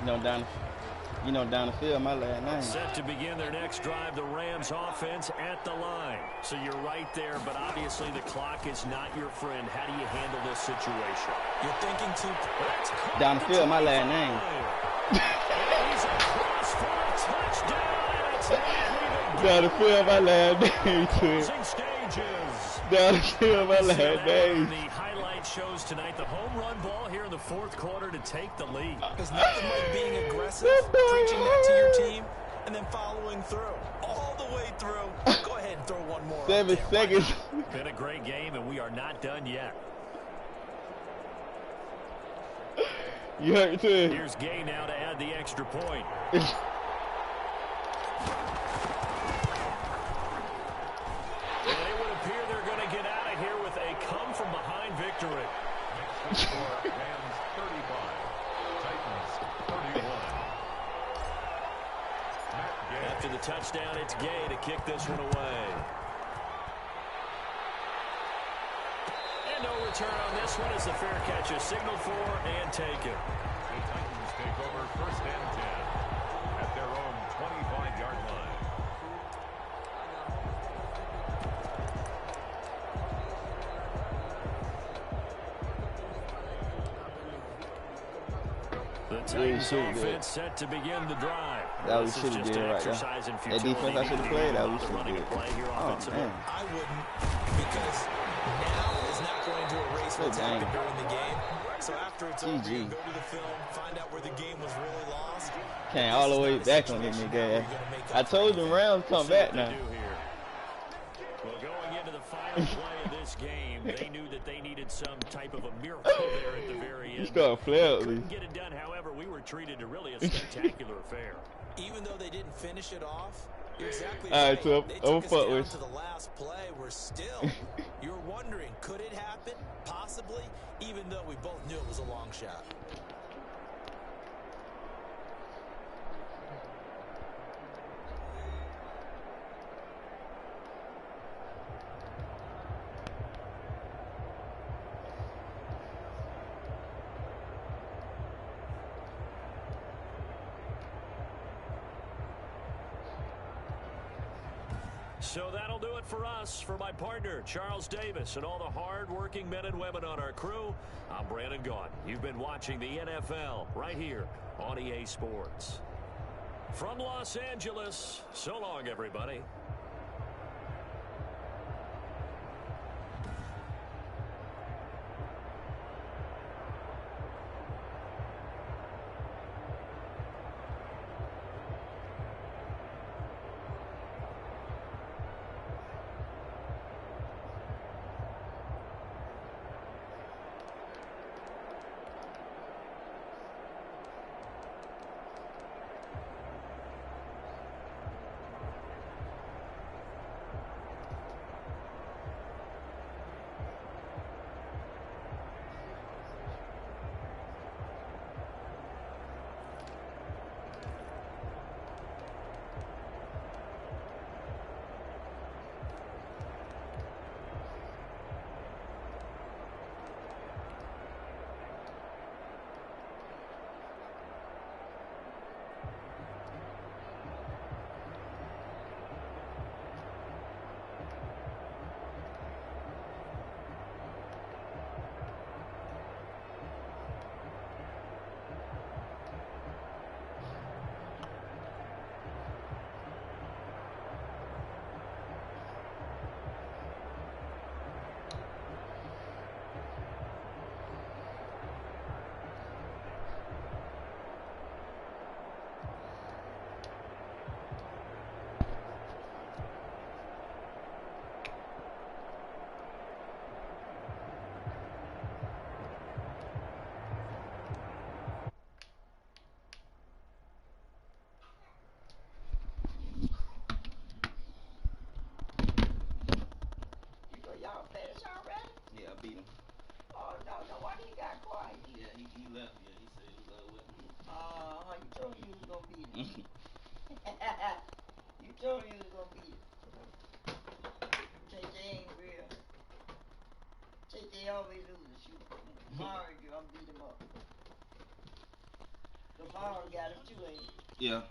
line. Down the field, my last name. Set to begin their next drive, the Rams offense at the line. So you're right there, but obviously the clock is not your friend. How do you handle this situation? You're thinking too... Down the field, my last name. He's across for the touchdown, and it's likely Down the field, my last name, too. closing stages. Down the field, my last name. The highlight shows tonight the home run ball here in the 4th quarter to take the lead. There's nothing like being aggressive, preaching that to your team, and then following through. All the way through. Go ahead and throw one more. 7 seconds. Been a great game, and we are not done yet. You heard it too. Here's Gay now to add the extra point. And it would appear they're going to get out of here with a come-from-behind victory. Rams 35. Titans 31. After the touchdown, it's Gay to kick this one away. And no return on this one as the fair catch is signaled for and taken. The Titans take over 1st and 10 at their own 25-yard line. The Titans offense set to begin the drive. That was This is should've just did an right there. exercise in That futility. defense I should've played, that was running a good. play here Oh, offensively. man. I wouldn't, because now is not going to erase what's Good happened game. during the game. So after it's over, GG. you go to the film, find out where the game was really lost. Came all the way back on this nigga. I told them Rams come back now. Well, going into the final play of this game, they knew that they needed some type of a miracle there at the very end. He's gonna flare at Couldn't least. get it done. However, we were treated to really a spectacular affair. Even though they didn't finish it off, you're exactly All right, right. so They I'm took us fuck down with. to the last play. We're still, you're wondering, could it happen? Possibly, even though we both knew it was a long shot. So that'll do it for us. For my partner, Charles Davis, and all the hard-working men and women on our crew, I'm Brandon Gaughan. You've been watching the NFL right here on EA Sports. From Los Angeles, so long, everybody. You told me you was gonna beat it. JJ ain't real. JJ always loses. Shoot. Mario, I'm beat him up. The Mario got him too, ain't he? Yeah.